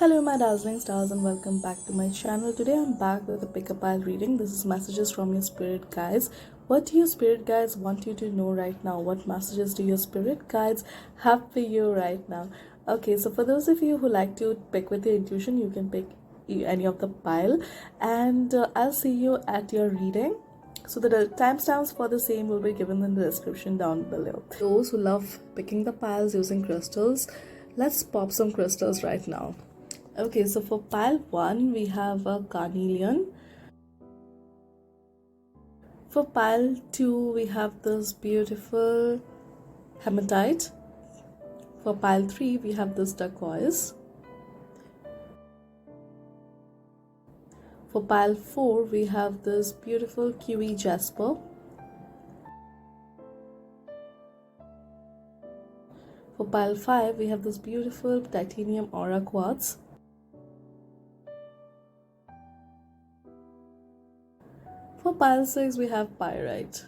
Hello my dazzling stars and welcome back to my channel. Today I'm back with a pick-up pile reading. This is messages from your spirit guides. What do your spirit guides want you to know right now? What messages do your spirit guides have for you right now? Okay, so for those of you who like to pick with your intuition, you can pick any of the pile and I'll see you at your reading. So the timestamps for the same will be given in the description down below. Those who love picking the piles using crystals, let's pop some crystals right now. Okay, so for pile 1 we have a Carnelian. For pile 2 we have this beautiful Hematite. For pile 3 we have this Turquoise. For pile 4 we have this beautiful Kiwi Jasper. For pile 5 we have this beautiful titanium aura quartz. For pile 6 we have Pyrite.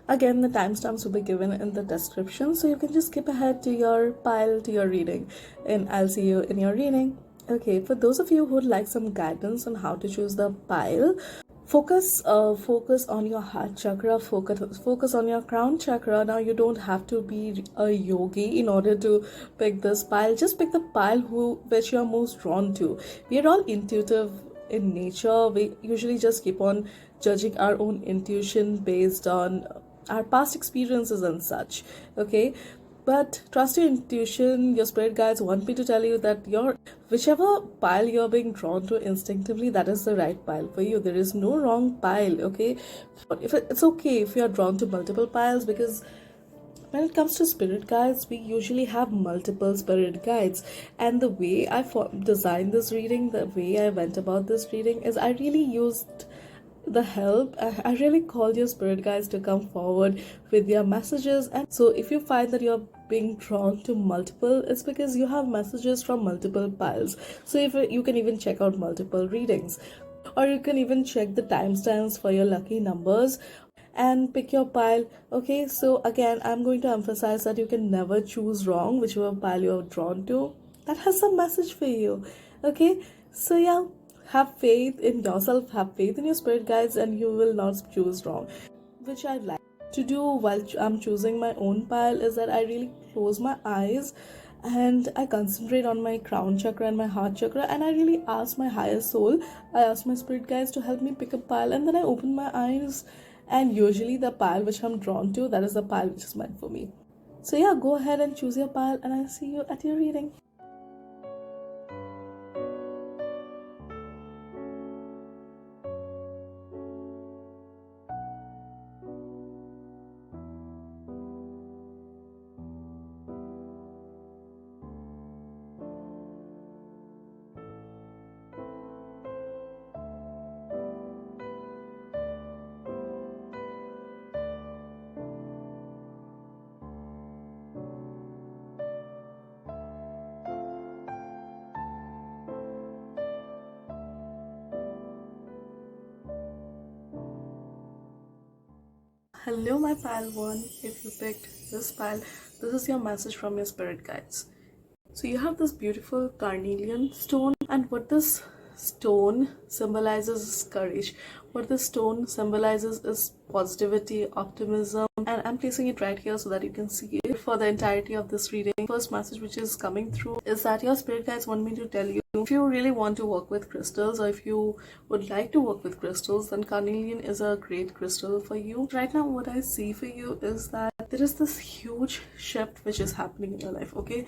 Again, the timestamps will be given in the description, so you can just skip ahead to your pile, to your reading, and I'll see you in your reading. Okay, for those of you who would like some guidance on how to choose the pile, focus on your heart chakra, focus on your crown chakra. Now you don't have to be a yogi in order to pick this pile. Just pick the pile which you are most drawn to. We are all intuitive in nature. We usually just keep on judging our own intuition based on our past experiences and such. Okay, but trust your intuition. Your spirit guides want me to tell you that whichever pile you're being drawn to instinctively, that is the right pile for you. There is no wrong pile. Okay, it's okay if you're drawn to multiple piles, because when it comes to spirit guides, we usually have multiple spirit guides, and the way I designed this reading, the way I went about this reading, is I really used the help. I really called your spirit guides to come forward with your messages. And so if you find that you're being drawn to multiple, it's because you have messages from multiple piles. So if you can even check out multiple readings, or you can even check the timestamps for your lucky numbers and pick your pile. Okay, so again, I'm going to emphasize that you can never choose wrong. Whichever pile you're drawn to, that has some message for you. Okay, so yeah, have faith in yourself, have faith in your spirit guides, and you will not choose wrong. Which I like to do while I'm choosing my own pile is that I really close my eyes and I concentrate on my crown chakra and my heart chakra, and I really ask my higher soul, I ask my spirit guides to help me pick a pile, and then I open my eyes, and usually the pile which I'm drawn to, that is the pile which is meant for me. So yeah, go ahead and choose your pile, and I'll see you at your reading. Hello my pile 1, if you picked this pile, this is your message from your spirit guides. So you have this beautiful Carnelian stone, and what this stone symbolizes is courage. What this stone symbolizes is positivity, optimism, and I'm placing it right here so that you can see it for the entirety of this reading. First message which is coming through is that your spirit guides want me to tell you, if you really want to work with crystals, or if you would like to work with crystals, then Carnelian is a great crystal for you. Right now what I see for you is that there is this huge shift which is happening in your life. Okay,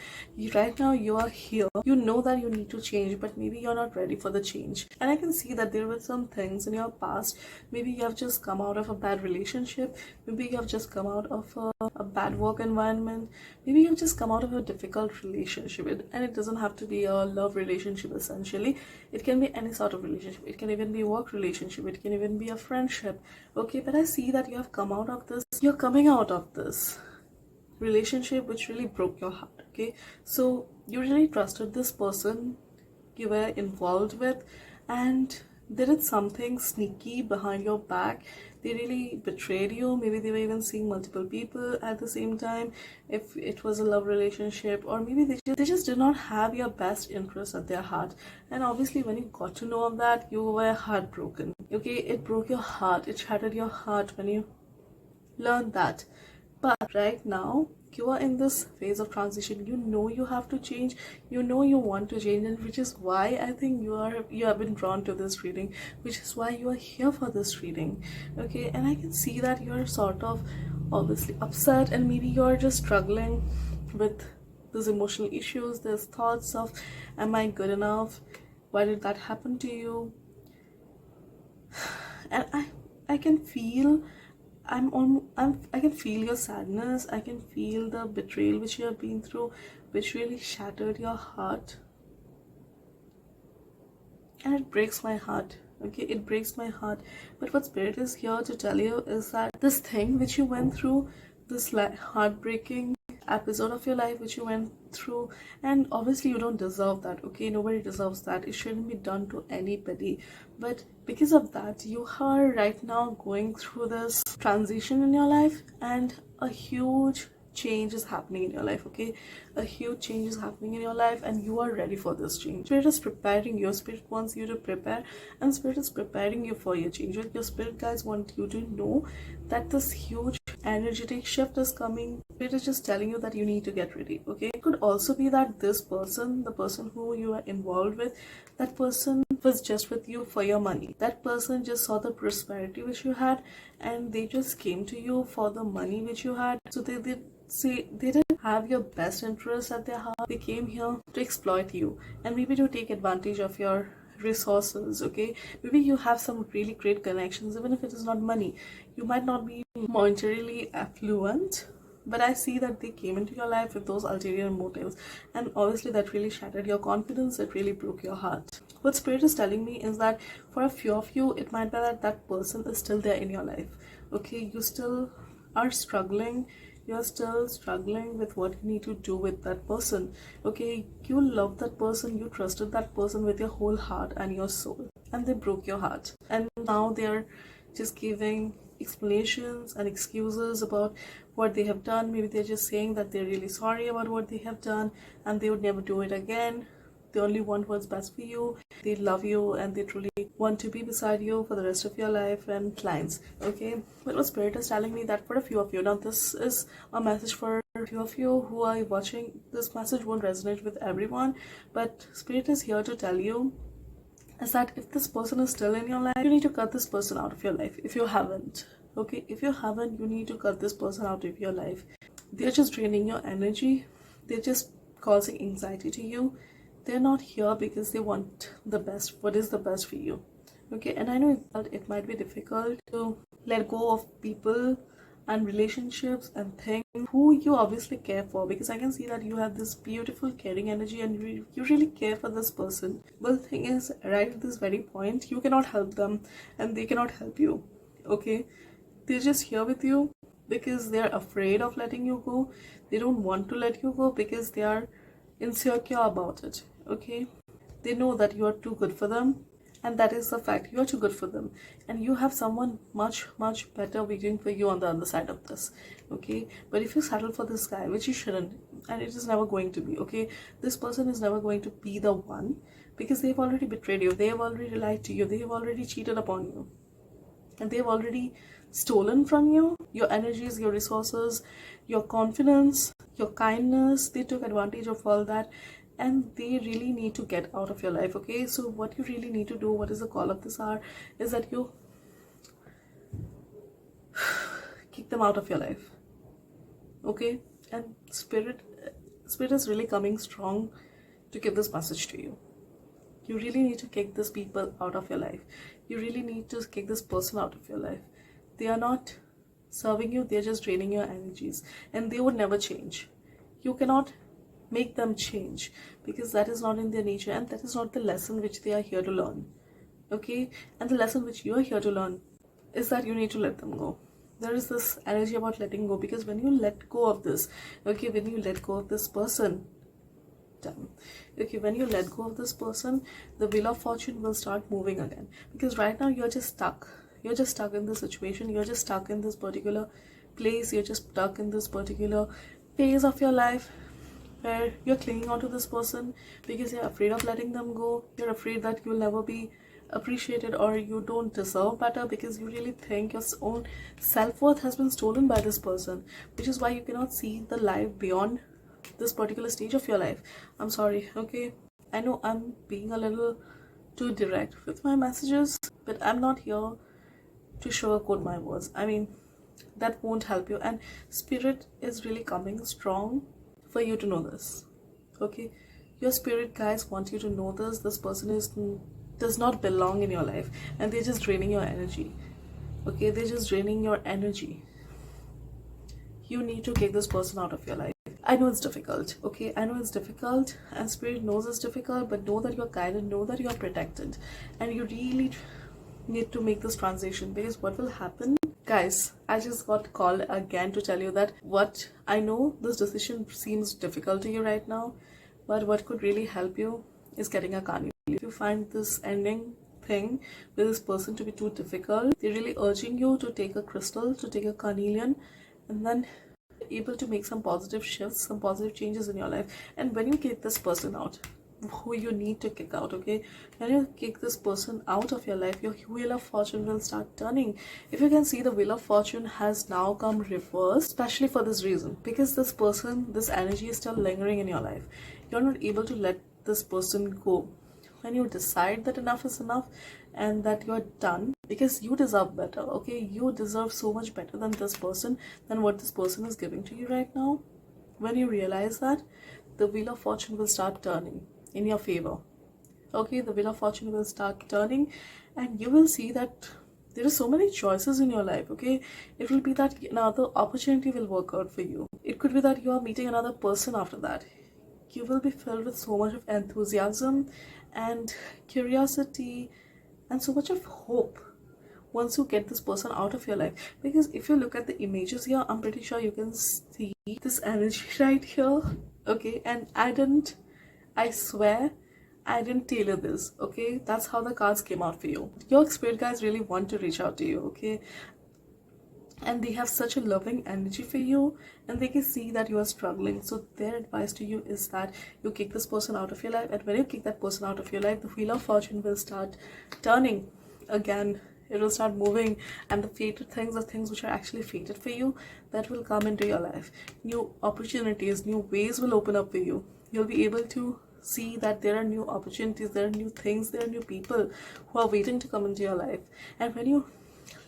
right now you are here, you know that you need to change, but maybe you're not ready for the change. And I can see that there were some things in your past. Maybe you have just come out of a bad relationship, maybe you have just come out of a bad work environment, maybe you've just come out of a difficult relationship. And it doesn't have to be a love relationship. Essentially, it can be any sort of relationship. It can even be a work relationship, it can even be a friendship. Okay, but I see that you have come out of this, you're coming out of this relationship which really broke your heart. Okay, so you really trusted this person you were involved with, and they did something sneaky behind your back. they really betrayed you. Maybe they were even seeing multiple people at the same time, if it was a love relationship, or maybe they just did not have your best interest at their heart. And obviously when you got to know of that, you were heartbroken. Okay, it broke your heart, it shattered your heart when you learned that. But right now you are in this phase of transition. You know you have to change, you know you want to change, and which is why I think you have been drawn to this reading, which is why you are here for this reading. Okay, and I can see that you're sort of obviously upset, and maybe you're just struggling with these emotional issues, these thoughts of, am I good enough, why did that happen to you? And I can feel, I can feel your sadness. I can feel the betrayal which you have been through, which really shattered your heart, and it breaks my heart. Okay, it breaks my heart. But what Spirit is here to tell you is that this thing which you went through, this heartbreaking episode of your life which you went through, and obviously you don't deserve that. Okay, nobody deserves that. It shouldn't be done to anybody. But because of that, you are right now going through this transition in your life, and a huge change is happening in your life. Okay, a huge change is happening in your life, and you are ready for this change. Spirit is preparing you. Spirit wants you to prepare, and Spirit is preparing you for your change. Your spirit guys want you to know that this huge energetic shift is coming. Spirit is just telling you that you need to get ready. Okay, it could also be that this person, the person who you are involved with, that person was just with you for your money. That person just saw the prosperity which you had, and they just came to you for the money which you had. So they didn't have your best interest at their heart. They came here to exploit you, and maybe to take advantage of your resources. Okay, maybe you have some really great connections, even if it is not money. You might not be monetarily affluent, but I see that they came into your life with those ulterior motives, and obviously that really shattered your confidence. It really broke your heart. What Spirit is telling me is that for a few of you, it might be that that person is still there in your life. Okay, you still are struggling, you're still struggling with what you need to do with that person. Okay, you love that person, you trusted that person with your whole heart and your soul, and they broke your heart, and now they're just giving explanations and excuses about what they have done. Maybe they're just saying that they're really sorry about what they have done, and they would never do it again. They only want what's best for you. They love you, and they truly want to be beside you for the rest of your life and clients. Okay, but what Spirit is telling me that for a few of you, now this is a message for a few of you who are watching. This message won't resonate with everyone, but Spirit is here to tell you is that if this person is still in your life, you need to cut this person out of your life. If you haven't, okay, if you haven't, you need to cut this person out of your life. They're just draining your energy, they're just causing anxiety to you. They're not here because they want the best, what is the best for you. Okay, and I know it might be difficult to let go of people and relationships and things who you obviously care for, because I can see that you have this beautiful caring energy, and you really care for this person. But the thing is, right at this very point, you cannot help them, and they cannot help you. Okay, they're just here with you because they're afraid of letting you go. They don't want to let you go because they are insecure about it. Okay, they know that you are too good for them, and that is the fact. You are too good for them, and you have someone much better waiting for you on the other side of this. Okay, but if you settle for this guy, which you shouldn't, and it is never going to be, okay, this person is never going to be the one, because they've already betrayed you, they have already lied to you, they have already cheated upon you, and they've already stolen from you your energies, your resources, your confidence, your kindness. They took advantage of all that, and they really need to get out of your life. Okay, so what you really need to do, what is the call of this hour, is that you kick them out of your life. Okay, and spirit is really coming strong to give this message to you. You really need to kick these people out of your life. You really need to kick this person out of your life. They are not serving you, they're just draining your energies, and they would never change. You cannot make them change, because that is not in their nature, and that is not the lesson which they are here to learn. Okay, and the lesson which you are here to learn is that you need to let them go. There is this energy about letting go, because when you let go of this, okay, when you let go of this person, okay, when you let go of this person, the wheel of fortune will start moving again, because right now you're just stuck. you're just stuck in this situation, you're just stuck in this particular place, you're just stuck in this particular phase of your life where you're clinging on to this person because you're afraid of letting them go. You're afraid that you'll never be appreciated, or you don't deserve better, because you really think your own self-worth has been stolen by this person, which is why you cannot see the life beyond this particular stage of your life. I'm sorry, okay? I know I'm being a little too direct with my messages, but I'm not here to sugarcoat my words. I mean, that won't help you, and spirit is really coming strong for you to know this, okay? Your spirit guys want you to know this person does not belong in your life, and they're just draining your energy, okay? They're just draining your energy. You need to kick this person out of your life. I know it's difficult, okay? I know it's difficult, and spirit knows it's difficult, but know that you're guided, know that you're protected, and you really need to make this transition. Because what will happen, guys, I just got called again to tell you that what I know, this decision seems difficult to you right now, but what could really help you is getting a Carnelian. If you find this ending thing with this person to be too difficult, they're really urging you to take a crystal, to take a Carnelian, and then able to make some positive shifts, some positive changes in your life. And when you kick this person out, who you need to kick out, okay, when you kick this person out of your life, your wheel of fortune will start turning. If you can see, the wheel of fortune has now come reversed, especially for this reason, because this person, this energy is still lingering in your life. You're not able to let this person go. When you decide that enough is enough and that you're done, because you deserve better, okay? You deserve so much better than this person, than what this person is giving to you right now. When you realize that, the wheel of fortune will start turning in your favor, okay? The wheel of fortune will start turning, and you will see that there are so many choices in your life, okay? It will be that another opportunity will work out for you. It could be that you are meeting another person after that. You will be filled with so much of enthusiasm and curiosity and so much of hope once you get this person out of your life. Because if you look at the images here, I'm pretty sure you can see this energy right here, okay? And I swear I didn't tailor this, okay? That's how the cards came out for you. Your spirit guys really want to reach out to you, okay? And they have such a loving energy for you, and they can see that you are struggling. So their advice to you is that you kick this person out of your life, and when you kick that person out of your life, the wheel of fortune will start turning again. It will start moving, and the fated things, the things which are actually fated for you, that will come into your life. New opportunities, new ways will open up for you. You'll be able to see that there are new opportunities, there are new things, there are new people who are waiting to come into your life. And when you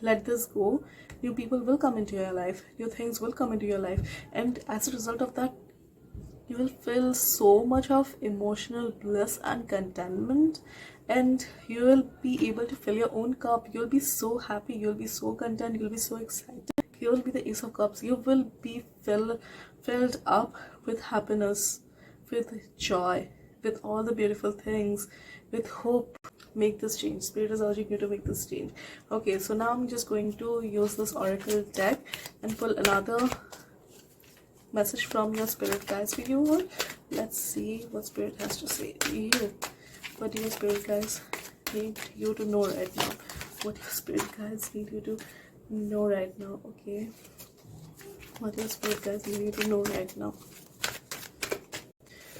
let this go, new people will come into your life, new things will come into your life, and as a result of that, you will feel so much of emotional bliss and contentment, and you will be able to fill your own cup. You'll be so happy, you'll be so content, you'll be so excited. You will be the Ace of Cups. You will be filled up with happiness, with joy, with all the beautiful things, with hope. Make this change. Spirit is urging you to make this change. Okay, so now I'm just going to use this oracle deck and pull another message from your spirit guides for you. Let's see what spirit has to say to you. What do your spirit guides need you to know right now? What your spirit guides need you to know right now? Okay, what your spirit guides need you to know right now?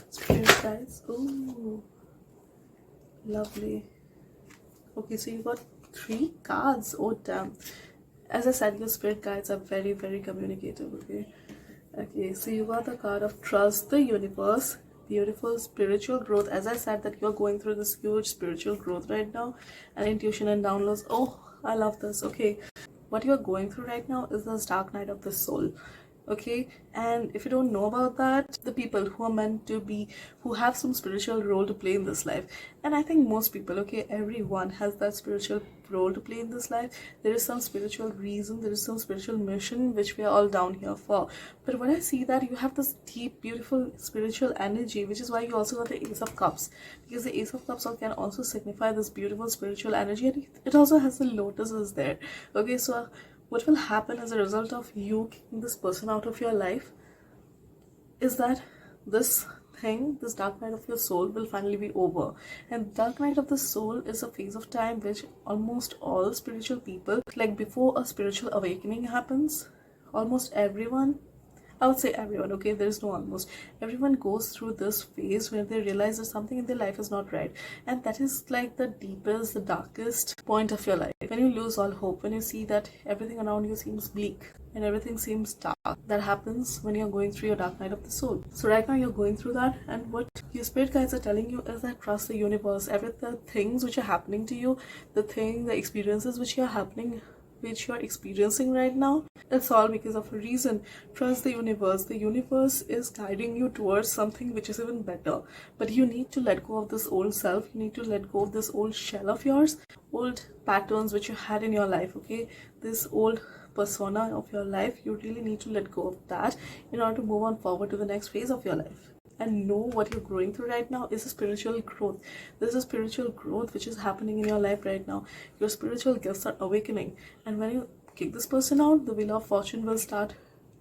Spirit guides. Ooh, lovely. Okay, so you got 3 cards. Oh damn. As I said, your spirit guides are very, very communicative, okay? Okay, so you got the card of trust the universe, beautiful spiritual growth. As I said, that you're going through this huge spiritual growth right now, and intuition and downloads. Oh, I love this. Okay, what you're going through right now is this dark night of the soul, okay? And if you don't know about that, the people who are meant to be, who have some spiritual role to play in this life, and I think most people, okay, everyone has that spiritual role to play in this life. There is some spiritual reason, there is some spiritual mission which we are all down here for. But when I see that you have this deep, beautiful spiritual energy, which is why you also got the Ace of Cups, because the Ace of Cups can also signify this beautiful spiritual energy, and it also has the lotuses there, okay? So what will happen as a result of you kicking this person out of your life is that this thing, this dark night of your soul will finally be over. And dark night of the soul is a phase of time which almost all spiritual people, like before a spiritual awakening happens, almost everyone, I would say everyone, okay, there is no almost, everyone goes through this phase where they realize that something in their life is not right. And that is like the deepest, the darkest point of your life. When you lose all hope, when you see that everything around you seems bleak and everything seems dark, that happens when you're going through your dark night of the soul. So right now you're going through that, and what your spirit guides are telling you is that trust the universe. Every the things which are happening to you, the experiences which you're experiencing right now, it's all because of a reason. Trust the universe. The universe is guiding you towards something which is even better. But you need to let go of this old self. You need to let go of this old shell of yours, old patterns which you had in your life, okay? This old persona of your life, you really need to let go of that in order to move on forward to the next phase of your life. And know what you're going through right now is a spiritual growth. There's a spiritual growth which is happening in your life right now. Your spiritual gifts are awakening, and when you kick this person out, the wheel of fortune will start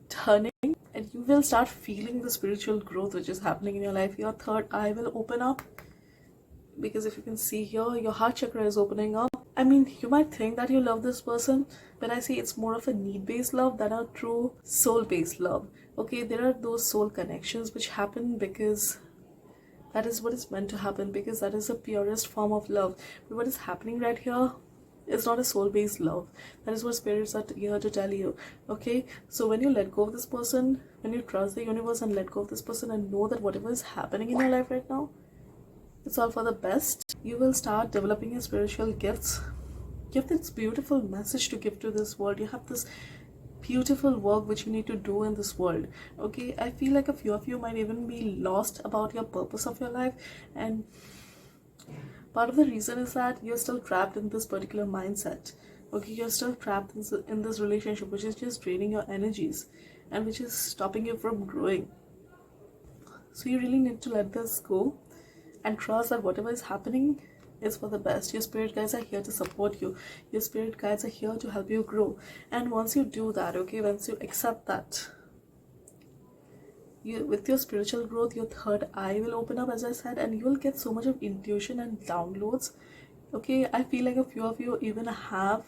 turning, and you will start feeling the spiritual growth which is happening in your life. Your third eye will open up, because if you can see here, your heart chakra is opening up. I mean, you might think that you love this person, but I say it's more of a need-based love than a true soul-based love. Okay, there are those soul connections which happen because that is what is meant to happen, because that is the purest form of love. But what is happening right here is not a soul-based love. That is what spirits are here to tell you. Okay, so when you let go of this person, when you trust the universe and let go of this person and know that whatever is happening in your life right now, it's all for the best, you will start developing your spiritual gifts. You have this beautiful message to give to this world. You have this beautiful work which you need to do in this world. Okay, I feel like a few of you might even be lost about your purpose of your life, and part of the reason is that you're still trapped in this particular mindset. Okay, you're still trapped in this relationship which is just draining your energies and which is stopping you from growing. So you really need to let this go and trust that whatever is happening is for the best. Your spirit guides are here to support you. Your spirit guides are here to help you grow. And once you do that, okay, once you accept that, with your spiritual growth, your third eye will open up, as I said, and you will get so much of intuition and downloads. Okay, I feel like a few of you even have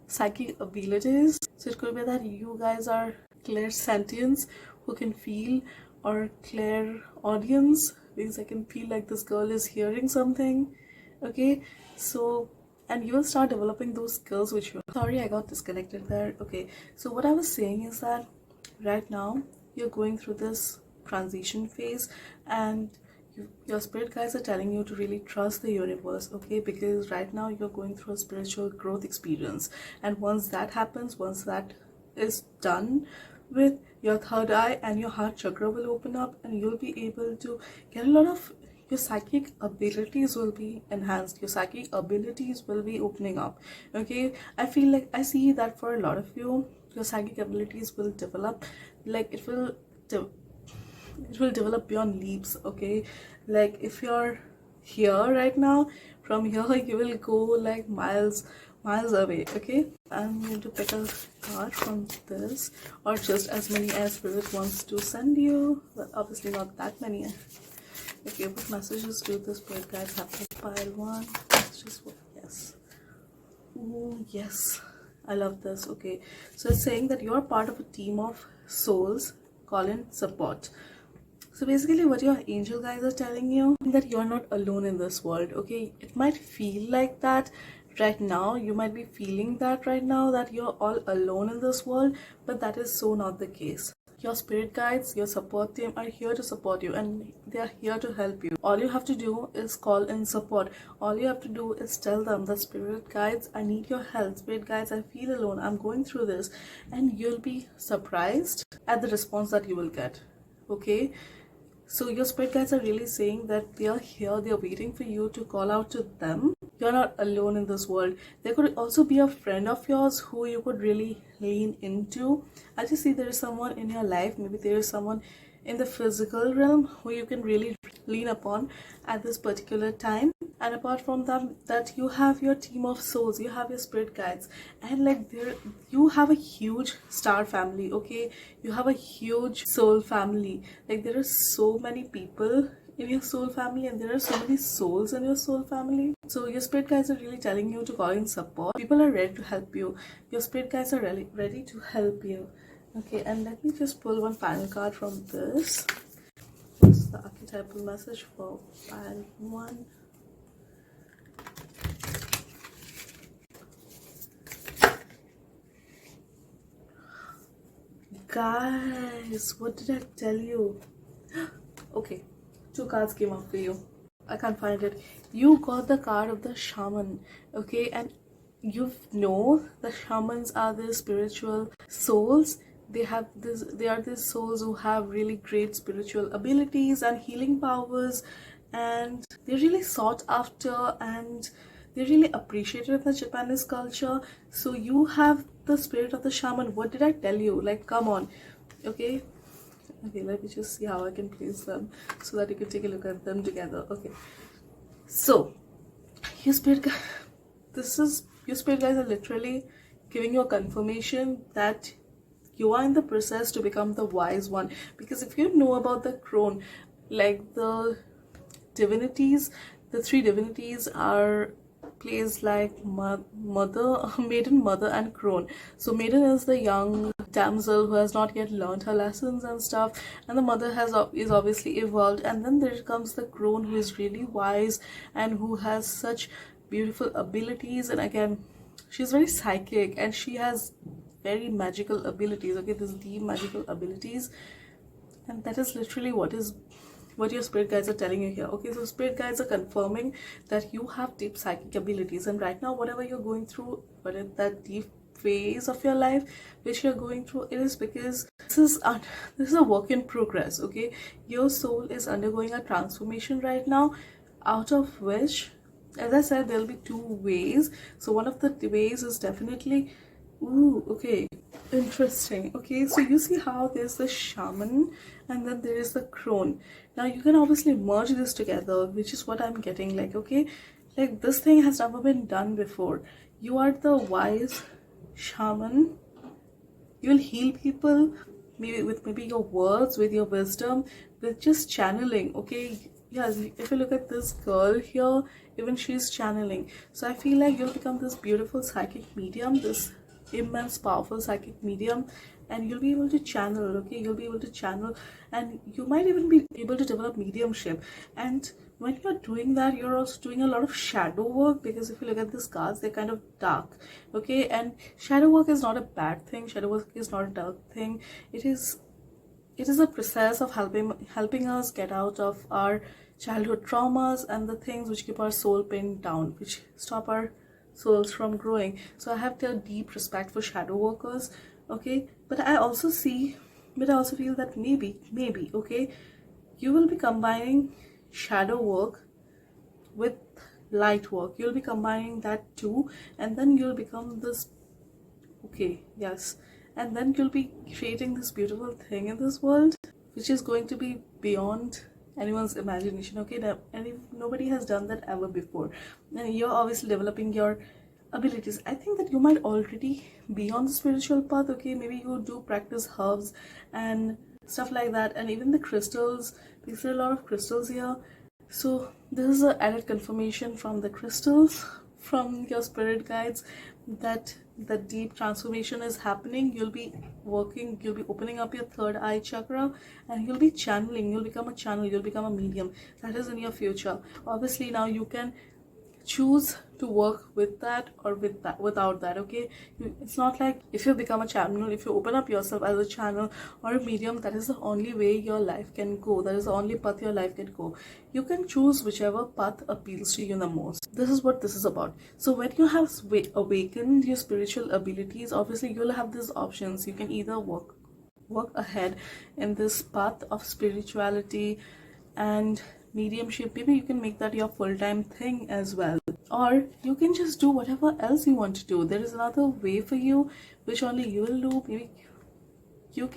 psychic abilities. So it could be that you guys are clairsentients who can feel, or clairaudience, because I can feel like this girl is hearing something. Okay, so, and you will start developing those skills which you, sorry, I got disconnected there. Okay, so what I was saying is that right now you're going through this transition phase, and your spirit guides are telling you to really trust the universe. Okay, because right now you're going through a spiritual growth experience, and once that happens, once that is done with, your third eye and your heart chakra will open up, and you'll be able to get a lot of, your psychic abilities will be enhanced, your psychic abilities will be opening up. Okay, I feel like I see that for a lot of you, your psychic abilities will develop, like it will develop beyond leaps. Okay, like if you're here right now, from here you will go like miles away. Okay, I'm going to pick a card from this, or just as many as spirit wants to send you, but obviously not that many. Okay, what messages do the spirit guides have to pile one? Messages, yes. Ooh, yes, I love this. Okay, so it's saying that you're part of a team of souls called in support. So basically what your angel guides are telling you, that you're not alone in this world. Okay, it might feel like that right now, you might be feeling that right now, that you're all alone in this world, but that is so not the case. Your spirit guides, your support team are here to support you, and they are here to help you. All you have to do is call in support. All you have to do is tell them that spirit guides, I need your help. Spirit guides, I feel alone, I'm going through this, and you'll be surprised at the response that you will get. Okay, so your spirit guides are really saying that they are here, they are waiting for you to call out to them. You're not alone in this world. There could also be a friend of yours who you could really lean into. I just see there is someone in your life, maybe there is someone in the physical realm who you can really lean upon at this particular time. And apart from that you have your team of souls, you have your spirit guides, and like there you have a huge star family, okay? You have a huge soul family. Like there are so many people in your soul family, and there are so many souls in your soul family. So your spirit guides are really telling you to call in support. People are ready to help you. Your spirit guides are really ready to help you. Okay, and let me just pull one final card from this. What's the archetypal message for pile 1? Guys, what did I tell you? Okay, 2 cards came up for you. I can't find it. You got the card of the shaman, okay? And you know the shamans are the spiritual souls. They are these souls who have really great spiritual abilities and healing powers, and they're really sought after, and they're really appreciated in the Japanese culture. So you have the spirit of the shaman. What did I tell you? Like, come on. Okay, let me just see how I can place them so that you can take a look at them together. Okay, so your spirit guys are literally giving you a confirmation that you are in the process to become the wise one. Because if you know about the crone, like the divinities, the 3 divinities are placed like mother, maiden, mother, and crone. So maiden is the young damsel who has not yet learned her lessons and stuff, and the mother is obviously evolved, and then there comes the crone who is really wise and who has such beautiful abilities. And again, she's very psychic and she has very magical abilities, okay? These deep magical abilities, and that is literally what your spirit guides are telling you here. Okay, so spirit guides are confirming that you have deep psychic abilities, and right now whatever you're going through, whatever that deep phase of your life which you're going through, it is because this is a work in progress. Okay, your soul is undergoing a transformation right now, out of which, as I said, there'll be 2 ways. So one of the ways is definitely, ooh, okay, interesting. Okay, so you see how there's the shaman and then there is the crone. Now you can obviously merge this together, which is what I'm getting. Like, okay, like this thing has never been done before. You are the wise shaman. You will heal people maybe with your words, with your wisdom, with just channeling. Okay, yes, if you look at this girl here, even she's channeling. So I feel like you'll become this beautiful psychic medium, this immense powerful psychic medium, and you'll be able to channel. Okay, you'll be able to channel, and you might even be able to develop mediumship. And when you're doing that, you're also doing a lot of shadow work, because if you look at these cards, they're kind of dark. Okay, and shadow work is not a bad thing. Shadow work is not a dark thing. It is a process of helping us get out of our childhood traumas and the things which keep our soul pinned down, which stop our souls from growing. So I have the deep respect for shadow workers. Okay, but I also feel that maybe, okay, you will be combining shadow work with light work. You'll be combining that too, and then you'll become this, okay, yes, and then you'll be creating this beautiful thing in this world which is going to be beyond anyone's imagination. Okay, and nobody has done that ever before, and you're obviously developing your abilities. I think that you might already be on the spiritual path. Okay, maybe you do practice herbs and stuff like that, and even the crystals, because there are a lot of crystals here. So this is an added confirmation from the crystals, from your spirit guides, that the deep transformation is happening. You'll be opening up your 3rd eye chakra, and you'll be channeling. You'll become a channel, you'll become a medium. That is in your future. Obviously now you can choose to work with that or without that. Okay, it's not like if you become a channel, if you open up yourself as a channel or a medium, that is the only way your life can go. That is the only path your life can go. You can choose whichever path appeals to you the most. This is what this is about. So when you have awakened your spiritual abilities, obviously you'll have these options. You can either work ahead in this path of spirituality and mediumship. Maybe you can make that your full-time thing as well, or you can just do whatever else you want to do. There is another way for you which only you will do. Maybe you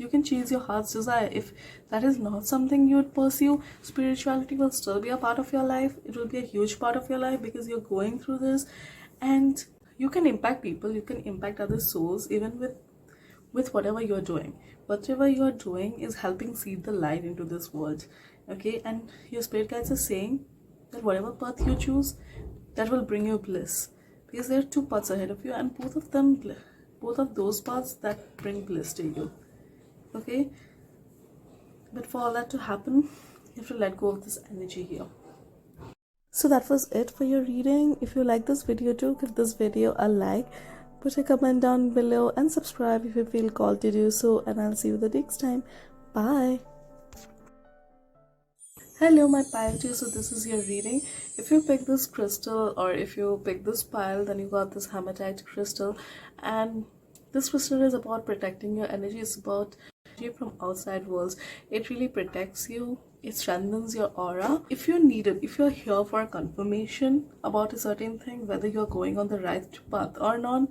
You can chase your heart's desire. If that is not something you would pursue, spirituality will still be a part of your life. It will be a huge part of your life because you're going through this, and you can impact people, you can impact other souls even with whatever you're doing. Whatever you're doing is helping seed the light into this world. Okay, and your spirit guides are saying that whatever path you choose, that will bring you bliss, because there are two paths ahead of you, and both of those paths that bring bliss to you. Okay, but for all that to happen, you have to let go of this energy here. So that was it for your reading. If you like this video too, give this video a like, put a comment down below, and subscribe if you feel called to do so, and I'll see you the next time. Bye. Hello my pile too. So this is your reading. If you pick this crystal, or if you pick this pile, then you got this hematite crystal, and this crystal is about protecting your energy. It's about you from outside worlds. It really protects you, it strengthens your aura. If you need it, if you're here for a confirmation about a certain thing, whether you're going on the right path or not,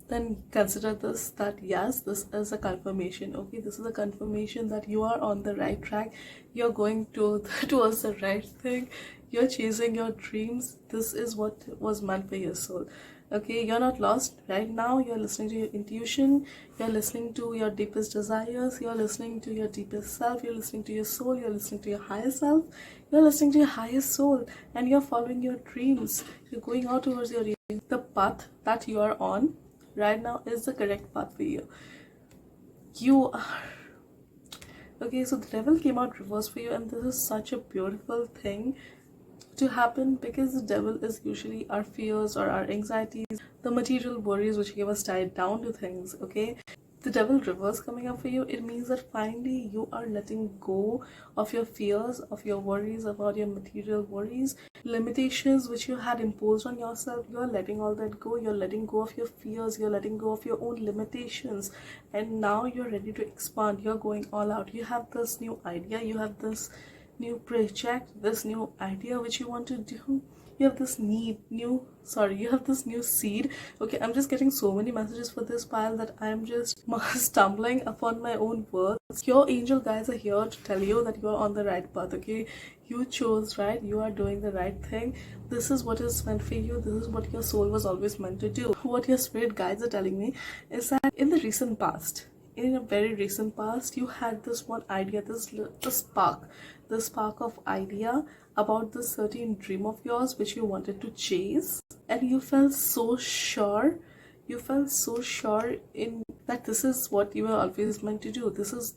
then consider this, that yes, this is a confirmation. Okay, this is a confirmation that you are on the right track, you're going towards the right thing, you're chasing your dreams. This is what was meant for your soul. Okay, you're not lost right now. You're listening to your intuition, you're listening to your deepest desires, you're listening to your deepest self, you're listening to your soul, you're listening to your higher self, you're listening to your highest soul, and you're following your dreams. You're going out towards your dreams. The path that you are on right now is the correct path for you. You are okay. So the devil came out reverse for you, and this is such a beautiful thing to happen, because the devil is usually our fears or our anxieties, the material worries which give us tied down to things. Okay, the devil reverse coming up for you, it means that finally you are letting go of your fears, of your worries, about your material worries, limitations which you had imposed on yourself. You're letting all that go. You're letting go of your fears, you're letting go of your own limitations, and now you're ready to expand. You're going all out. You have this new idea, you have this new project, this new idea which you want to do. You have this you have this new seed. Okay, I'm just getting so many messages for this pile that I'm just stumbling upon my own words. Your angel guides are here to tell you that you're on the right path. Okay, you chose right, you are doing the right thing. This is what is meant for you. This is what your soul was always meant to do. What your spirit guides are telling me is that in the recent past, in a very recent past, you had this one idea, this spark of idea about this certain dream of yours which you wanted to chase, and you felt so sure, in that this is what you were always meant to do. This is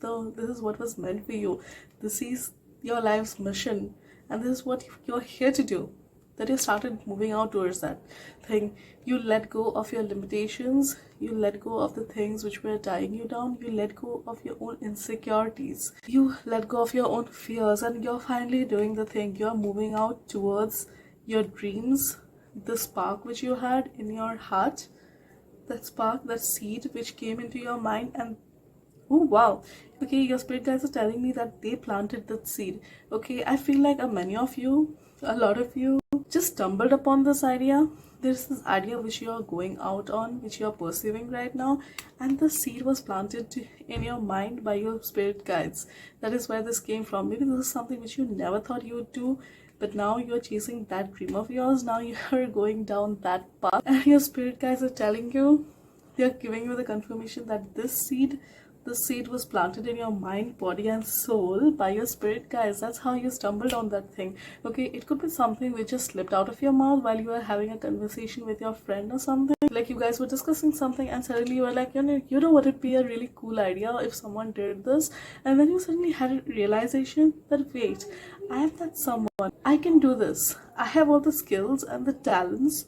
what was meant for you. This is your life's mission, and this is what you're here to do. That you started moving out towards that thing. You let go of your limitations, you let go of the things which were tying you down, you let go of your own insecurities, you let go of your own fears, and you're finally doing the thing. You're moving out towards your dreams, the spark which you had in your heart, that spark, that seed which came into your mind. And oh wow, okay, your spirit guides are telling me that they planted that seed. Okay, I feel like a lot of you just stumbled upon this idea. There's this idea which you are going out on, which you are perceiving right now, and the seed was planted in your mind by your spirit guides. That is where this came from. Maybe this is something which you never thought you would do, but now you're chasing that dream of yours. Now you're going down that path, and your spirit guides are telling you, they're giving you the confirmation that this seed was planted in your mind, body, and soul by your spirit guides. That's how you stumbled on that thing. Okay, it could be something which just slipped out of your mouth while you were having a conversation with your friend or something. Like you guys were discussing something, and suddenly you were like, you know what, it'd be a really cool idea if someone did this. And then you suddenly had a realization that wait, I am that someone. I can do this. I have all the skills and the talents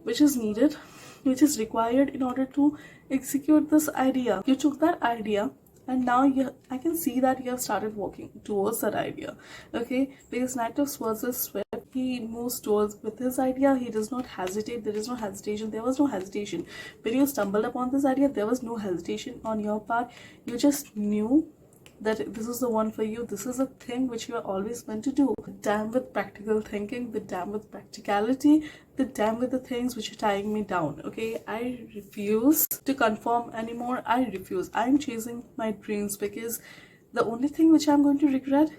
which is needed, which is required in order to execute this idea. You took that idea, and now I can see that you have started walking towards that idea. Okay, because Knight of Swords is swift. He moves towards with his idea. He does not hesitate. There is no hesitation. There was no hesitation when you stumbled upon this idea. There was no hesitation on your part. You just knew that this is the one for you, this is a thing which you are always meant to do. Be damn with practical thinking, be damn with practicality, be damn with the things which are tying me down. Okay, I refuse to conform anymore. I refuse. I'm chasing my dreams, because the only thing which I'm going to regret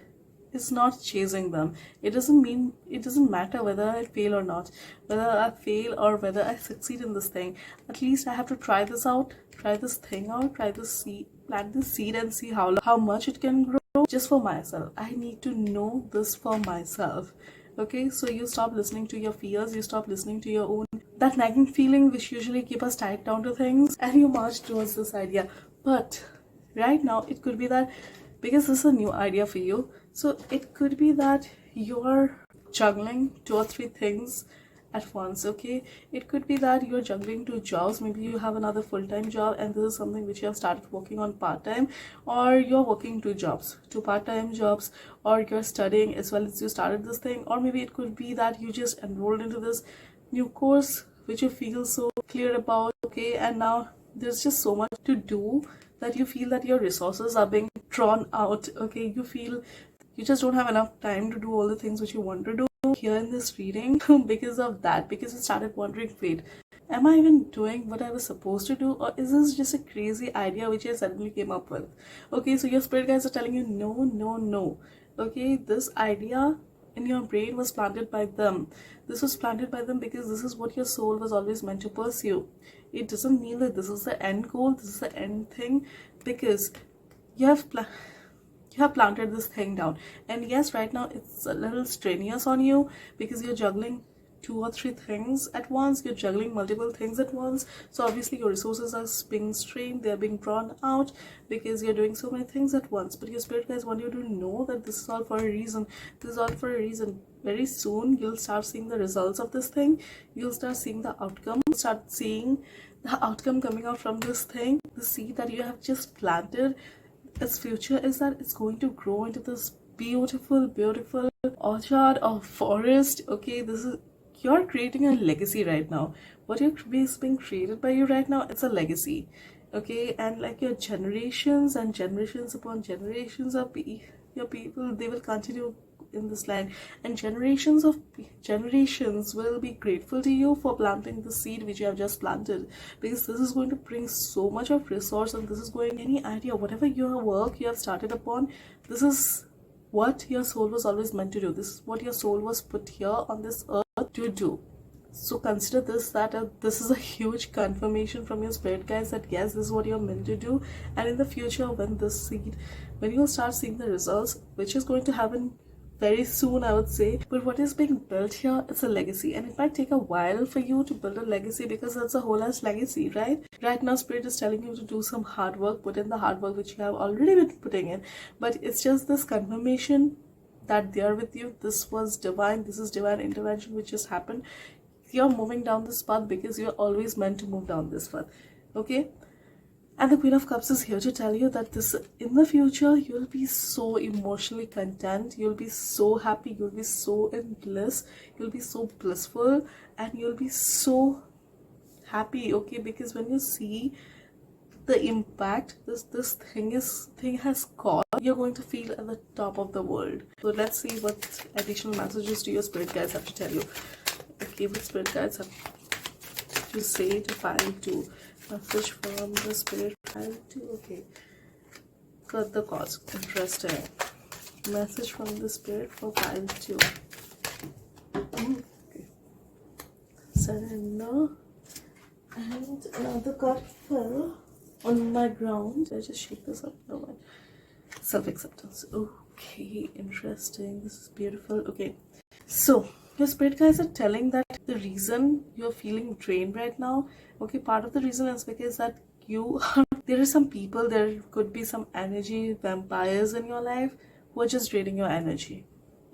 is not chasing them. It doesn't matter whether I fail or not, whether I fail or whether I succeed in this thing. At least I have to try this out, try this thing out, try this seed, plant this seed, and see how much it can grow, just for myself. I need to know this for myself. Okay, so you stop listening to your fears, you stop listening to your own that nagging feeling which usually keep us tied down to things, and you march towards this idea. But right now it could be that, because this is a new idea for you, so it could be that you're juggling 2 or 3 things at once. Okay, it could be that you're juggling 2 jobs. Maybe you have another full-time job, and this is something which you have started working on part-time, or you're working 2 jobs, 2 part-time jobs, or you're studying as well as you started this thing. Or maybe it could be that you just enrolled into this new course which you feel so clear about. Okay, and now there's just so much to do that you feel that your resources are being drawn out. Okay, you feel you just don't have enough time to do all the things which you want to do here in this reading. Because of that, because you started wondering, wait, am I even doing what I was supposed to do, or is this just a crazy idea which I suddenly came up with? Okay, so your spirit guides are telling you, no, no, no. Okay, this idea in your brain was planted by them. This was planted by them because this is what your soul was always meant to pursue. It doesn't mean that this is the end goal, this is the end thing, because you have planted this thing down. And yes, right now it's a little strenuous on you, because you're juggling 2 or 3 things at once, you're juggling multiple things at once. So obviously your resources are being strained, they're being drawn out, because you're doing so many things at once. But your spirit guys want you to know that this is all for a reason. This is all for a reason. Very soon you'll start seeing the results of this thing. You'll start seeing the outcome. You'll start seeing the outcome coming out from this thing. The seed that you have just planted, its future is that it's going to grow into this beautiful, beautiful orchard or forest. Okay, this is, you're creating a legacy right now. What is being created by you right now, it's a legacy. Okay, and like your generations and generations upon generations of your people, they will continue in this land, and generations will be grateful to you for planting the seed which you have just planted, because this is going to bring so much of resource, and this is going, any idea, whatever your work you have started upon, this is what your soul was always meant to do. This is what your soul was put here on this earth to do. So consider this, that this is a huge confirmation from your spirit guides that yes, this is what you're meant to do. And in the future, when you'll start seeing the results, which is going to happen very soon, I would say. But what is being built here, it's a legacy, and it might take a while for you to build a legacy, because that's a whole ass legacy, right? Right now spirit is telling you to do some hard work, put in the hard work which you have already been putting in, but it's just this confirmation that they are with you. This was divine, this is divine intervention which just happened. You're moving down this path because you're always meant to move down this path. Okay, and the Queen of Cups is here to tell you that this, in the future, you'll be so emotionally content, you'll be so happy, you'll be so in bliss, you'll be so blissful, and you'll be so happy. Okay, because when you see the impact this thing has caused, you're going to feel at the top of the world. So let's see what additional messages do your spirit guides have to tell you. Okay, what spirit guides have to say to pile 2. Message from the spirit pile 2. Okay, cut the cause. Interesting. Message from the spirit for pile 2. Okay. Surrender. And another card fell on my ground. Did I just shake this up? No, mind. Self-acceptance. Okay, interesting. This is beautiful. Okay, so your spirit guides are telling that the reason you're feeling drained right now, okay, part of the reason is because that there are some people, there could be some energy vampires in your life who are just draining your energy.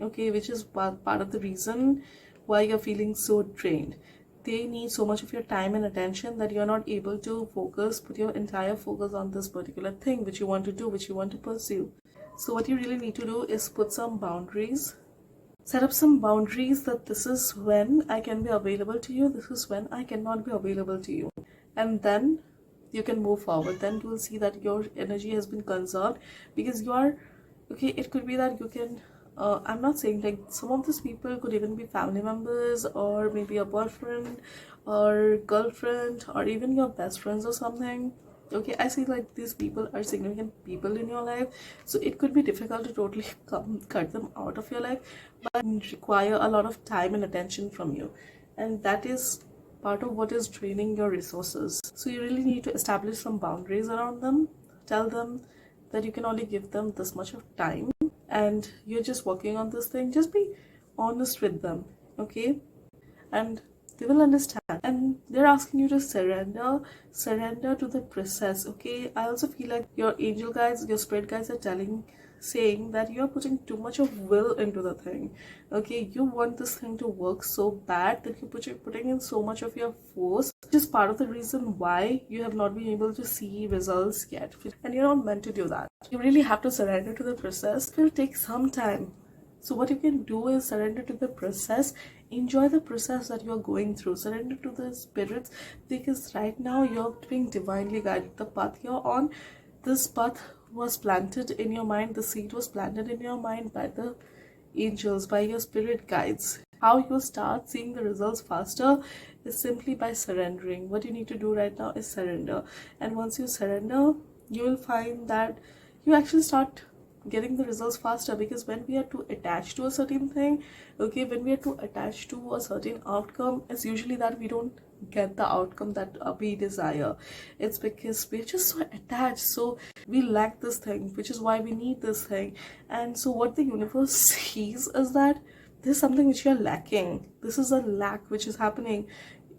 Okay, which is part of the reason why you're feeling so drained. They need so much of your time and attention that you're not able to put your entire focus on this particular thing which you want to do, which you want to pursue. So what you really need to do is put some boundaries. Set up some boundaries that this is when I can be available to you, this is when I cannot be available to you. And then you can move forward. Then you will see that your energy has been conserved, because you are okay. It could be that you can I'm not saying, like, some of these people could even be family members, or maybe a boyfriend or girlfriend, or even your best friends or something. Okay, I see like these people are significant people in your life, so it could be difficult to totally cut them out of your life, but require a lot of time and attention from you, and that is part of what is draining your resources. So you really need to establish some boundaries around them. Tell them that you can only give them this much of time, and you're just working on this thing. Just be honest with them, okay? And they will understand, and they're asking you to surrender to the process. Okay, I also feel like your angel guides, your spirit guides are saying that you're putting too much of will into the thing. Okay, you want this thing to work so bad that you're putting in so much of your force, which is part of the reason why you have not been able to see results yet, and you're not meant to do that. You really have to surrender to the process. It will take some time. So what you can do is surrender to the process. Enjoy the process that you're going through. Surrender to the spirits, because right now you're being divinely guided. The path you're on, this path was planted in your mind. The seed was planted in your mind by the angels, by your spirit guides. How you start seeing the results faster is simply by surrendering. What you need to do right now is surrender. And once you surrender, you will find that you actually start getting the results faster, because when we are too attached to a certain thing, okay, when we are too attached to a certain outcome, it's usually that we don't get the outcome that we desire. It's because we're just so attached, so we lack this thing, which is why we need this thing. And so what the universe sees is that there's something which you're lacking. This is a lack which is happening.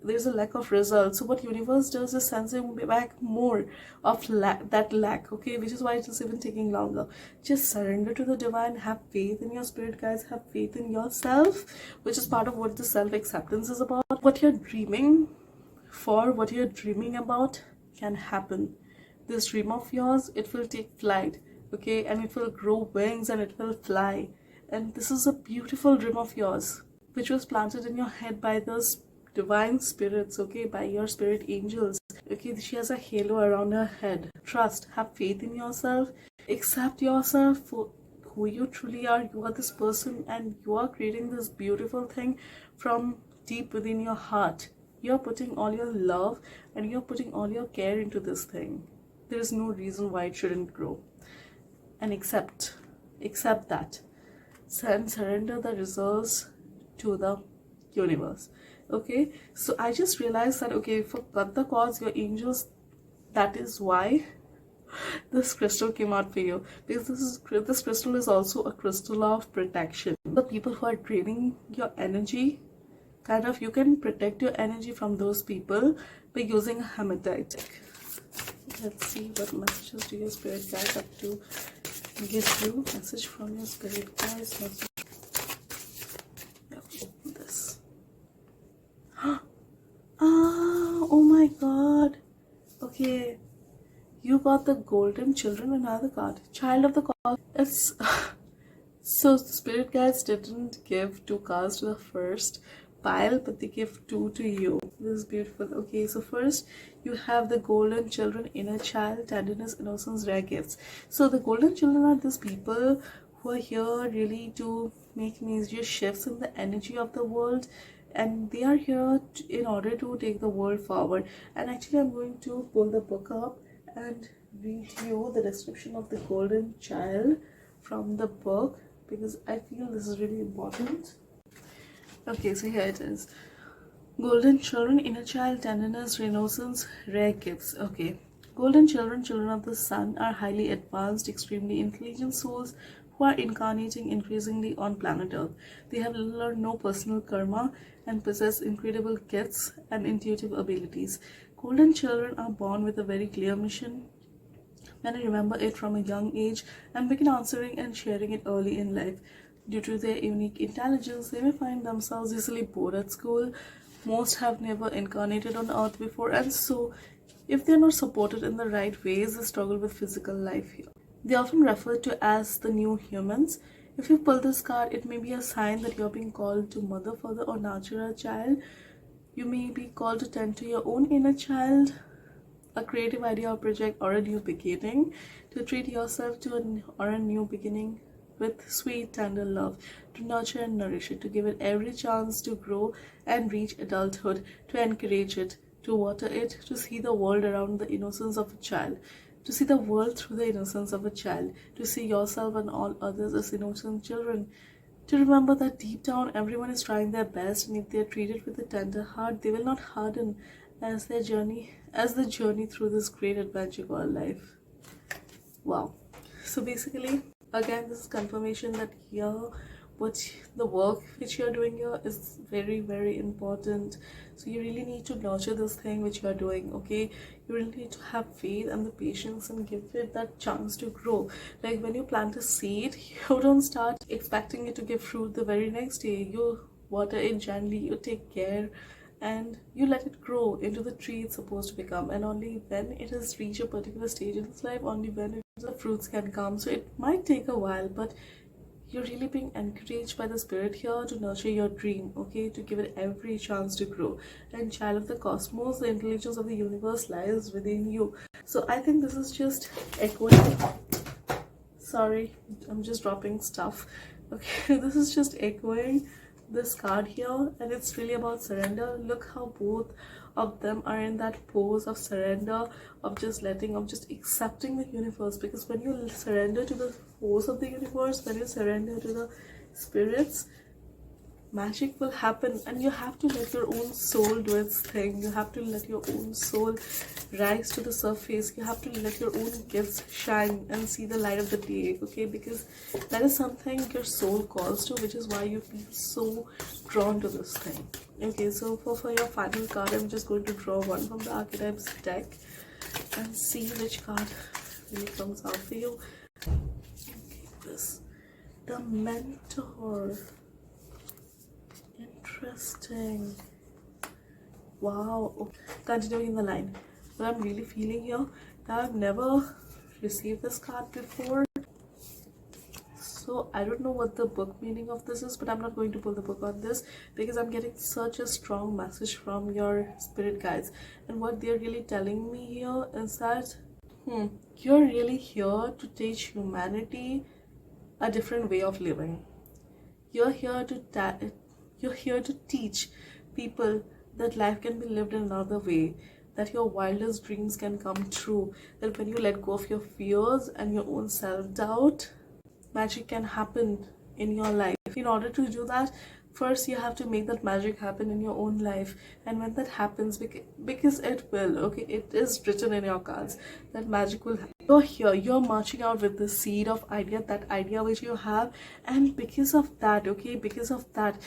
There's a lack of results. So what universe does is sends you back more of that lack, okay, which is why it is even taking longer. Just surrender to the divine. Have faith in your spirit guides. Have faith in yourself, which is part of what the self-acceptance is about. What you're dreaming for, what you're dreaming about can happen. This dream of yours, it will take flight, okay, and it will grow wings and it will fly. And this is a beautiful dream of yours, which was planted in your head by those divine spirits, okay, by your spirit angels. Okay, she has a halo around her head. Trust, have faith in yourself, accept yourself for who you truly are. You are this person, and you are creating this beautiful thing from deep within your heart. You're putting all your love and you're putting all your care into this thing. There is no reason why it shouldn't grow. And accept that. And surrender the results to the universe. Okay, so I just realized that, okay, for cut the cause, your angels, that is why this crystal came out for you, because this crystal is also a crystal of protection. The people who are draining your energy, kind of, you can protect your energy from those people by using a hematite. Let's see what messages do your spirit guides have to give you. Message from your spirit guides. Message. Open this. Oh my god. Okay, you got the golden children, another card, child of the god. It's so the spirit guides didn't give 2 cards to the first pile, but they give 2 to you. This is beautiful. Okay, so first you have the golden children, inner child, tenderness, innocence, rare gifts. So the golden children are these people who are here really to make major shifts in the energy of the world, and they are here in order to take the world forward. And actually, I'm going to pull the book up and read you the description of the golden child from the book, because I feel this is really important. Okay, so here it is. Golden children, inner child, tenderness, renaissance, rare gifts. Okay. Golden children, children of the sun, are highly advanced, extremely intelligent souls who are incarnating increasingly on planet Earth. They have little or no personal karma and possess incredible gifts and intuitive abilities. Golden children are born with a very clear mission. Many remember it from a young age and begin answering and sharing it early in life. Due to their unique intelligence, they may find themselves easily bored at school. Most have never incarnated on Earth before, and so, if they are not supported in the right ways, they struggle with physical life here. They are often referred to as the new humans. If you pull this card, it may be a sign that you are being called to mother, father, or nurture a child. You may be called to tend to your own inner child, a creative idea or project or a new beginning, to treat yourself to a new beginning with sweet tender love, to nurture and nourish it, to give it every chance to grow and reach adulthood, to encourage it, to water it, to see the world around the innocence of a child, to see the world through the innocence of a child, to see yourself and all others as innocent children, to remember that deep down everyone is trying their best, and if they are treated with a tender heart, they will not harden as the journey through this great adventure called life. Wow. So basically, again, this is confirmation that here, what the work which you're doing here is very, very important. So you really need to nurture this thing which you're doing, okay? You really need to have faith and the patience and give it that chance to grow. Like when you plant a seed, you don't start expecting it to give fruit the very next day. You water it gently, you take care, and you let it grow into the tree it's supposed to become. And only when it has reached a particular stage in its life, only when the fruits can come. So it might take a while, but you're really being encouraged by the spirit here to nurture your dream, okay, to give it every chance to grow. And child of the cosmos, the intelligence of the universe lies within you. So I think this is just echoing, sorry, I'm just dropping stuff, okay. This is just echoing this card here, and it's really about surrender. Look how both of them are in that pose of surrender, of just letting, of just accepting the universe. Because when you surrender to the force of the universe, when you surrender to the spirits, magic will happen. And you have to let your own soul do its thing. You have to let your own soul rise to the surface. You have to let your own gifts shine and see the light of the day, okay? Because that is something your soul calls to, which is why you feel so drawn to this thing. Okay, so for your final card, I'm just going to draw one from the archetypes deck and see which card really comes out for you. Okay, this, the mentor. Interesting. Wow. Okay. Continuing in the line, what I'm really feeling here, that I've never received this card before, so I don't know what the book meaning of this is, but I'm not going to pull the book on this because I'm getting such a strong message from your spirit guides. And what they're really telling me here is that you're really here to teach humanity a different way of living. You're here to teach people that life can be lived in another way, that your wildest dreams can come true, that when you let go of your fears and your own self-doubt, magic can happen in your life. In order to do that, first you have to make that magic happen in your own life. And when that happens, because it will, okay, it is written in your cards that magic will happen. You're here, you're marching out with the seed of idea, that idea which you have, and because of that, okay, because of that,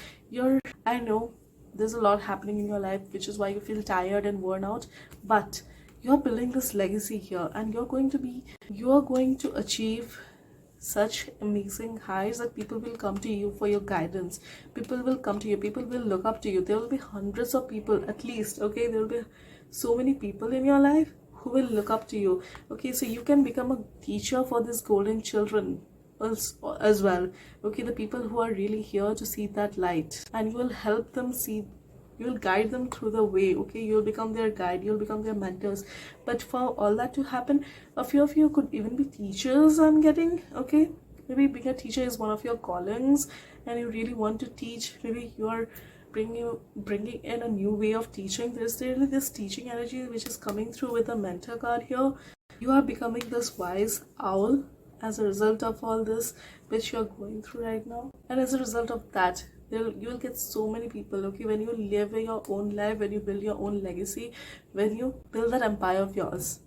I know there's a lot happening in your life, which is why you feel tired and worn out, but you're building this legacy here, and you're going to achieve such amazing highs that people will come to you for your guidance. People will come to you, people will look up to you. There will be hundreds of people at least, okay, there will be so many people in your life who will look up to you, okay. So you can become a teacher for these golden children as well, okay, the people who are really here to see that light, and you will help them see, you'll guide them through the way, okay. You'll become their guide, you'll become their mentors. But for all that to happen, a few of you could even be teachers, I'm getting, okay. Maybe being a teacher is one of your callings and you really want to teach. Maybe you are bringing in a new way of teaching. There's really this teaching energy which is coming through with the mentor card here. You are becoming this wise owl as a result of all this which you're going through right now. And as a result of that, you will get so many people, okay. When you live your own life, when you build your own legacy, when you build that empire of yours,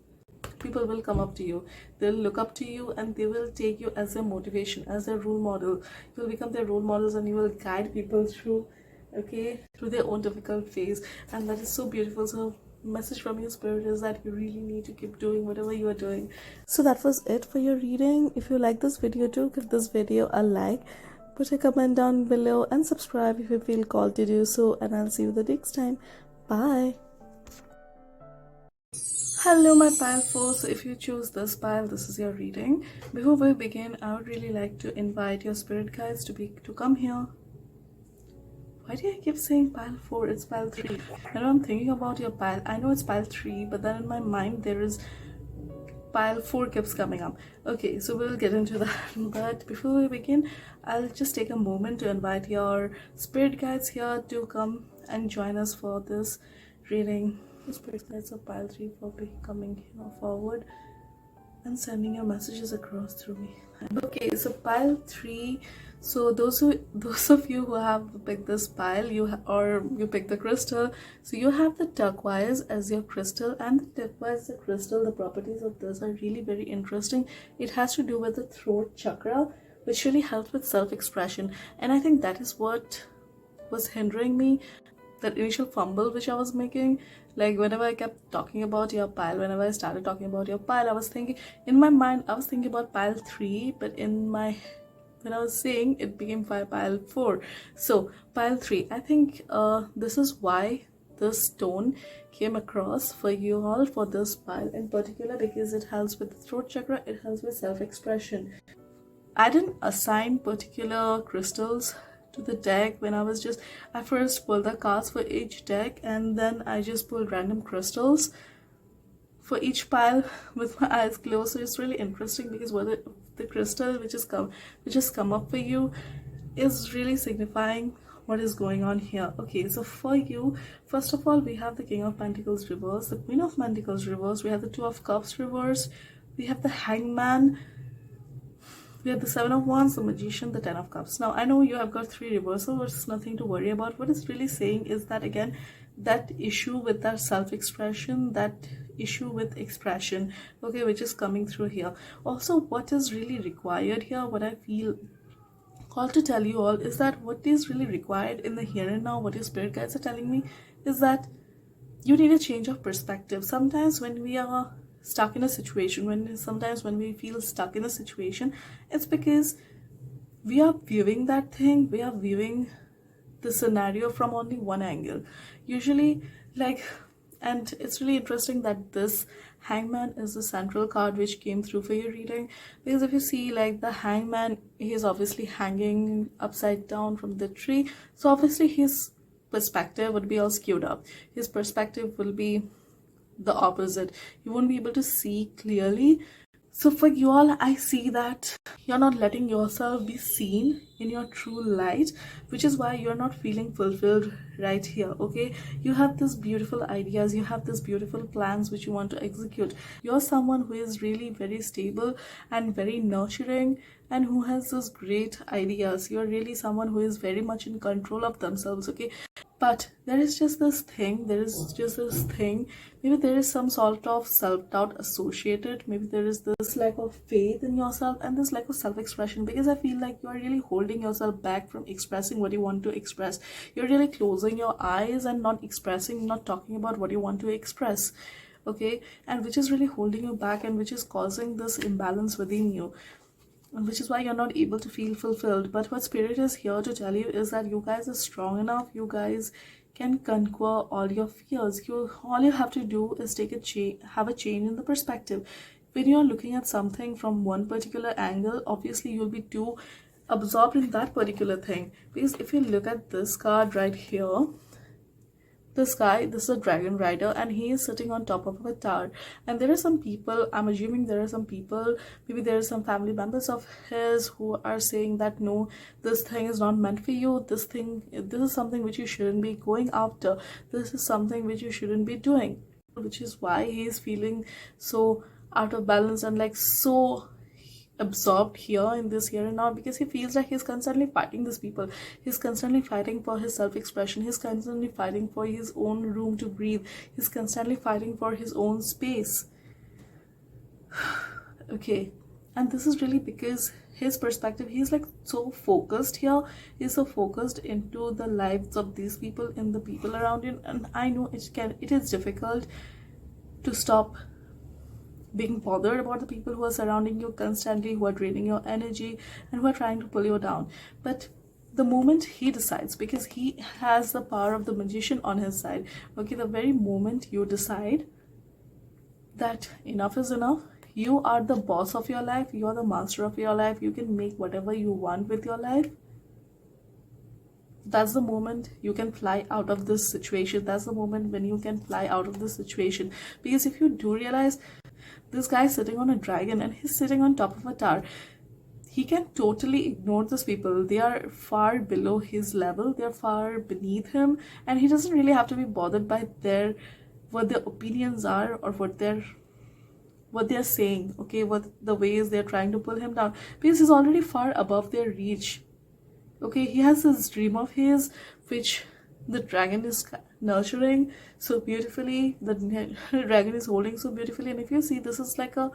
people will come up to you, they'll look up to you, and they will take you as their motivation, as their role model. You will become their role models, and you will guide people through, okay, through their own difficult phase. And that is so beautiful. So message from your spirit is that you really need to keep doing whatever you are doing. So that was it for your reading. If you like this video too, give this video a like, put a comment down below, and subscribe if you feel called to do so. And I'll see you the next time. Bye. Hello my pile four. So if you choose this pile, this is your reading. Before we begin, I would really like to invite your spirit guides to come here Why do I keep saying pile 4? It's pile 3. When I'm thinking about your pile, I know it's pile 3, but then in my mind there is pile 4 keeps coming up. Okay, so we'll get into that. But before we begin, I'll just take a moment to invite your spirit guides here to come and join us for this reading. The spirit guides of pile 3 will be coming forward and sending your messages across through me. Okay, so pile 3. So those of you who have picked this pile, you pick the crystal, so you have the turquoise as your crystal, and the turquoise, the crystal, the properties of this are really very interesting. It has to do with the throat chakra, which really helps with self-expression, and I think that is what was hindering me, that initial fumble which I was making. Like whenever I kept talking about your pile, whenever I started talking about your pile, I was thinking in my mind, I was thinking about pile 3, but when I was saying, it became pile 4. So pile 3, I think this is why this stone came across for you all, for this pile in particular, because it helps with the throat chakra, it helps with self-expression. I didn't assign particular crystals to the deck when I first pulled the cards for each deck, and then I just pulled random crystals for each pile with my eyes closed. So it's really interesting because what the crystal which has come up for you is really signifying what is going on here. Okay, so for you, first of all, we have the King of Pentacles reverse, the Queen of Pentacles reverse, we have the Two of Cups reverse, we have the Hangman, we have the Seven of Wands, the Magician, the Ten of Cups. Now, I know you have got 3 reversals, but it's nothing to worry about. What it's really saying is that, again, that issue with that self-expression, that issue with expression, okay, which is coming through here. Also, what is really required here, what I feel called to tell you all, is that what is really required in the here and now, what your spirit guides are telling me, is that you need a change of perspective. Sometimes when we are stuck in a situation, sometimes when we feel stuck in a situation, it's because we are viewing the scenario from only one angle usually. And it's really interesting that this Hangman is the central card which came through for your reading, because if you see, like, the Hangman, he is obviously hanging upside down from the tree, so obviously his perspective would be all skewed up. His perspective will be the opposite. You won't be able to see clearly. So for you all, I see that you're not letting yourself be seen in your true light, which is why you're not feeling fulfilled right here. Okay, you have these beautiful ideas, you have these beautiful plans which you want to execute. You're someone who is really very stable and very nurturing, and who has those great ideas. You're really someone who is very much in control of themselves. Okay, but there is just this thing, maybe there is some sort of self-doubt associated, maybe there is this lack of faith in yourself and this lack of self-expression, because I feel like you are really holding yourself back from expressing what you want to express. You're really closing your eyes and not talking about what you want to express. Okay, and which is really holding you back, and which is causing this imbalance within you, and which is why you're not able to feel fulfilled. But what spirit is here to tell you is that you guys are strong enough. You guys can conquer all your fears. All you have to do is have a change in the perspective. When you're looking at something from one particular angle, obviously you'll be too absorbed in that particular thing. Because if you look at this card right here, this is a dragon rider, and he is sitting on top of a tower, and there are some people, I'm assuming there are some people, maybe there are some family members of his, who are saying that no, this thing is not meant for you, this is something which you shouldn't be going after, this is something which you shouldn't be doing, which is why he is feeling so out of balance and like so absorbed here in this here and now, because he feels like he's constantly fighting these people. He's constantly fighting for his self-expression. He's constantly fighting for his own room to breathe. He's constantly fighting for his own space. Okay, and this is really because his perspective, he's like so focused here. He's so focused into the lives of these people and the people around him, and I know it is difficult to stop being bothered about the people who are surrounding you constantly, who are draining your energy and who are trying to pull you down. But the moment he decides, because he has the power of the Magician on his side, okay, the very moment you decide that enough is enough, you are the boss of your life, you are the master of your life, you can make whatever you want with your life, that's the moment you can fly out of this situation. That's the moment when you can fly out of this situation. Because if you do realize, this guy is sitting on a dragon and he's sitting on top of a tower, he can totally ignore these people. They are far below his level, they're far beneath him, and he doesn't really have to be bothered by what their opinions are, or what they're saying, okay, what the ways they're trying to pull him down, because he's already far above their reach. Okay, he has this dream of his, which the dragon is nurturing so beautifully, the dragon is holding so beautifully. And if you see, this is like a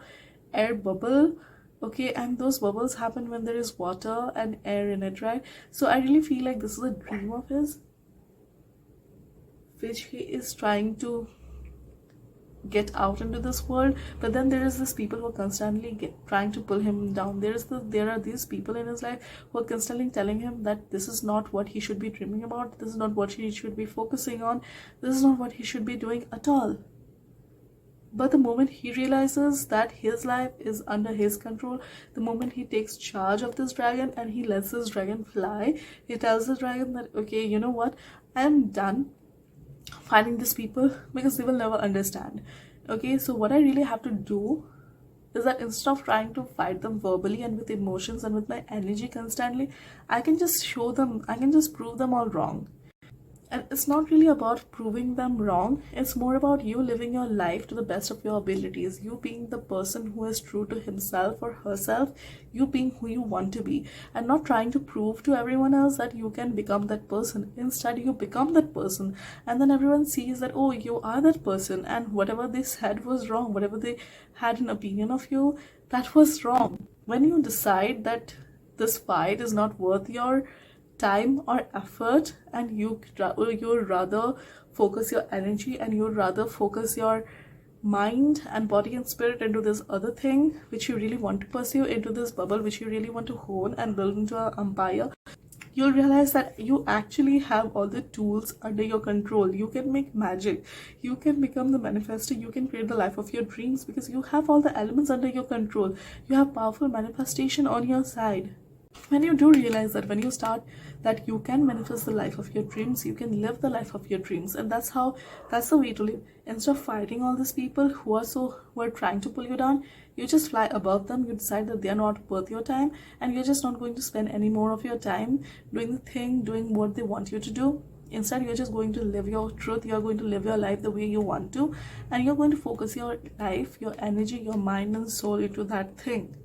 air bubble, okay, and those bubbles happen when there is water and air in it, right? So I really feel like this is a dream of his, which he is trying to get out into this world. But then there is this people who are constantly trying to pull him down. There are these people in his life who are constantly telling him that this is not what he should be dreaming about, this is not what he should be focusing on, this is not what he should be doing at all. But the moment he realizes that his life is under his control, the moment he takes charge of this dragon and he lets this dragon fly, he tells the dragon that, okay, you know what, I am done fighting these people because they will never understand. Okay, so what I really have to do is that instead of trying to fight them verbally and with emotions and with my energy constantly, I can just show them, I can just prove them all wrong. And it's not really about proving them wrong, it's more about you living your life to the best of your abilities, you being the person who is true to himself or herself, you being who you want to be, and not trying to prove to everyone else that you can become that person. Instead, you become that person, and then everyone sees that, oh, you are that person, and whatever they said was wrong, whatever they had an opinion of you, that was wrong. When you decide that this fight is not worth your time or effort, and you'd rather focus your energy and you'd rather focus your mind and body and spirit into this other thing which you really want to pursue, into this bubble which you really want to hone and build into an empire, you'll realize that you actually have all the tools under your control. You can make magic, you can become the manifester, you can create the life of your dreams, because you have all the elements under your control. You have powerful manifestation on your side. When you do realize that, when you start that you can manifest the life of your dreams, you can live the life of your dreams, and that's the way to live. Instead of fighting all these people who are trying to pull you down, you just fly above them. You decide that they are not worth your time, and you're just not going to spend any more of your time doing what they want you to do. Instead, you're just going to live your truth, you're going to live your life the way you want to, and you're going to focus your life, your energy, your mind and soul into that thing.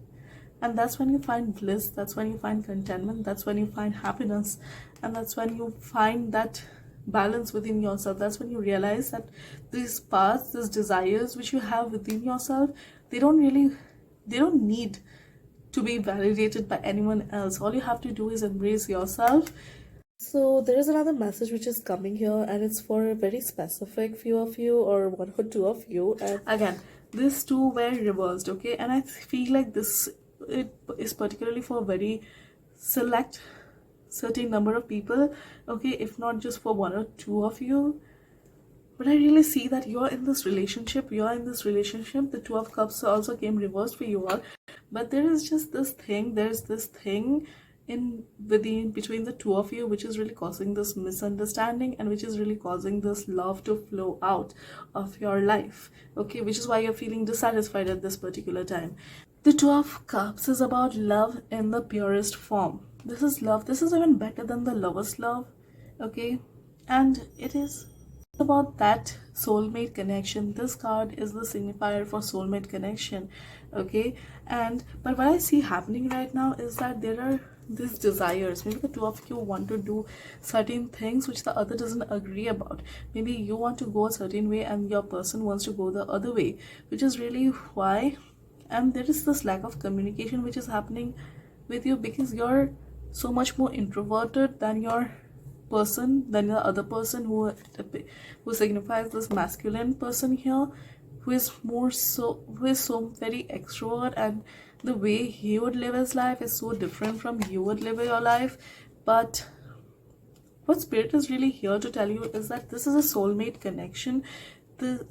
And that's when you find bliss, that's when you find contentment, that's when you find happiness, and that's when you find that balance within yourself. That's when you realize that these paths, these desires which you have within yourself, they don't need to be validated by anyone else. All you have to do is embrace yourself. So there is another message which is coming here, and it's for a very specific few of you, or one or two of you. And again, these two were reversed, okay, and I feel like it is particularly for a very select certain number of people, okay, if not just for one or two of you. But I really see that you're in this relationship, the Two of Cups also came reversed for you all, but there's this thing in between the two of you which is really causing this misunderstanding, and which is really causing this love to flow out of your life, okay, which is why you're feeling dissatisfied at this particular time. The Two of Cups is about love in the purest form. This is love. This is even better than the lover's love, okay? And it is about that soulmate connection. This card is the signifier for soulmate connection, okay? But what I see happening right now is that there are these desires. Maybe the two of you want to do certain things which the other doesn't agree about. Maybe you want to go a certain way and your person wants to go the other way, which is really why. And there is this lack of communication which is happening with you, because you're so much more introverted than the other person who signifies this masculine person here, who is so very extrovert, and the way he would live his life is so different from you would live your life. But what spirit is really here to tell you is that this is a soulmate connection.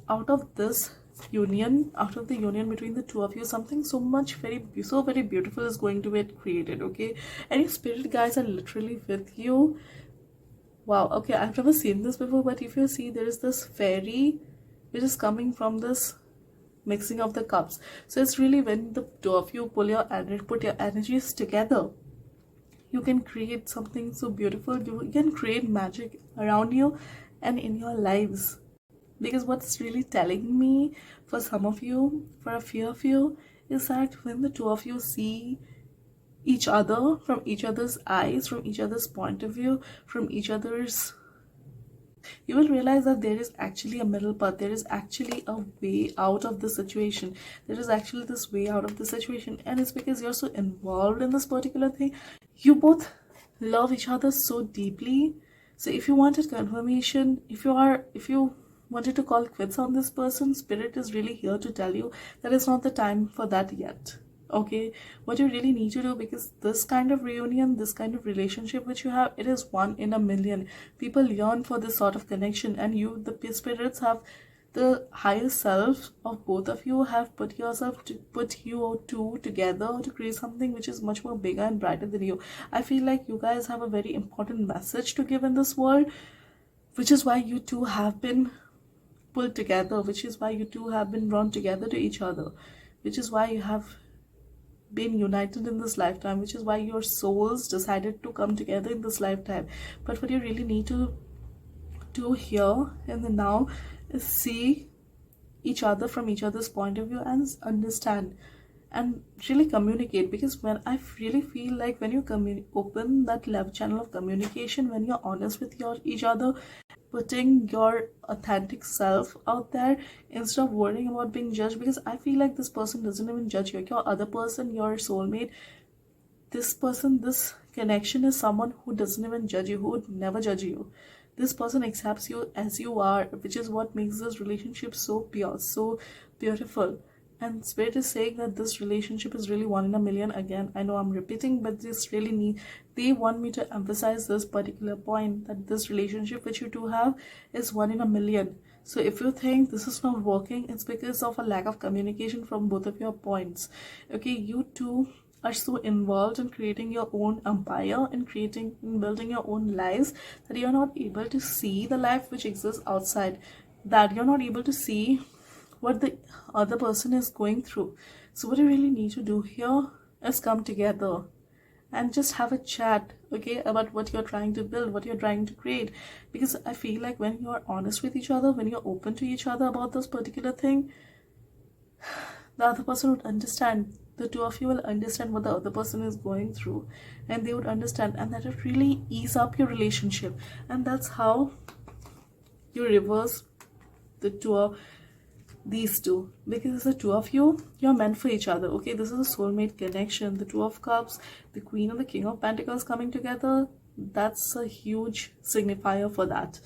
Out of the union between the two of you, something so very beautiful is going to be created, okay? And your spirit guides are literally with you Wow, okay, I've never seen this before, but if you see, there is this fairy which is coming from this mixing of the cups. So it's really when the two of you put your energies together, you can create something so beautiful. You can create magic around you and in your lives. Because what's really telling me for some of you, for a few of you, is that when the two of you see each other from each other's eyes, from each other's point of view, from each other's, you will realize that there is actually a middle path. There is actually a way out of the situation. There is actually this way out of the situation, and it's because you're so involved in this particular thing. You both love each other so deeply. So if you wanted confirmation, if you wanted to call quits on this person, spirit is really here to tell you that it's not the time for that yet. Okay, what you really need to do, because this kind of reunion, this kind of relationship which you have, it is one in a million. People yearn for this sort of connection, and you, the spirits, have the higher self of both of you have put you two together to create something which is much more bigger and brighter than you. I feel like you guys have a very important message to give in this world, which is why you two have been pulled together, which is why you two have been drawn together to each other, which is why you have been united in this lifetime, which is why your souls decided to come together in this lifetime. But what you really need to do here in the now is see each other from each other's point of view and understand and really communicate. Because when I really feel like when you open that love channel of communication, when you're honest with each other, putting your authentic self out there instead of worrying about being judged, because I feel like this person doesn't even judge you. Your other person, your soulmate, this person, this connection is someone who doesn't even judge you, who would never judge you. This person accepts you as you are, which is what makes this relationship so pure, so beautiful. And spirit is saying that this relationship is really one in a million. Again, I know I'm repeating, but this really need, they want me to emphasize this particular point, that this relationship which you two have is one in a million. So if you think this is not working, it's because of a lack of communication from both of your points. Okay, you two are so involved in creating your own empire and creating and building your own lives, that you're not able to see the life which exists outside, that you're not able to see what the other person is going through. So what you really need to do here is come together and just have a chat, okay, about what you're trying to build, what you're trying to create. Because I feel like when you're honest with each other, when you're open to each other about this particular thing, the other person would understand. The two of you will understand what the other person is going through, and they would understand, and that would really ease up your relationship. And that's how you reverse the two of these two, because the two of you, you're meant for each other. Okay, this is a soulmate connection. The Two of Cups, the Queen and the King of Pentacles coming together, that's a huge signifier for that.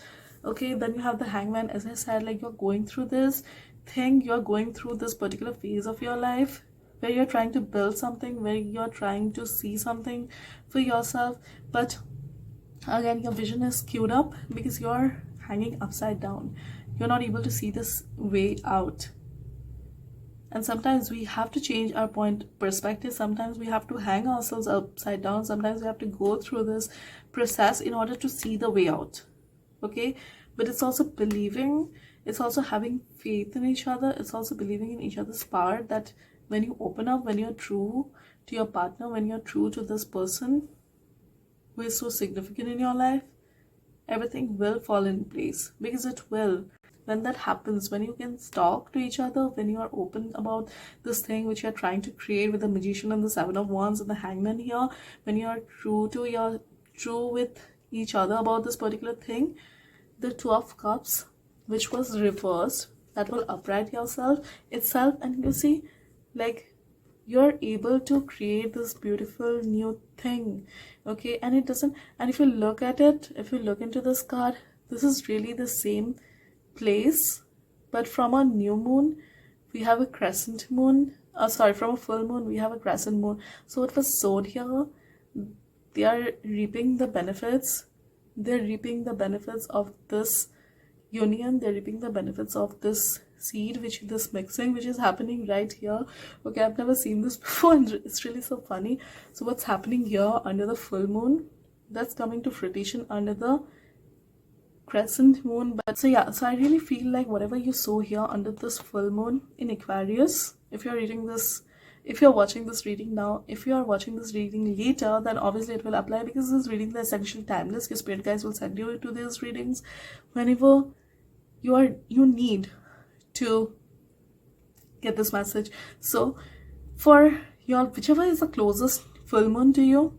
Okay, then you have the Hangman. As I said, like, you're going through this thing, you're going through this particular phase of your life where you're trying to build something, where you're trying to see something for yourself, but again your vision is skewed up because you're hanging upside down. You're not able to see this way out. And sometimes we have to change our point perspective. Sometimes we have to hang ourselves upside down. Sometimes we have to go through this process in order to see the way out. Okay, but it's also believing, it's also having faith in each other, it's also believing in each other's power, that when you open up, when you're true to your partner, when you're true to this person who is so significant in your life, everything will fall in place, because it will. When that happens, when you can talk to each other, when you are open about this thing which you're trying to create with the Magician and the Seven of Wands and the Hangman here, when you are true with each other about this particular thing, the Two of Cups, which was reversed, that will upright itself, and you see, like, you're able to create this beautiful new thing. Okay, and it doesn't, and if you look at it, if you look into this card, this is really the same place, but from a new moon we have a crescent moon. From a full moon we have a crescent moon. So what was sowed here, they are reaping the benefits. They're reaping the benefits of this union. They're reaping the benefits of this seed, this mixing which is happening right here. Okay, I've never seen this before, and it's really so funny. So what's happening here under the full moon, that's coming to fruition under the crescent moon. But so yeah, so I really feel like whatever you sow here under this full moon in Aquarius, if you're reading this, if you're watching this reading now, if you are watching this reading later, then obviously it will apply, because this reading is essentially timeless. Your spirit guides will send you to these readings whenever you need to get this message. So for your, whichever is the closest full moon to you,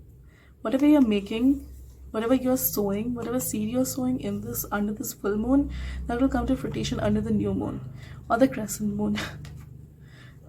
whatever you're making, whatever you're sowing, whatever seed you're sowing in this under this full moon, that will come to fruition under the new moon or the crescent moon.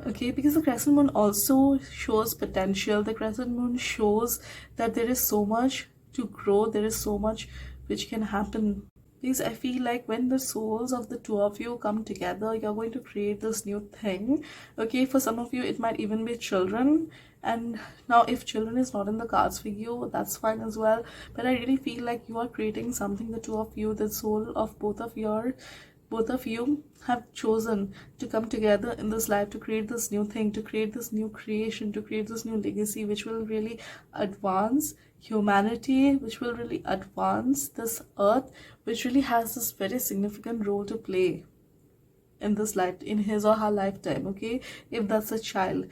Okay, because the crescent moon also shows potential. The crescent moon shows that there is so much to grow, there is so much which can happen. Because I feel like when the souls of the two of you come together, you're going to create this new thing. Okay, for some of you it might even be children, and now if children is not in the cards for you, that's fine as well. But I really feel like you are creating something, the two of you, the soul of both of you have chosen to come together in this life to create this new thing, to create this new creation, to create this new legacy which will really advance humanity, which will really advance this earth, which really has this very significant role to play in this life, in his or her lifetime. Okay, if that's a child,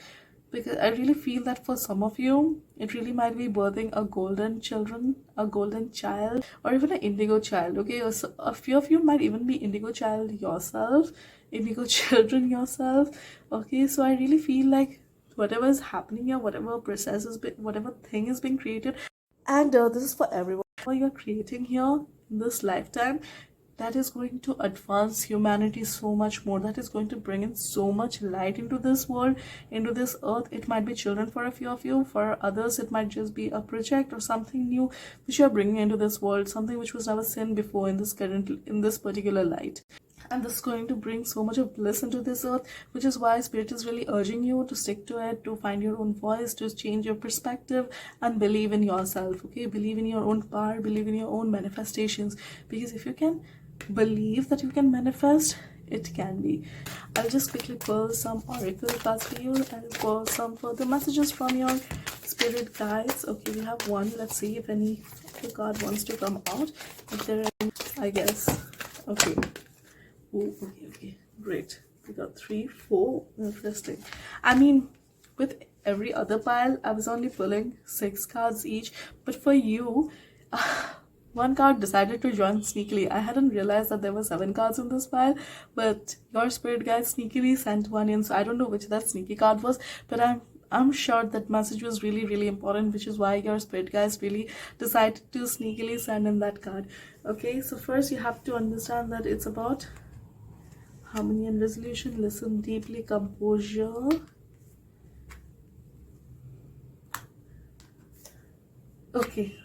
because I really feel that for some of you it really might be birthing a golden child, or even an indigo child. Okay, or so a few of you might even be indigo child yourself, indigo children yourself. Okay, so I really feel like whatever is happening here, whatever process is whatever thing is being created, and this is for everyone, what you're creating here in this lifetime, that is going to advance humanity so much more, that is going to bring in so much light into this world, into this earth. It might be children for a few of you, for others it might just be a project or something new which you're bringing into this world, something which was never seen before in this particular light. And this is going to bring so much of bliss into this earth, which is why spirit is really urging you to stick to it, to find your own voice, to change your perspective, and believe in yourself. Okay, believe in your own power, believe in your own manifestations, because if you can believe that you can manifest, it can be. I'll just quickly pull some oracle cards for you and pull some further messages from your spirit guides. Okay, we have one. Let's see if any of the card wants to come out. If there are any, I guess. Okay. Ooh, okay, great. We got 3, 4. Interesting. I mean, with every other pile, I was only pulling 6 cards each, but for you, one card decided to join sneakily. I hadn't realized that there were 7 cards in this pile, but your spirit guide sneakily sent one in, so I don't know which that sneaky card was, but I'm sure that message was really, really important, which is why your spirit guides really decided to sneakily send in that card. Okay, so first you have to understand that it's about harmony and resolution. Listen deeply, composure. Okay,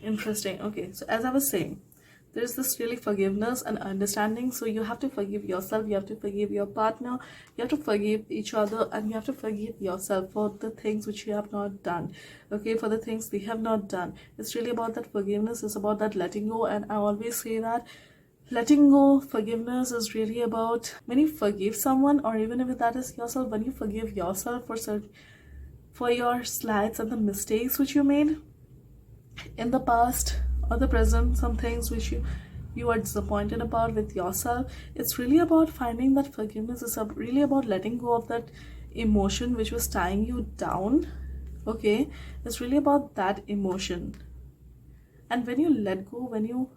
interesting. Okay, so as I was saying, there's this really forgiveness and understanding. So you have to forgive yourself, you have to forgive your partner, you have to forgive each other, and you have to forgive yourself for the things which you have not done. Okay, for the things they have not done. It's really about that forgiveness. It's about that letting go. And I always say that letting go, forgiveness is really about when you forgive someone, or even if that is yourself, when you forgive yourself for your slights and the mistakes which you made in the past or the present, some things which you are disappointed about with yourself. It's really about finding that forgiveness. Is really about letting go of that emotion which was tying you down. Okay, it's really about that emotion. And when you let go, when you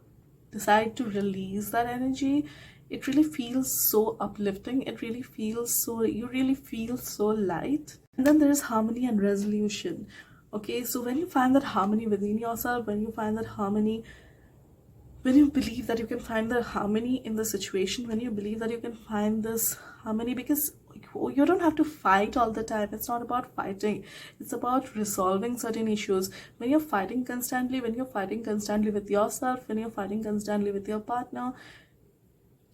decide to release that energy, it really feels so uplifting. It really feels so, you really feel so light. And then there is harmony and resolution. Okay, so when you find that harmony within yourself, when you find that harmony, when you believe that you can find the harmony in the situation, when you believe that you can find this harmony, because you don't have to fight all the time. It's not about fighting, it's about resolving certain issues. When you're fighting constantly, when you're fighting constantly with yourself, when you're fighting constantly with your partner,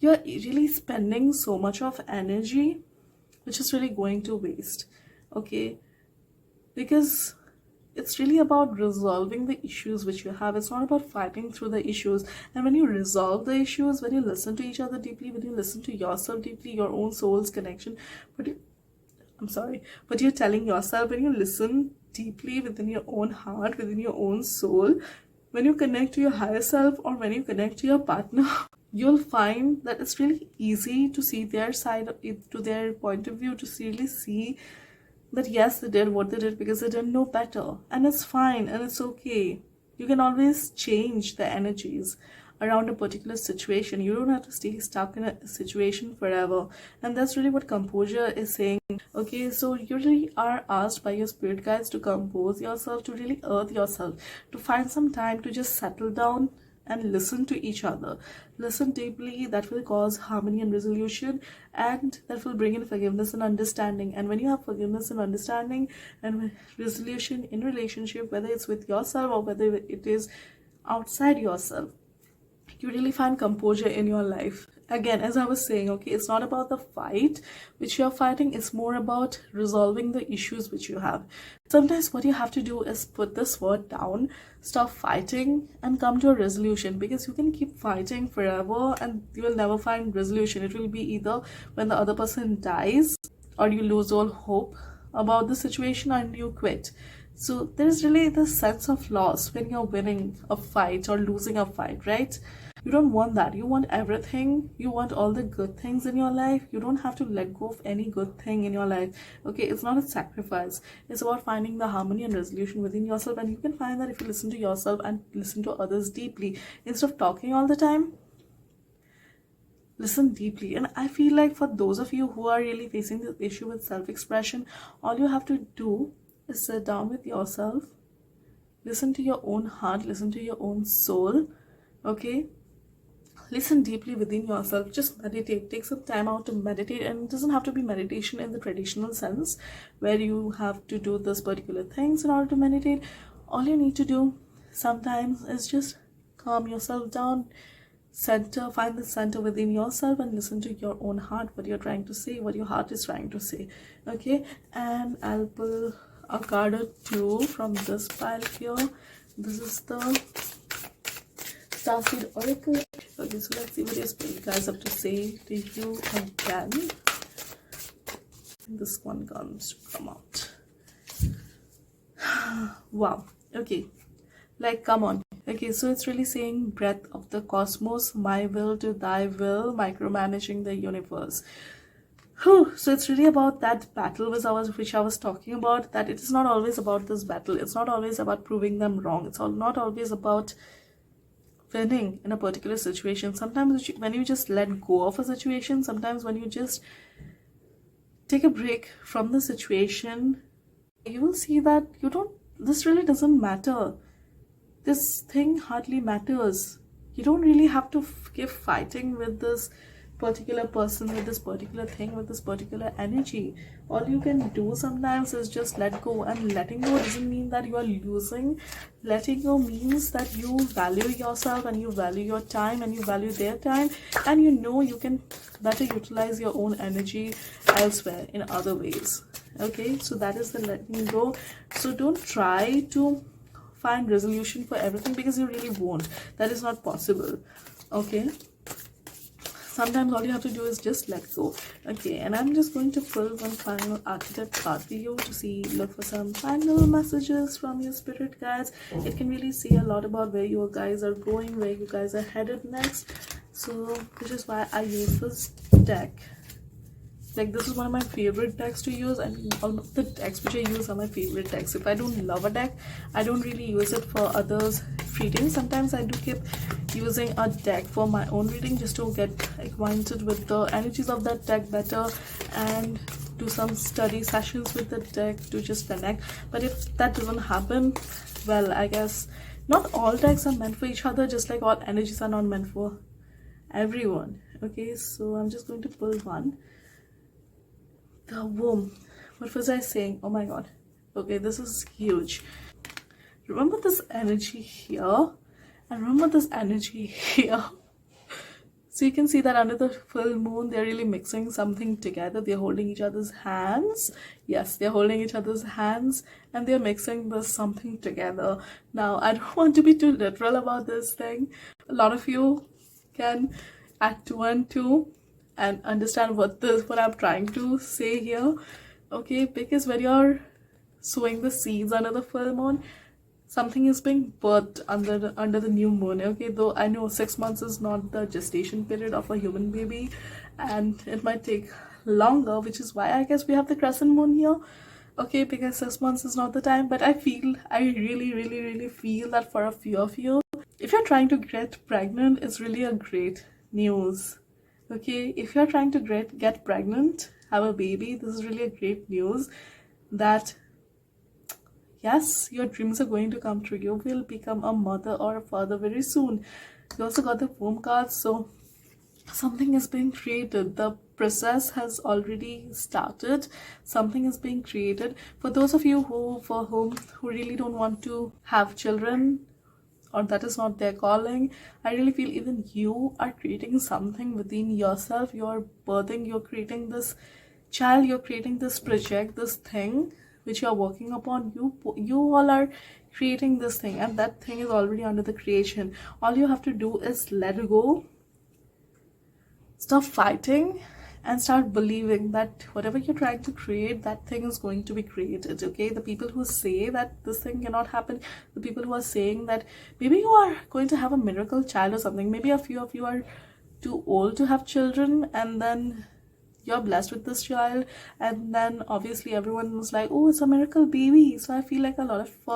you're really spending so much of energy which is really going to waste. Okay, because it's really about resolving the issues which you have. It's not about fighting through the issues. And when you resolve the issues, when you listen to each other deeply, when you listen to yourself deeply, your own soul's connection, but you're telling yourself, when you listen deeply within your own heart, within your own soul, when you connect to your higher self or when you connect to your partner, you'll find that it's really easy to see their side of it, to their point of view, to really see that yes, they did what they did because they didn't know better, and it's fine and it's okay. You can always change the energies around a particular situation. You don't have to stay stuck in a situation forever, and that's really what composure is saying. Okay, so you really are asked by your spirit guides to compose yourself, to really earth yourself, to find some time to just settle down and listen to each other. Listen deeply. That will cause harmony and resolution, and that will bring in forgiveness and understanding. And when you have forgiveness and understanding and resolution in relationship, whether it's with yourself or whether it is outside yourself, you really find composure in your life. Again, as I was saying, okay, it's not about the fight which you're fighting, it's more about resolving the issues which you have. Sometimes what you have to do is put this word down, stop fighting, and come to a resolution, because you can keep fighting forever and you will never find resolution. It will be either when the other person dies, or you lose all hope about the situation, and you quit. So there's really this sense of loss when you're winning a fight or losing a fight, right? You don't want that. You want everything. You want all the good things in your life. You don't have to let go of any good thing in your life. Okay, it's not a sacrifice. It's about finding the harmony and resolution within yourself. And you can find that if you listen to yourself and listen to others deeply, instead of talking all the time, listen deeply. And I feel like for those of you who are really facing this issue with self-expression, all you have to do is sit down with yourself, listen to your own heart, listen to your own soul. Okay, listen deeply within yourself. Just meditate. Take some time out to meditate, and it doesn't have to be meditation in the traditional sense where you have to do this particular things in order to meditate. All you need to do sometimes is just calm yourself down, center, find the center within yourself, and listen to your own heart, what you're trying to say, what your heart is trying to say. Okay, and I'll pull a card or two from this pile here. This is the Starseed Oracle. Okay, so let's see what your spirit guys have to say to you again. This one comes to come out. Wow. Okay, like, come on. Okay, so it's really saying breath of the cosmos, my will to thy will, micromanaging the universe. Whew. So it's really about that battle which I was talking about, that it is not always about this battle. It's not always about proving them wrong. It's not always about winning in a particular situation. Sometimes when you just let go of a situation, sometimes when you just take a break from the situation, you will see that this really doesn't matter. This thing hardly matters. You don't really have to keep fighting with this particular person, with this particular thing, with this particular energy. All you can do sometimes is just let go. And letting go doesn't mean that you are losing. Letting go means that you value yourself, and you value your time, and you value their time, and you can better utilize your own energy elsewhere in other ways. Okay, so that is the letting go. So don't try to find resolution for everything, because you really won't. That is not possible. Okay, sometimes all you have to do is just let go. Okay, and I'm just going to pull one final archetype card for you to see, look for some final messages from your spirit guides. It can really say a lot about where you guys are going, where you guys are headed next. So which is why I use this deck. Like, this is one of my favorite decks to use, and all of the decks which I use are my favorite decks. If I don't love a deck, I don't really use it for others' readings. Sometimes I do keep using a deck for my own reading, just to get acquainted with the energies of that deck better, and do some study sessions with the deck to just connect. But if that doesn't happen, well, I guess not all decks are meant for each other, just like all energies are not meant for everyone. Okay, so I'm just going to pull one. The womb. What was I saying? Oh my god. Okay, this is huge. Remember this energy here, and remember this energy here. So you can see that under the full moon, they're really mixing something together. They're holding each other's hands. Yes, they're holding each other's hands, and they're mixing this something together. Now, I don't want to be too literal about this thing. A lot of you can add 2 and 2 and understand what I'm trying to say here. Okay, because when you're sowing the seeds under the full moon, something is being birthed under the new moon. Okay, though I know 6 months is not the gestation period of a human baby, and it might take longer, which is why I guess we have the crescent moon here. Okay, because 6 months is not the time, but I really feel that for a few of you, if you're trying to get pregnant, it's really a great news. Okay, if you're trying to get pregnant, have a baby, this is really a great news that yes, your dreams are going to come true. You will become a mother or a father very soon. You also got the womb card, so something is being created. The process has already started. Something is being created. For those of you who really don't want to have children, or that is not their calling, I really feel even you are creating something within yourself. You're birthing, you're creating this child, you're creating this project, this thing which you're working upon. You all are creating this thing, and that thing is already under the creation. All you have to do is let go, stop fighting, and start believing that whatever you're trying to create, that thing is going to be created. Okay, the people who say that this thing cannot happen, the people who are saying that maybe you are going to have a miracle child or something, maybe a few of you are too old to have children, and then you're blessed with this child, and then obviously everyone was like, oh, it's a miracle baby. So I feel like for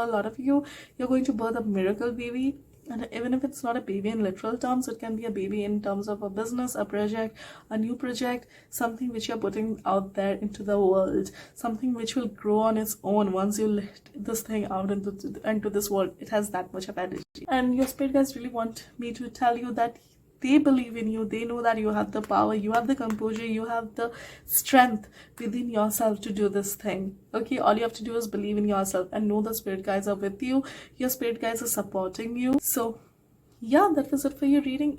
a lot of you, you're going to birth a miracle baby. And even if it's not a baby in literal terms, it can be a baby in terms of a business, a project, a new project, something which you're putting out there into the world, something which will grow on its own once you let this thing out into this world. It has that much of energy. And your spirit guides really want me to tell you that they believe in you. They know that you have the power, you have the composure, you have the strength within yourself to do this thing. Okay, all you have to do is believe in yourself and know the spirit guides are with you. Your spirit guides are supporting you. So yeah, that was it for your reading.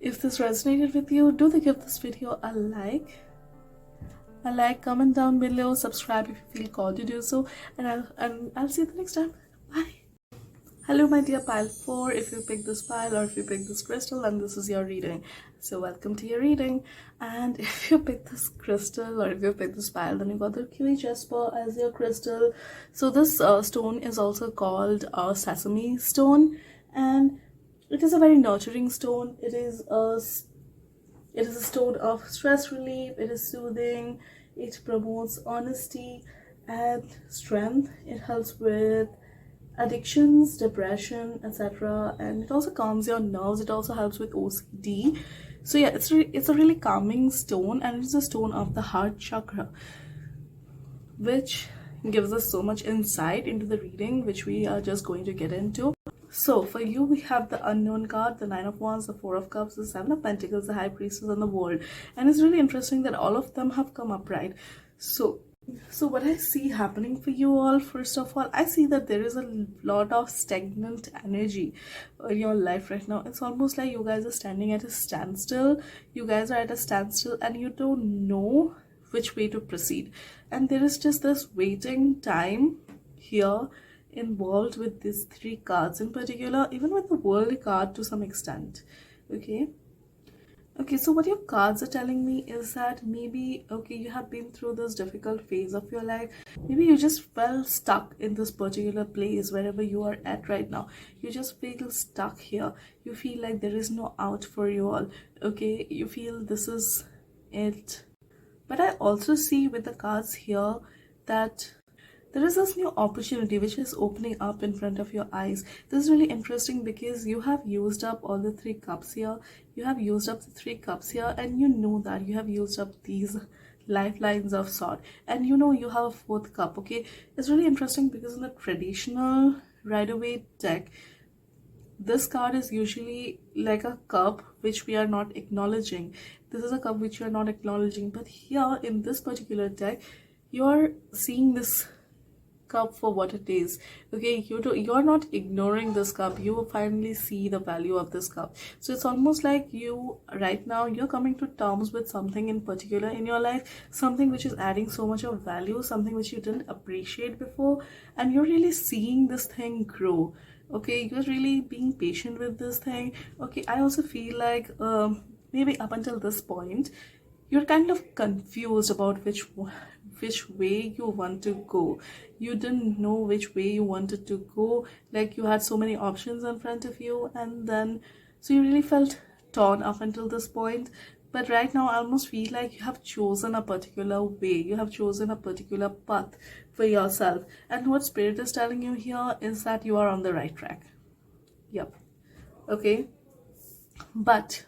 If this resonated with you, do give this video a like, comment down below, subscribe if you feel called to do so, and I'll see you the next time. Bye. Hello my dear pile 4, if you pick this pile or if you pick this crystal, and this is your reading, so welcome to your reading. And if you pick this crystal or if you pick this pile, then you got the Kiwi Jasper as your crystal. So this stone is also called sesame stone, and it is a very nurturing stone. It is a stone of stress relief. It is soothing, it promotes honesty and strength. It helps with addictions, depression, etc., and it also calms your nerves. It also helps with OCD. So yeah, it's a really calming stone, and it's a stone of the heart chakra, which gives us so much insight into the reading, which we are just going to get into. So for you, we have the Unknown card, the Nine of Wands, the Four of Cups, the Seven of Pentacles, the High Priestess, and the World. And it's really interesting that all of them have come up, right? So what I see happening for you all, first of all, I see that there is a lot of stagnant energy in your life right now. It's almost like you guys are standing at a standstill. You guys are at a standstill and you don't know which way to proceed. And there is just this waiting time here involved with these 3 cards in particular, even with the World card to some extent. Okay, so what your cards are telling me is that maybe, okay, you have been through this difficult phase of your life. Maybe you just felt stuck in this particular place wherever you are at right now. You just feel stuck here. You feel like there is no out for you all. Okay, you feel this is it. But I also see with the cards here that there is this new opportunity which is opening up in front of your eyes. This is really interesting because you have used up all the 3 cups here. You have used up the 3 cups here, and you know that you have used up these lifelines of sort, and you know you have a 4th cup. Okay, it's really interesting because in the traditional Rider-Waite deck, this card is usually like a cup which we are not acknowledging. This is a cup which you are not acknowledging, but here in this particular deck, you're seeing this cup for what it is. Okay, you're not ignoring this cup. You finally see the value of this cup. So it's almost like you right now, you're coming to terms with something in particular in your life, something which is adding so much of value, something which you didn't appreciate before, and you're really seeing this thing grow. Okay, you're really being patient with this thing. Okay, I also feel like maybe up until this point, you're kind of confused about which way you want to go. You didn't know which way you wanted to go. Like, you had so many options in front of you, and then so you really felt torn up until this point. But right now I almost feel like you have chosen a particular way, you have chosen a particular path for yourself, and what spirit is telling you here is that you are on the right track. Yep. Okay. But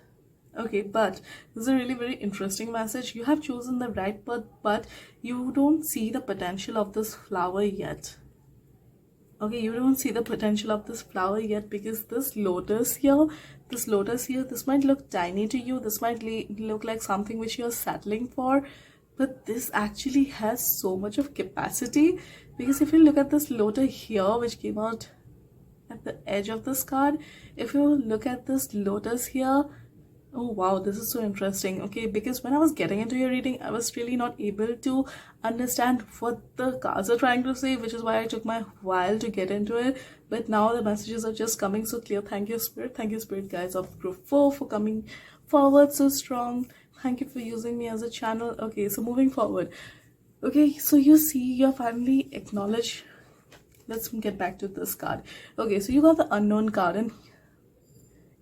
but this is a really very interesting message. You have chosen the right path, but you don't see the potential of this flower yet. Okay, you don't see the potential of this flower yet, because this lotus here, this might look tiny to you, this might look like something which you're settling for, but this actually has so much of capacity. Because if you look at this lotus here, which came out at the edge of this card, if you look at this lotus here, oh wow, this is so interesting. Okay, because when I was getting into your reading, I was really not able to understand what the cards are trying to say, which is why I took my while to get into it. But now the messages are just coming so clear. Thank you, Spirit. Thank you, Spirit guides of Group 4, for coming forward so strong. Thank you for using me as a channel. Okay, so moving forward. Okay, so you see, you're finally acknowledged. Let's get back to this card. Okay, so you got the unknown card, and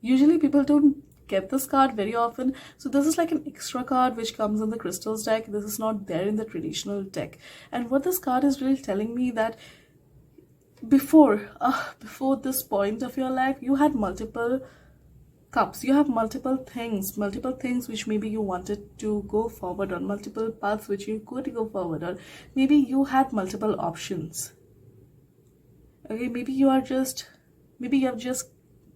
usually people don't get this card very often, so this is like an extra card which comes in the crystals deck. This is not there in the traditional deck. And what this card is really telling me, that before this point of your life, you had multiple cups, you have multiple things which maybe you wanted to go forward on, multiple paths which you could go forward on. Maybe you had multiple options. Okay, maybe you have just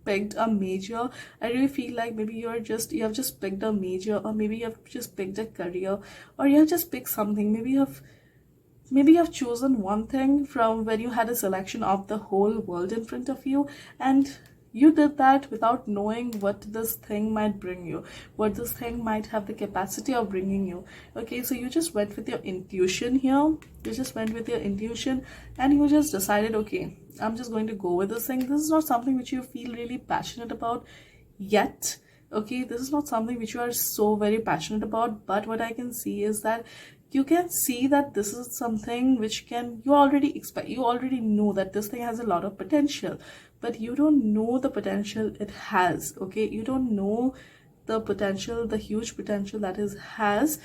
picked a major. I really feel like maybe you have just picked a major, or maybe you have just picked a career, or you have just picked something. Maybe you have chosen one thing from when you had a selection of the whole world in front of you, and you did that without knowing what this thing might bring you, what this thing might have the capacity of bringing you. Okay, so you just went with your intuition here. You just went with your intuition, and you just decided, okay, I'm just going to go with this thing. This is not something which you feel really passionate about yet. Okay, this is not something which you are so very passionate about, but what I can see is that you can see that this is something which you already know that this thing has a lot of potential, but you don't know the potential it has. Okay, you don't know the potential, the huge potential that it has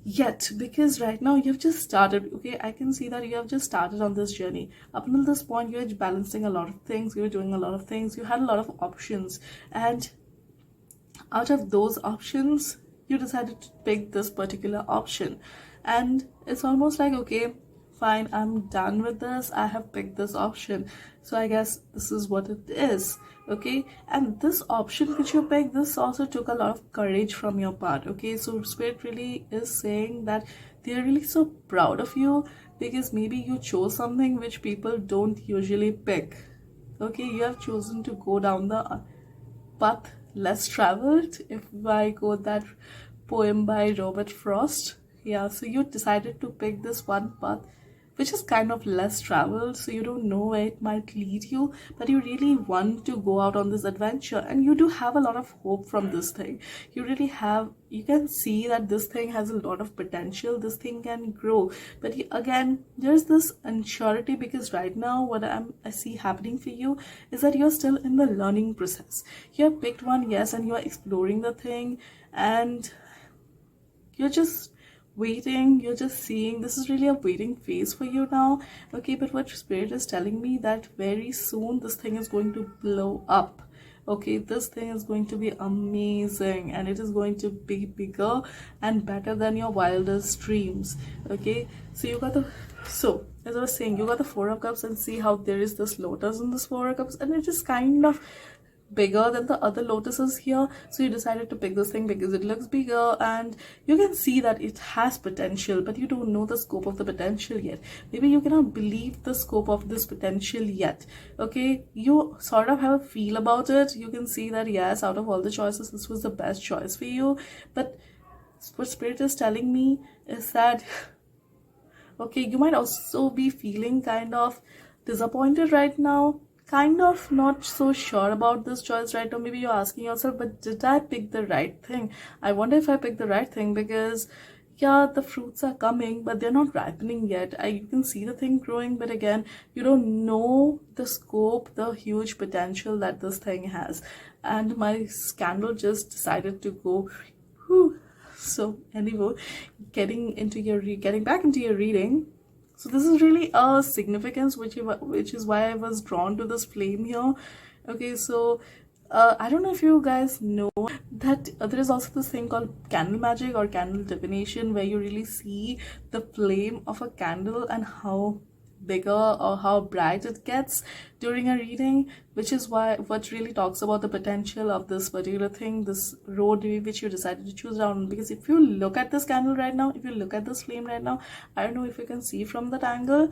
yet, because right now you've just started. Okay, I can see that you have just started on this journey. Up until this point, you're balancing a lot of things, you're doing a lot of things, you had a lot of options, and out of those options you decided to pick this particular option. And it's almost like, okay, fine, I'm done with this, I have picked this option, so I guess this is what it is. Okay, and this option which you picked, this also took a lot of courage from your part. Okay, so Spirit really is saying that they're really so proud of you, because maybe you chose something which people don't usually pick. Okay, you have chosen to go down the path less traveled, if I quote that poem by Robert Frost. Yeah, so you decided to pick this one path which is kind of less traveled, so you don't know where it might lead you, but you really want to go out on this adventure, and you do have a lot of hope from this thing. You can see that this thing has a lot of potential, this thing can grow, but again, there's this unsurety, because right now what I see happening for you is that you're still in the learning process. You have picked one, yes, and you are exploring the thing, and you're just waiting, you're just seeing. This is really a waiting phase for you now. Okay, but what Spirit is telling me, that very soon this thing is going to blow up. Okay, this thing is going to be amazing, and it is going to be bigger and better than your wildest dreams. Okay, so as I was saying, you got the Four of Cups, and see how there is this lotus in this Four of Cups, and it is kind of bigger than the other lotuses here. So you decided to pick this thing because it looks bigger, and you can see that it has potential, but you don't know the scope of the potential yet. Maybe you cannot believe the scope of this potential yet. Okay, you sort of have a feel about it. You can see that yes, out of all the choices, this was the best choice for you. But what Spirit is telling me is that okay, you might also be feeling kind of disappointed right now. kind of not so sure about this choice right now. Maybe you're asking yourself, but did I pick the right thing? I wonder if I picked the right thing, because yeah, the fruits are coming, but they're not ripening yet. You can see the thing growing, but again, you don't know the scope, the huge potential that this thing has. And my candle just decided to go. Whew. So anyway, getting back into your reading. So this is really a significance, which is why I was drawn to this flame here. Okay, so I don't know if you guys know that there is also this thing called candle magic or candle divination, where you really see the flame of a candle and how bigger or how bright it gets during a reading, which is what really talks about the potential of this particular thing, this road which you decided to choose down. Because if you look at this candle right now, if you look at this flame right now, I don't know if you can see from that angle,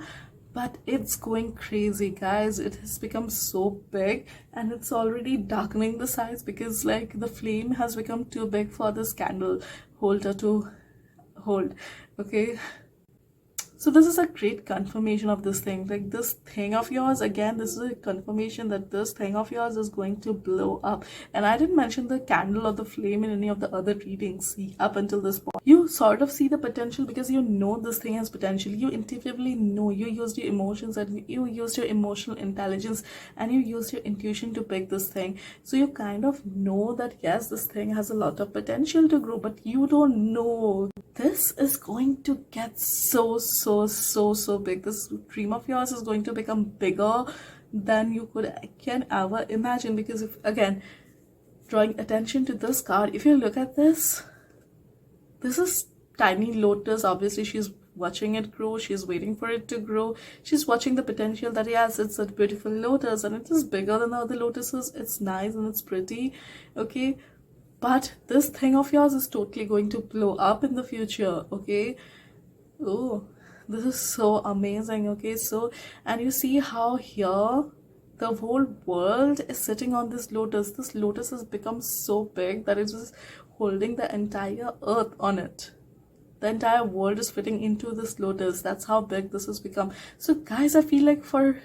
but it's going crazy, guys. It has become so big, and it's already darkening the sides, because like the flame has become too big for this candle holder to hold. Okay, so this is a great confirmation of this thing. Like this thing of yours, again, this is a confirmation that this thing of yours is going to blow up. And I didn't mention the candle or the flame in any of the other readings up until this point. You sort of see the potential because you know this thing has potential. You intuitively know. You used your emotions and you used your emotional intelligence and you used your intuition to pick this thing. So you kind of know that yes, this thing has a lot of potential to grow, but you don't know this is going to get so big. This dream of yours is going to become bigger than you can ever imagine. Because if, again, drawing attention to this card, if you look at this is tiny lotus. Obviously she's watching it grow, she's waiting for it to grow, she's watching the potential that yes, it's a beautiful lotus and it is bigger than the other lotuses. It's nice and it's pretty, okay, but this thing of yours is totally going to blow up in the future. Okay, oh, this is so amazing. Okay, so, and you see how here the whole world is sitting on this lotus. This lotus has become so big that it's just holding the entire earth on it. The entire world is fitting into this lotus. That's how big this has become. So guys, I feel like for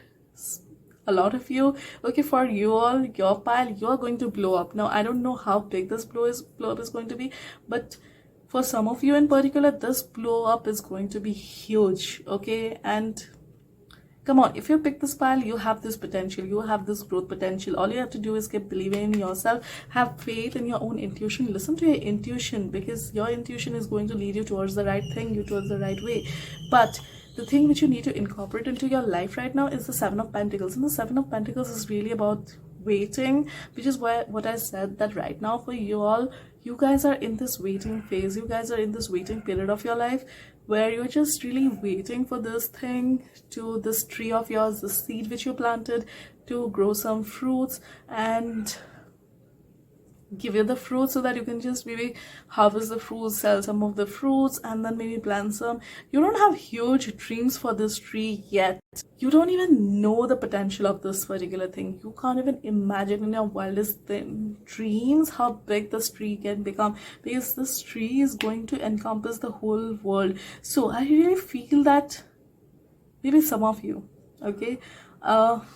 a lot of you, okay, for you all, your pile, you're going to blow up. Now I don't know how big this blow up is going to be, but for some of you in particular, this blow up is going to be huge. Okay, and come on, if you pick this pile, you have this potential, you have this growth potential. All you have to do is keep believing in yourself, have faith in your own intuition, listen to your intuition, because your intuition is going to lead you towards the right thing, you towards the right way. But the thing which you need to incorporate into your life right now is the Seven of Pentacles. And the Seven of Pentacles is really about waiting, which is why what I said, that right now for you all, you guys are in this waiting phase, you guys are in this waiting period of your life where you're just really waiting for this thing, to this tree of yours, the seed which you planted, to grow some fruits and give you the fruits, so that you can just maybe harvest the fruits, sell some of the fruits, and then maybe plant some. You don't have huge dreams for this tree yet. You don't even know the potential of this particular thing. You can't even imagine in your wildest dreams how big this tree can become, because this tree is going to encompass the whole world. So I really feel that maybe some of you, okay, are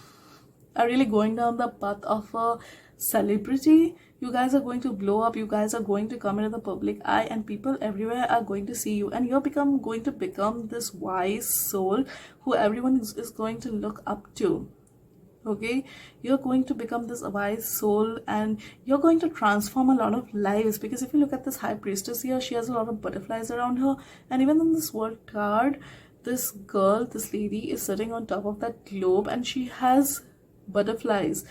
really going down the path of a celebrity. You guys are going to blow up, you guys are going to come into the public eye, and people everywhere are going to see you, and you're going to become this wise soul who everyone is going to look up to. Okay, you're going to become this wise soul and you're going to transform a lot of lives. Because if you look at this high priestess here, she has a lot of butterflies around her, and even in this world card, this girl, this lady is sitting on top of that globe and she has butterflies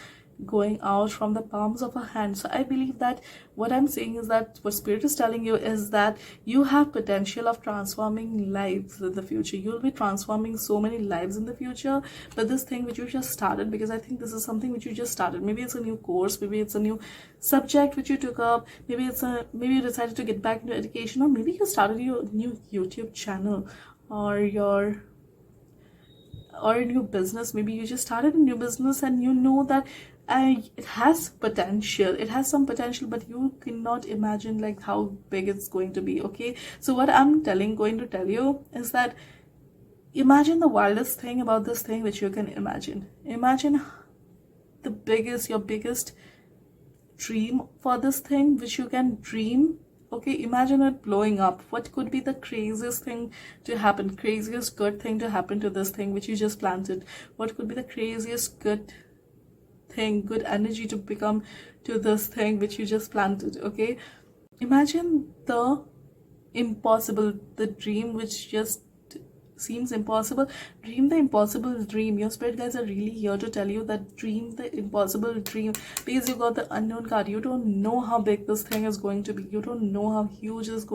going out from the palms of her hand. So I believe that what I'm saying is that what spirit is telling you is that you have potential of transforming lives in the future. You'll be transforming so many lives in the future. But this thing which you just started, because I think this is something which you just started, maybe it's a new course, maybe it's a new subject which you took up, maybe you decided to get back into education, or maybe you started your new YouTube channel, or a new business. Maybe you just started a new business and you know that it has potential, it has some potential, but you cannot imagine like how big it's going to be. Okay, so what I'm going to tell you is that imagine the wildest thing about this thing which you can imagine. Imagine your biggest dream for this thing which you can dream. Okay, imagine it blowing up. What could be the craziest thing to happen, craziest good thing to happen to this thing which you just planted? What could be the craziest good thing, good energy to become to this thing which you just planted? Okay, imagine the impossible, the dream which just seems impossible. Dream the impossible dream. Your spirit guides are really here to tell you that dream the impossible dream, because you got the unknown card. You don't know how big this thing is going to be, you don't know how huge this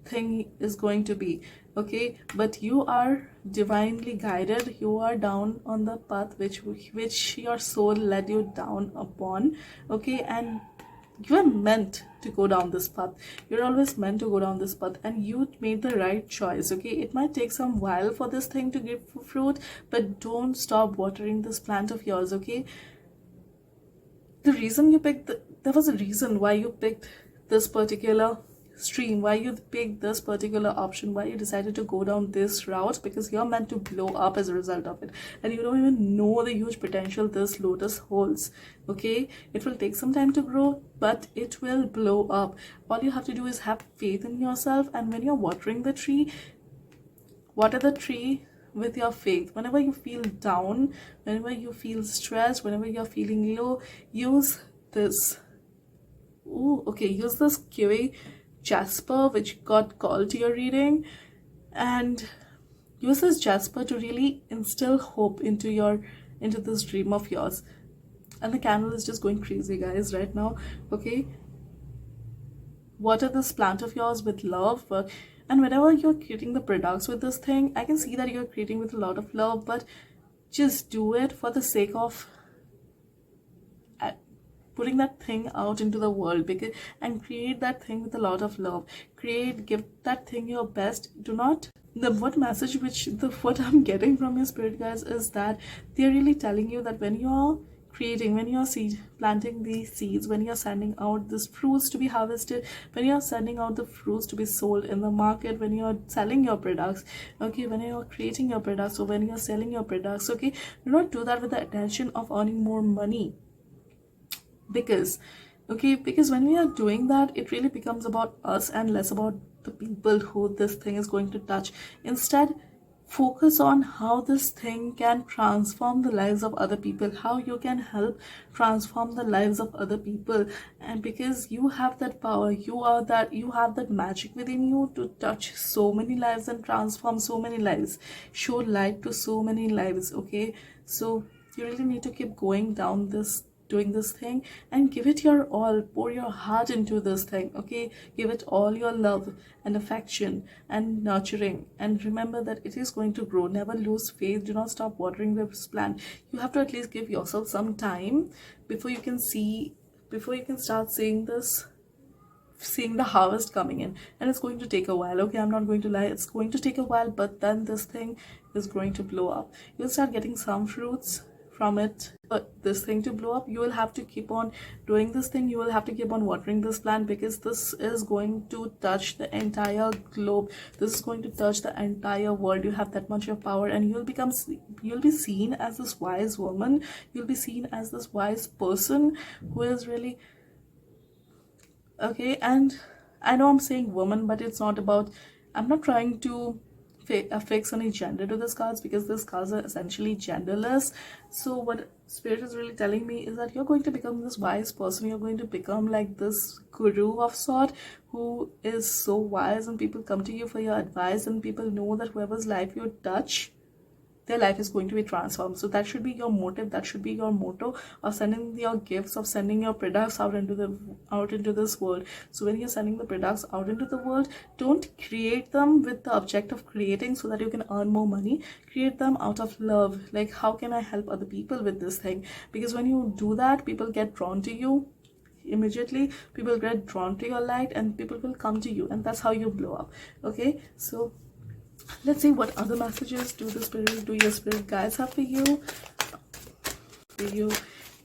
thing is going to be. Okay, but you are divinely guided. You are down on the path which your soul led you down upon. Okay, and you are meant to go down this path. You're always meant to go down this path, and you made the right choice. Okay, it might take some while for this thing to give fruit, but don't stop watering this plant of yours. Okay, the reason you picked there was a reason why you picked this particular stream, why you picked this particular option, why you decided to go down this route, because you're meant to blow up as a result of it, and you don't even know the huge potential this lotus holds. Okay, it will take some time to grow, but it will blow up. All you have to do is have faith in yourself, and when you're watering the tree, water the tree with your faith. Whenever you feel down, whenever you feel stressed, whenever you're feeling low, use this. Use this Kiwi Jasper which got called to your reading, and use this Jasper to really instill hope into this dream of yours. And the candle is just going crazy, guys, right now. Okay, water this plant of yours with love. And whenever you're creating the products with this thing, I can see that you're creating with a lot of love, but just do it for the sake of putting that thing out into the world, and create that thing with a lot of love. Give that thing your best. Do not what message what I'm getting from your spirit guys is that they're really telling you that when you're planting these seeds, when you're sending out these fruits to be harvested, when you're sending out the fruits to be sold in the market, when you're selling your products, okay, when you're creating your products, or when you're selling your products, okay, do not do that with the intention of earning more money. Because when we are doing that, it really becomes about us and less about the people who this thing is going to touch. Instead, focus on how this thing can transform the lives of other people, how you can help transform the lives of other people. And because you have that power, you have that magic within you to touch so many lives and transform so many lives, show light to so many lives. Okay, so you really need to keep doing this thing, and give it your all, pour your heart into this thing. Okay, give it all your love and affection and nurturing, and remember that it is going to grow. Never lose faith. Do not stop watering this plant. You have to at least give yourself some time before you can start seeing the harvest coming in. And it's going to take a while. Okay, I'm not going to lie, it's going to take a while, but then this thing is going to blow up. You'll start getting some fruits from it. But this thing to blow up, you will have to keep on doing this thing. You will have to keep on watering this plant, because this is going to touch the entire globe. This is going to touch the entire world. You have that much of power, and you'll be seen as this wise woman. You'll be seen as this wise person who is really okay. And I know I'm saying woman, but it's not about, I'm not trying to affix any gender to these cards, because these cards are essentially genderless. So what spirit is really telling me is that you're going to become this wise person. You're going to become like this guru of sort, who is so wise, and people come to you for your advice, and people know that whoever's life you touch, their life is going to be transformed. So that should be your motive, that should be your motto of sending your gifts, of sending your products out into this world. So when you're sending the products out into the world, don't create them with the object of creating so that you can earn more money. Create them out of love, like how can I help other people with this thing? Because when you do that, people get drawn to you immediately. People get drawn to your light, and people will come to you, and that's how you blow up. Okay, so let's see what other messages do your spirit guides have for you.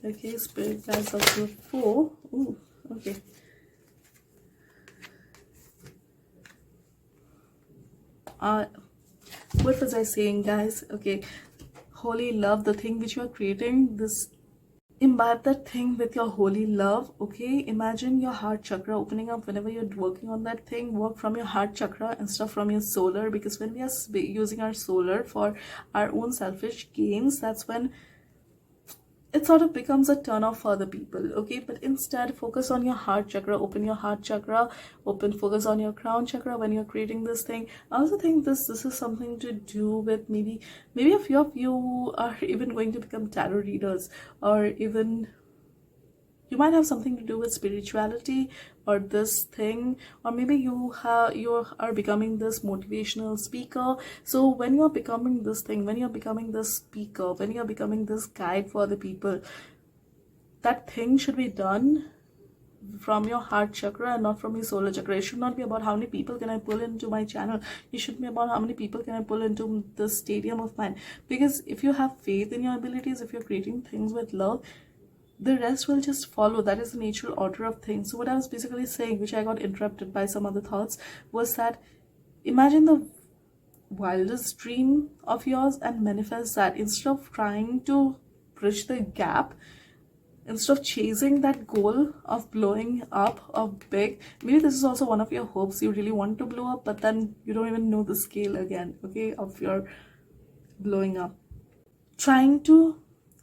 Okay, spirit guides of you 4. Ooh, okay. What was I saying, guys? Okay, holy love, the thing which you are creating, this imbibe that thing with your holy love. Okay, imagine your heart chakra opening up whenever you're working on that thing. Work from your heart chakra instead of from your solar, because when we are using our solar for our own selfish gains, that's when it sort of becomes a turn off for other people. Okay, but instead focus on your heart chakra. Open your heart chakra, focus on your crown chakra when you're creating this thing. I also think this is something to do with maybe a few of you are even going to become tarot readers, or even you might have something to do with spirituality or this thing, or maybe you are becoming this motivational speaker. So when you're becoming this thing, when you're becoming this speaker, when you're becoming this guide for the people, that thing should be done from your heart chakra and not from your solar chakra. It should not be about how many people can I pull into my channel. It should be about how many people can I pull into the stadium of mine. Because if you have faith in your abilities, if you're creating things with love, the rest will just follow. That is the natural order of things. So what I was basically saying, which I got interrupted by some other thoughts, was that imagine the wildest dream of yours and manifest that. Instead of trying to bridge the gap, instead of chasing that goal of blowing up, of big, maybe this is also one of your hopes. You really want to blow up, but then you don't even know the scale again, okay, of your blowing up. Trying to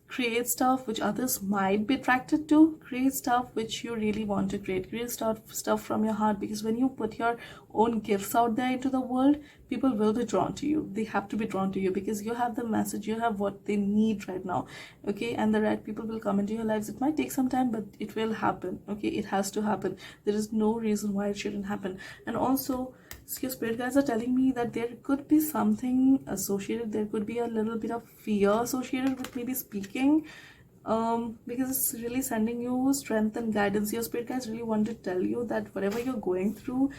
create stuff which others might be attracted to. Create stuff which you really want to create. Create stuff from your heart, because when you put your own gifts out there into the world, people will be drawn to you. They have to be drawn to you because you have the message, you have what they need right now. Okay, and the right people will come into your lives. It might take some time, but it will happen. Okay, it has to happen. There is no reason why it shouldn't happen. And also, your spirit guides are telling me that there could be something associated, there could be a little bit of fear associated with maybe speaking, because it's really sending you strength and guidance. Your spirit guides really want to tell you that whatever you're going through,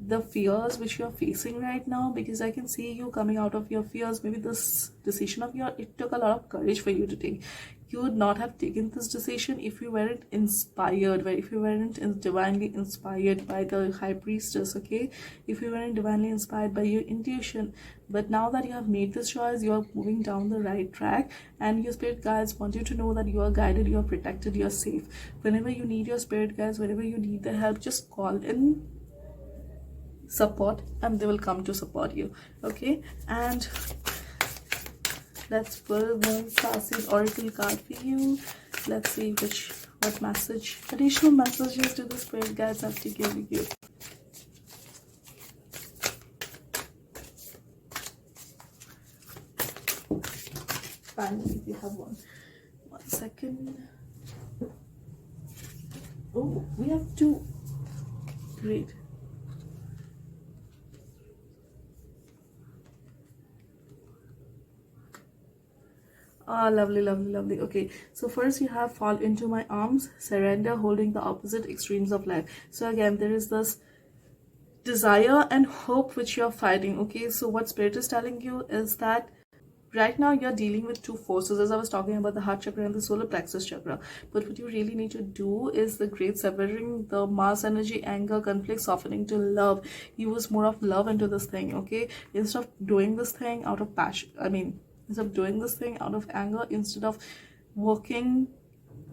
the fears which you're facing right now, because I can see you coming out of your fears. Maybe this decision of yours, it took a lot of courage for you to take. You would not have taken this decision if you weren't inspired, if you weren't divinely inspired by the high priestess. Okay, if you weren't divinely inspired by your intuition. But now that you have made this choice, you are moving down the right track, and your spirit guides want you to know that you are guided, you are protected, you are safe. Whenever you need your spirit guides, whenever you need their help, just call in support and they will come to support you. Okay, and let's pull Moon Sassy's oracle card for you. Let's see what message, additional messages do the spirit guides have to give you. Finally, we have one. 1 second. Oh, we have two. Great. Ah, lovely, lovely, lovely. Okay, so first you have fall into my arms, surrender, holding the opposite extremes of life. So again, there is this desire and hope which you're fighting. Okay, so what spirit is telling you is that right now you're dealing with two forces, as I was talking about the heart chakra and the solar plexus chakra. But what you really need to do is the great severing, the Mars energy, anger, conflict, softening to love. Use more of love into this thing. Okay, instead of doing this thing out of passion, instead of doing this thing out of anger, instead of working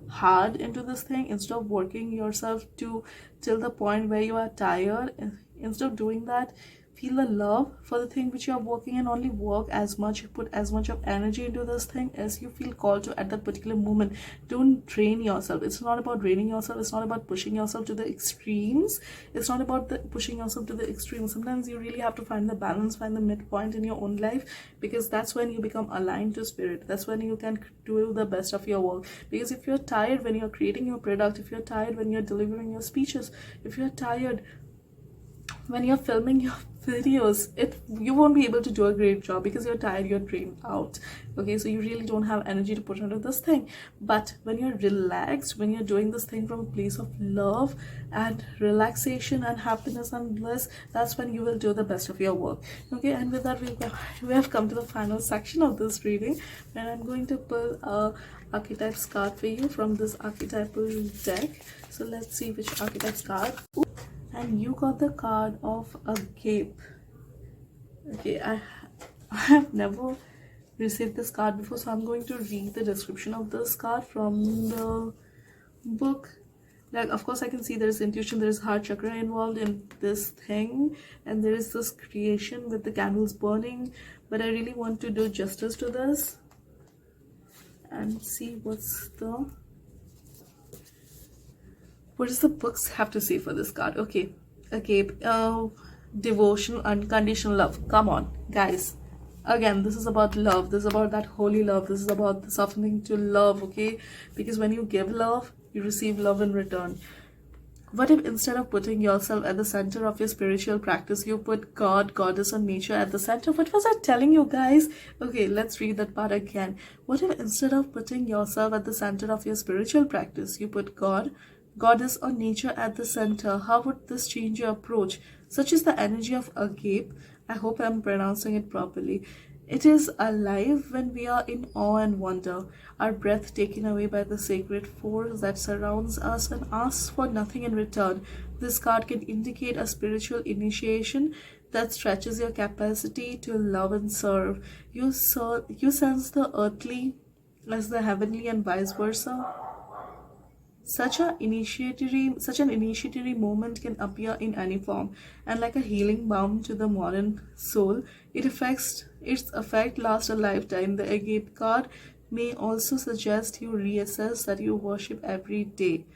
hard into this thing, instead of working yourself to till the point where you are tired, instead of doing that, feel the love for the thing which you are working in. Only work as much, put as much of energy into this thing as you feel called to at that particular moment. Don't drain yourself. It's not about draining yourself. It's not about pushing yourself to the extremes. It's not about pushing yourself to the extremes. Sometimes you really have to find the balance, find the midpoint in your own life, because that's when you become aligned to spirit. That's when you can do the best of your work. Because if you're tired when you're creating your product, if you're tired when you're delivering your speeches, if you're tired when you're filming your videos, you won't be able to do a great job because you're tired, you're drained out. Okay, so you really don't have energy to put into this thing. But when you're relaxed, when you're doing this thing from a place of love and relaxation and happiness and bliss, that's when you will do the best of your work. Okay, and with that, we have come to the final section of this reading, and I'm going to pull a archetypes card for you from this archetypal deck. So let's see which archetypes card. And you got the card of a gape. Okay, I have never received this card before, so I'm going to read the description of this card from the book. Like, of course, I can see there's intuition, there's heart chakra involved in this thing, and there is this creation with the candles burning, but I really want to do justice to this and see what does the books have to say for this card. Okay, devotion, unconditional love. Come on, guys. Again, this is about love. This is about that holy love. This is about something to love, okay? Because when you give love, you receive love in return. What if instead of putting yourself at the center of your spiritual practice, you put God, Goddess, or nature at the center? What was I telling you guys? Okay, let's read that part again. What if instead of putting yourself at the center of your spiritual practice, you put God, Goddess, or nature at the center? How would this change your approach? Such is the energy of agape. I hope I'm pronouncing it properly. It is alive when we are in awe and wonder, our breath taken away by the sacred force that surrounds us and asks for nothing in return. This card can indicate a spiritual initiation that stretches your capacity to love and serve. You sense the earthly as the heavenly and vice versa. Such an initiatory moment can appear in any form, and like a healing balm to the modern soul, its effect lasts a lifetime. The agape card may also suggest you reassess that you worship every day.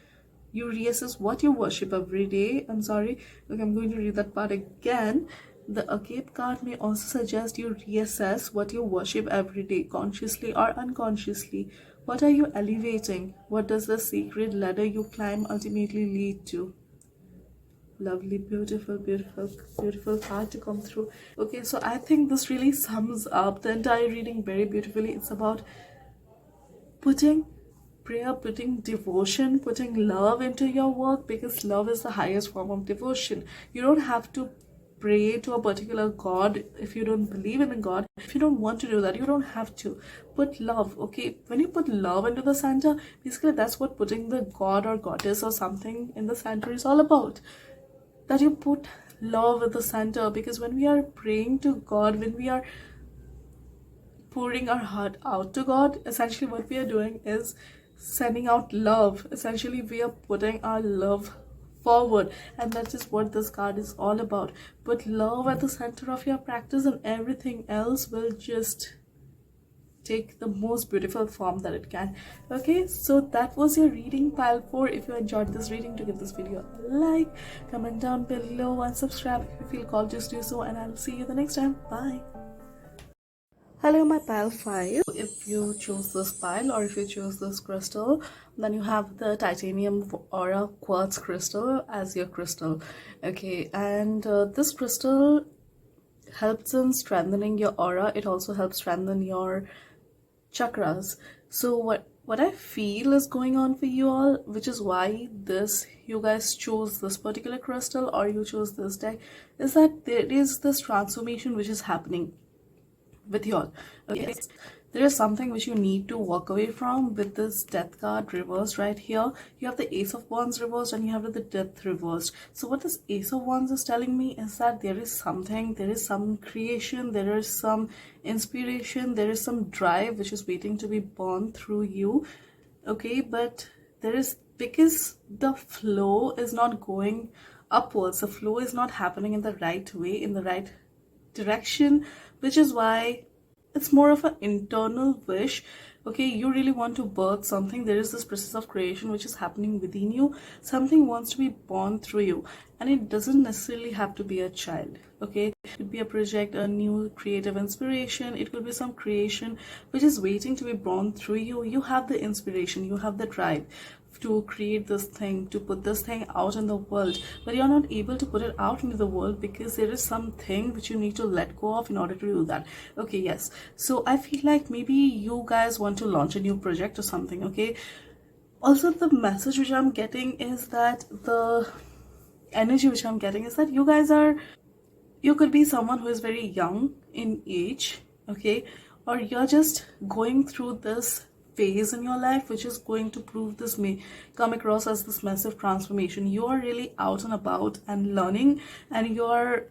You reassess what you worship every day. I'm sorry. Okay, I'm going to read that part again. The agape card may also suggest you reassess what you worship every day, consciously or unconsciously. What are you elevating? What does the sacred ladder you climb ultimately lead to? Lovely, beautiful, beautiful, beautiful card to come through. Okay, so I think this really sums up the entire reading very beautifully. It's about putting prayer, putting devotion, putting love into your work, because love is the highest form of devotion. You don't have to pray to a particular god if you don't believe in a god. If you don't want to do that, you don't have to. Put love, okay? When you put love into the center, basically that's what putting the god or goddess or something in the center is all about. That you put love at the center, because when we are praying to God, when we are pouring our heart out to God, essentially what we are doing is sending out love. Essentially, we are putting our love forward, and that is what this card is all about. Put love at the center of your practice, and everything else will just take the most beautiful form that it can. Okay, so that was your reading, pile 4. If you enjoyed this reading, to give this video a like, comment down below, and subscribe if you feel called, just do so, and I'll see you the next time. Bye. Hello, my pile 5. If you choose this pile, or if you choose this crystal, then you have the titanium aura quartz crystal as your crystal. Okay, and this crystal helps in strengthening your aura. It also helps strengthen your chakras. So what I feel is going on for you all, which is why you guys chose this particular crystal, or you chose this deck, is that there is this transformation which is happening with you all. Okay, there is something which you need to walk away from with this death card reversed right here. You have the ace of wands reversed, and you have the death reversed. So what this ace of wands is telling me is that there is some creation, there is some inspiration, there is some drive which is waiting to be born through you. Okay, but because the flow is not going upwards, the flow is not happening in the right way, in the right direction, which is why it's more of an internal wish. Okay, you really want to birth something. There is this process of creation which is happening within you. Something wants to be born through you, and it doesn't necessarily have to be a child. Okay, it could be a project, a new creative inspiration. It could be some creation which is waiting to be born through you. You have the inspiration, you have the drive to create this thing, to put this thing out in the world, but you're not able to put it out into the world because there is something which you need to let go of in order to do that. Okay, yes, so I feel like maybe you guys want to launch a new project or something. Okay, also the message which I'm getting is that the energy which I'm getting is that you could be someone who is very young in age, okay, or you're just going through this phase in your life which is going to prove, this may come across as this massive transformation. You are really out and about and learning, and you're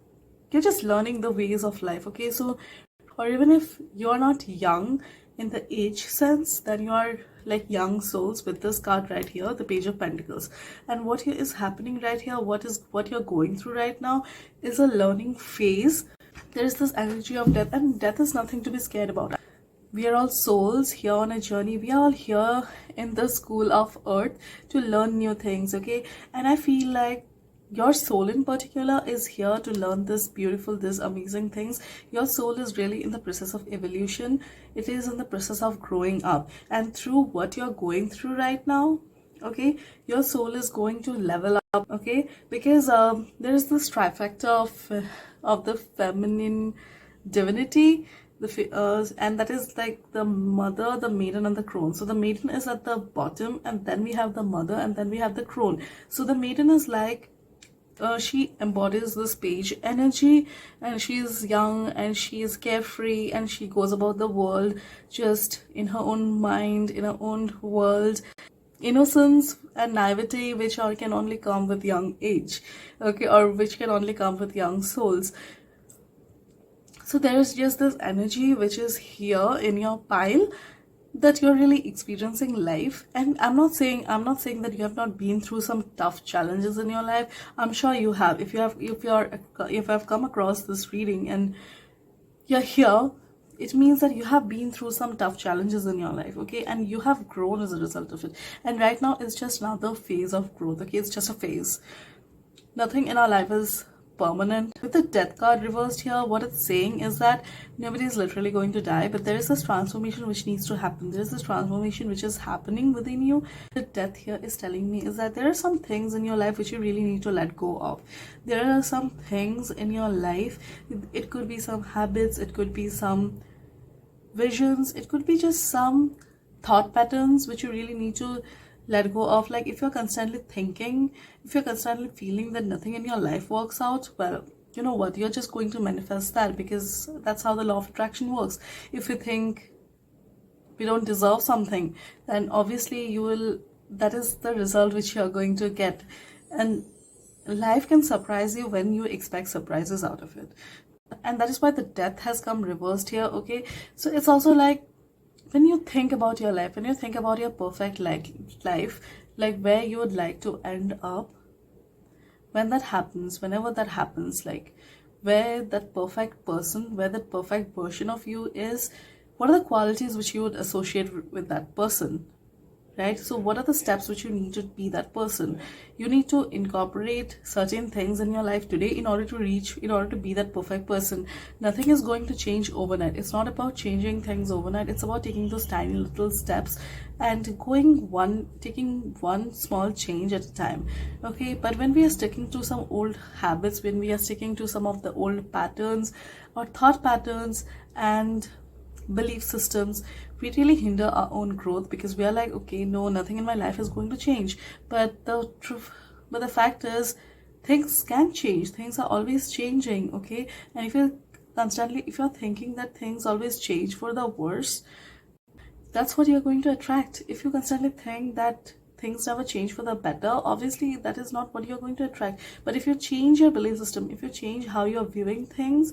just learning the ways of life. Okay, so or even if you're not young in the age sense, then you are like young souls with this card right here, the Page of Pentacles. And what here is happening right here, what you're going through right now is a learning phase. There is this energy of death, and death is nothing to be scared about. We are all souls here on a journey. We are all here in the school of earth to learn new things, okay? And I feel like your soul in particular is here to learn this beautiful, this amazing things. Your soul is really in the process of evolution. It is in the process of growing up, and through what you're going through right now, okay, your soul is going to level up, okay, because there is this trifecta of the feminine divinity, and that is like the mother, the maiden, and the crone. So the maiden is at the bottom, and then we have the mother, and then we have the crone. So the maiden is like, she embodies this page energy, and she is young and she is carefree, and she goes about the world just in her own mind, in her own world. Innocence and naivety which can only come with young age, okay, or which can only come with young souls. So there is just this energy which is here in your pile, that you're really experiencing life. And I'm not saying that you have not been through some tough challenges in your life. I'm sure you have. If I've come across this reading and you're here, it means that you have been through some tough challenges in your life, okay, and you have grown as a result of it. And right now it's just another phase of growth, okay? It's just a phase. Nothing in our life is permanent. With the death card reversed here, what it's saying is that nobody is literally going to die, but there is this transformation which needs to happen. There is this transformation which is happening within you. The death here is telling me is that there are some things in your life which you really need to let go of. There are some things in your life, it could be some habits, it could be some visions, it could be just some thought patterns which you really need to let go of. Like if you're constantly thinking, if you're constantly feeling that nothing in your life works out, well, you know what, you're just going to manifest that, because that's how the law of attraction works. If you think we don't deserve something, then obviously you will, that is the result which you're going to get. And life can surprise you when you expect surprises out of it. And that is why the death has come reversed here, okay? So it's also like, when you think about your life, when you think about your perfect life, like where you would like to end up, when that happens, whenever that happens, like where that perfect person, where that perfect version of you is, what are the qualities which you would associate with that person, right? So what are the steps which you need to be that person? You need to incorporate certain things in your life today in order to be that perfect person. Nothing is going to change overnight. It's not about changing things overnight. It's about taking those tiny little steps and taking one small change at a time, okay? But when we are sticking to some old habits, when we are sticking to some of the old patterns or thought patterns and belief systems, we really hinder our own growth, because we are like, okay, no, nothing in my life is going to change. But the fact is, things can change. Things are always changing, okay? And if you're thinking that things always change for the worse, that's what you're going to attract. If you constantly think that things never change for the better, obviously that is not what you're going to attract. But if you change your belief system, if you change how you're viewing things,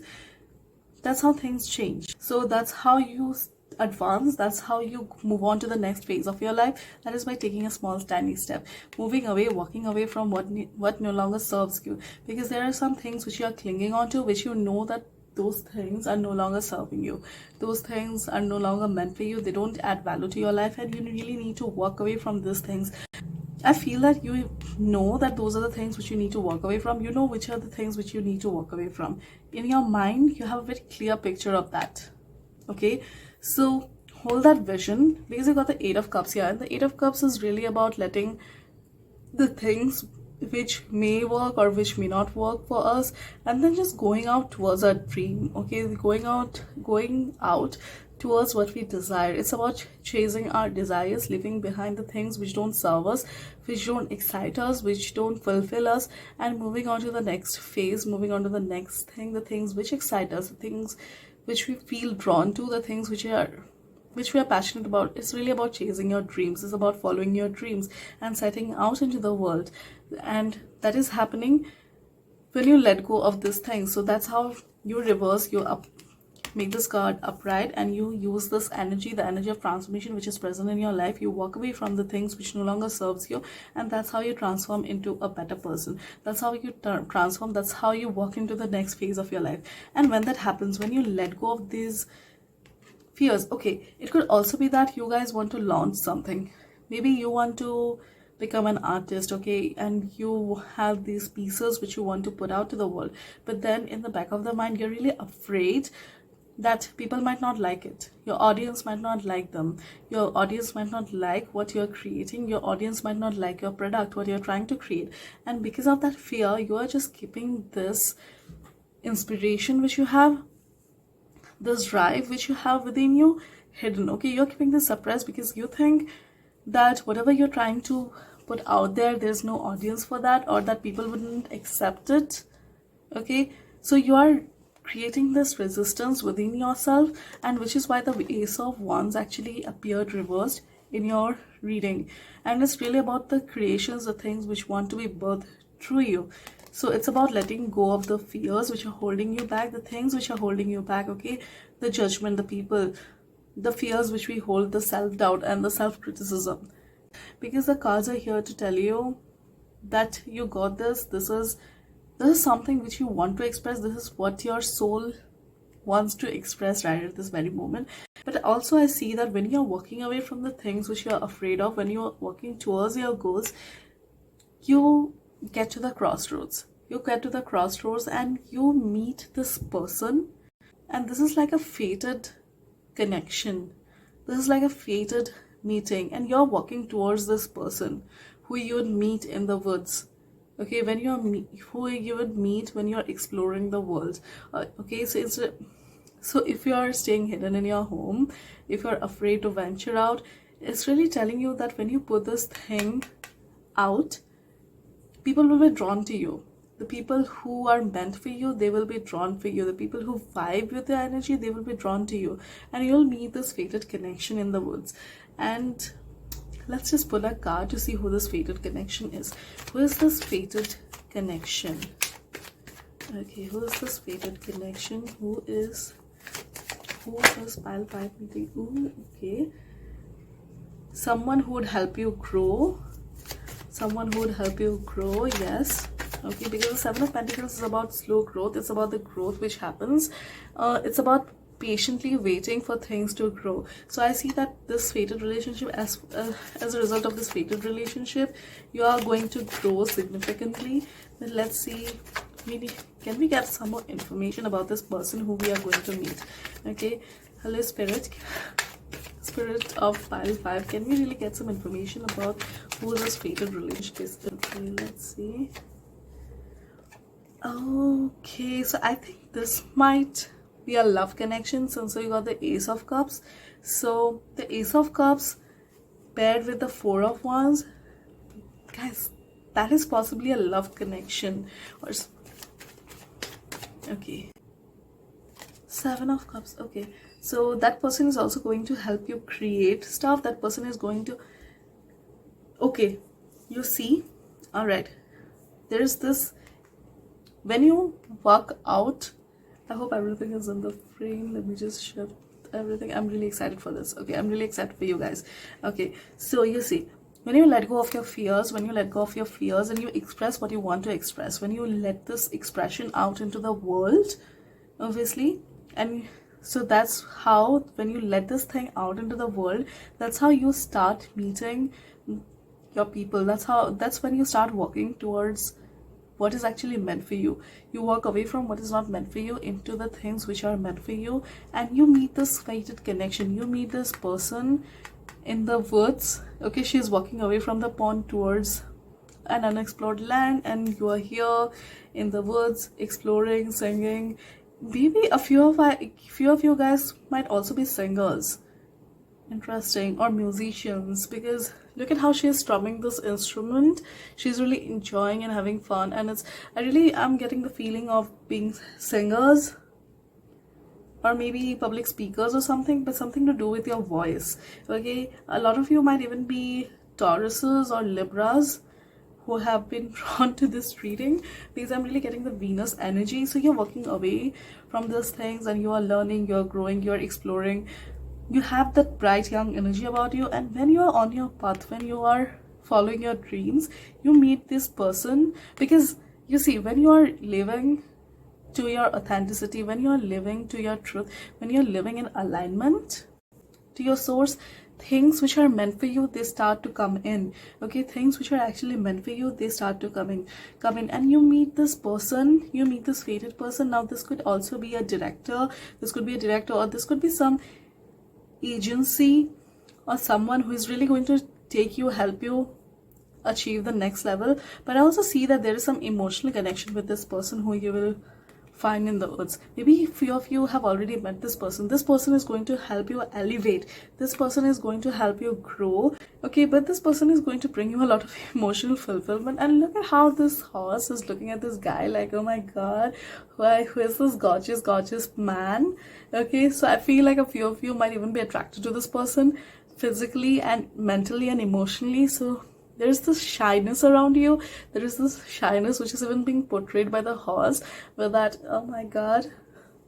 that's how things change. So that's how you advance, that's how you move on to the next phase of your life. That is by taking a small tiny step, moving away, walking away from what no longer serves you. Because there are some things which you are clinging on to, which you know that those things are no longer serving you, those things are no longer meant for you, they don't add value to your life, and you really need to walk away from these things. I feel that you know that those are the things which you need to walk away from. You know which are the things which you need to walk away from. In your mind, you have a very clear picture of that, okay? So hold that vision, because you got the Eight of Cups here, and the Eight of Cups is really about letting the things which may work or which may not work for us, and then just going out towards our dream, okay? Going out towards what we desire. It's about chasing our desires, leaving behind the things which don't serve us, which don't excite us, which don't fulfill us, and moving on to the next phase, moving on to the next thing, the things which excite us, the things which we feel drawn to, the things which we are passionate about. It's really about chasing your dreams. It's about following your dreams and setting out into the world. And that is happening when you let go of this thing. So that's how you reverse your up. make this card upright and you use this energy, the energy of transformation which is present in your life. You walk away from the things which no longer serves you, and that's how you transform into a better person. That's how you transform. That's how you walk into the next phase of your life. And when that happens, when you let go of these fears, okay, it could also be that you guys want to launch something. Maybe you want to become an artist, okay, and you have these pieces which you want to put out to the world, but then in the back of the mind you're really afraid that people might not like it. Your audience might not like them. Your audience might not like what you're creating. Your audience might not like your product, what you're trying to create. And because of that fear, you are just keeping this inspiration which you have, this drive which you have within you, hidden. Okay, you're keeping this suppressed because you think that whatever you're trying to put out there, there's no audience for that, or that people wouldn't accept it. Okay, so you are creating this resistance within yourself, and which is why the Ace of Wands actually appeared reversed in your reading. And it's really about the creations, the things which want to be birthed through you. So it's about letting go of the fears which are holding you back, the things which are holding you back, okay, the judgment, the people, the fears which we hold, the self-doubt and the self-criticism. Because the cards are here to tell you that you got this. This is something which you want to express. This is what your soul wants to express right at this very moment. But also I see that when you're walking away from the things which you're afraid of, when you're walking towards your goals, you get to the crossroads. You get to the crossroads and you meet this person, and this is like a fated connection. This is like a fated meeting, and you're walking towards this person who you would meet in the woods. Okay, when who you would meet when you're exploring the world. Okay, so if you're staying hidden in your home, if you're afraid to venture out, it's really telling you that when you put this thing out, people will be drawn to you. The people who are meant for you, they will be drawn for you. The people who vibe with your energy, they will be drawn to you, and you'll meet this fated connection in the woods. And let's just pull a card to see who this fated connection is. Who is this fated connection? Okay, who is this fated connection? Who is pile 5 meeting? Ooh, okay. Someone who would help you grow. Someone who would help you grow, yes. Okay, because the Seven of Pentacles is about slow growth. It's about the growth which happens. It's about patiently waiting for things to grow. So I see that this fated relationship, as a result of this fated relationship, you are going to grow significantly. But let's see, can we get some more information about this person who we are going to meet? Okay, hello spirit of pile 5, can we really get some information about who this fated relationship is? Okay, let's see. Okay, so I think this might be a love connection, since you got the Ace of Cups. So the Ace of Cups paired with the Four of Wands, guys, that is possibly a love connection. Or okay, Seven of Cups. Okay, so that person is also going to help you create stuff. That person is going to, okay, you see, all right, there's this, when you walk out, I hope everything is in the frame. Let me just shift everything. I'm really excited for this. Okay, I'm really excited for you guys. Okay, so you see, when you let go of your fears, and you express what you want to express, when you let this expression out into the world, obviously, and so that's how, when you let this thing out into the world, that's how you start meeting your people. That's when you start walking towards what is actually meant for you. You walk away from what is not meant for you into the things which are meant for you, and you meet this fated connection. You meet this person in the woods. Okay, she's walking away from the pond towards an unexplored land, and you are here in the woods exploring, singing. Maybe a few of you guys might also be singers. Interesting. Or musicians, because look at how she is strumming this instrument. She's really enjoying and having fun, and I'm getting the feeling of being singers, or maybe public speakers or something, but something to do with your voice. Okay, a lot of you might even be Tauruses or Libras who have been drawn to this reading, because I'm really getting the Venus energy. So you're walking away from those things and you are learning, you're growing, you're exploring. You have that bright young energy about you, and when you are on your path, when you are following your dreams, you meet this person. Because you see, when you are living to your authenticity, when you are living to your truth, when you're living in alignment to your source, things which are meant for you, they start to come in. Okay, things which are actually meant for you, they start to come in, and you meet this person, you meet this fated person. Now this could also be a director, this could be a director, or this could be some agency or someone who is really going to take you, help you achieve the next level. But I also see that there is some emotional connection with this person who you will find in the woods. Maybe few of you have already met this person. This person is going to help you elevate, this person is going to help you grow. Okay, but this person is going to bring you a lot of emotional fulfillment. And look at how this horse is looking at this guy like, oh my god, who is this gorgeous man. Okay, so I feel like a few of you might even be attracted to this person physically and mentally and emotionally. So there's this shyness around you. There is this shyness which is even being portrayed by the horse with that, oh my god,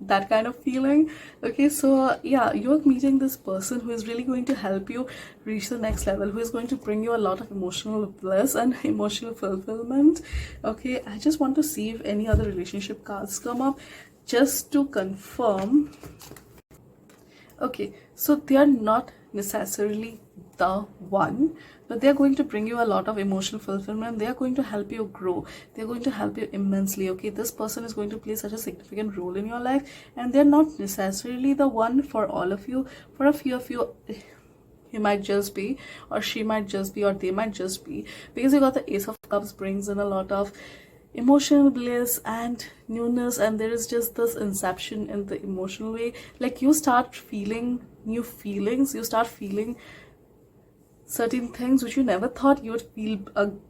that kind of feeling. Okay, so yeah, you're meeting this person who is really going to help you reach the next level, who is going to bring you a lot of emotional bliss and emotional fulfillment. Okay, I just want to see if any other relationship cards come up just to confirm. Okay, so they are not necessarily the one, but they're going to bring you a lot of emotional fulfillment. They are going to help you grow, they're going to help you immensely. Okay, this person is going to play such a significant role in your life, and they're not necessarily the one for all of you. For a few of you, he might just be, or she might just be, or they might just be, because you got the Ace of Cups, brings in a lot of emotional bliss and newness, and there is just this inception in the emotional way. Like you start feeling new feelings, you start feeling certain things which you never thought you would feel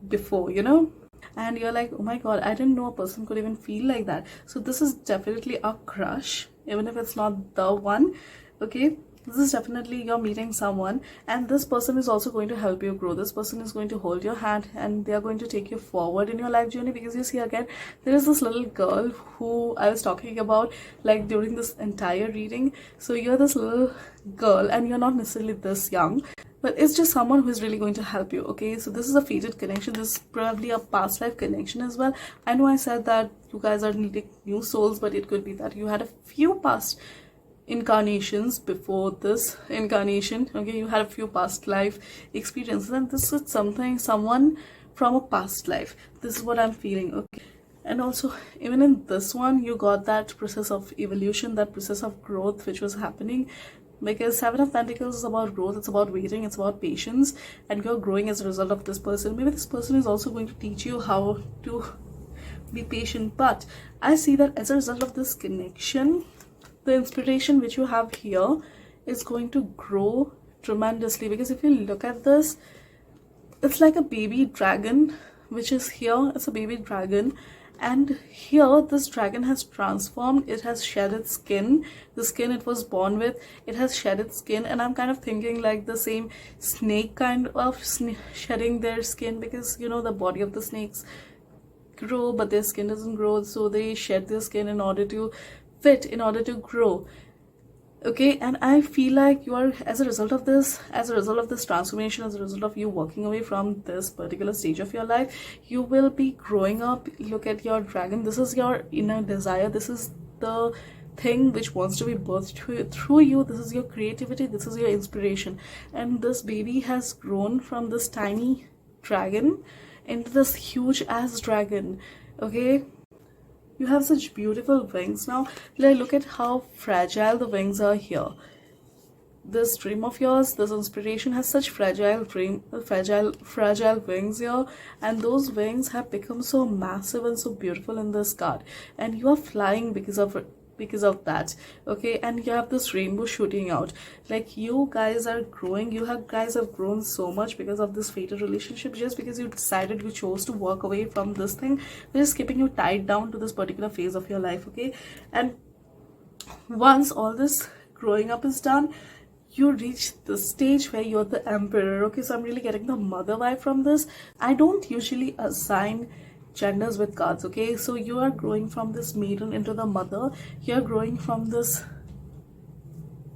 before, you know, and you're like, oh my god, I didn't know a person could even feel like that. So this is definitely a crush, even if it's not the one. Okay, this is definitely you're meeting someone, and this person is also going to help you grow. This person is going to hold your hand, and they are going to take you forward in your life journey. Because you see, again, there is this little girl who I was talking about like during this entire reading. So you're this little girl and you're not necessarily this young, but it's just someone who is really going to help you. Okay, so this is a fated connection. This is probably a past life connection as well. I know I said that you guys are needing new souls, but it could be that you had a few past incarnations before this incarnation. Okay, you had a few past life experiences, and this is someone from a past life. This is what I'm feeling. Okay, and also even in this one, you got that process of evolution, that process of growth which was happening. Because Seven of Pentacles is about growth, it's about waiting, it's about patience, and you're growing as a result of this person. Maybe this person is also going to teach you how to be patient. But I see that as a result of this connection, the inspiration which you have here is going to grow tremendously. Because if you look at this, it's like a baby dragon which is here. It's a baby dragon, and here this dragon has transformed. It has shed its skin, the skin it was born with. It has shed its skin, and I'm kind of thinking like the same snake kind of shedding their skin, because you know the body of the snakes grow but their skin doesn't grow, so they shed their skin in order to fit, in order to grow. Okay, and I feel like you are, as a result of this transformation, as a result of you walking away from this particular stage of your life, you will be growing up. Look at your dragon. This is your inner desire. This is the thing which wants to be birthed through you. This is your creativity, this is your inspiration, and this baby has grown from this tiny dragon into this huge ass dragon. Okay, you have such beautiful wings. Now look at how fragile the wings are here. This dream of yours, this inspiration has such fragile wings here, and those wings have become so massive and so beautiful in this card, and you are flying because of that. Okay, and you have this rainbow shooting out. Like you guys are growing, guys have grown so much because of this fated relationship, just because you chose to walk away from this thing which is keeping you tied down to this particular phase of your life. Okay, and once all this growing up is done, you reach the stage where you're the emperor. Okay, so I'm really getting the mother vibe from this. I don't usually assign genders with cards. Okay, so you are growing from this maiden into the mother. You're growing from this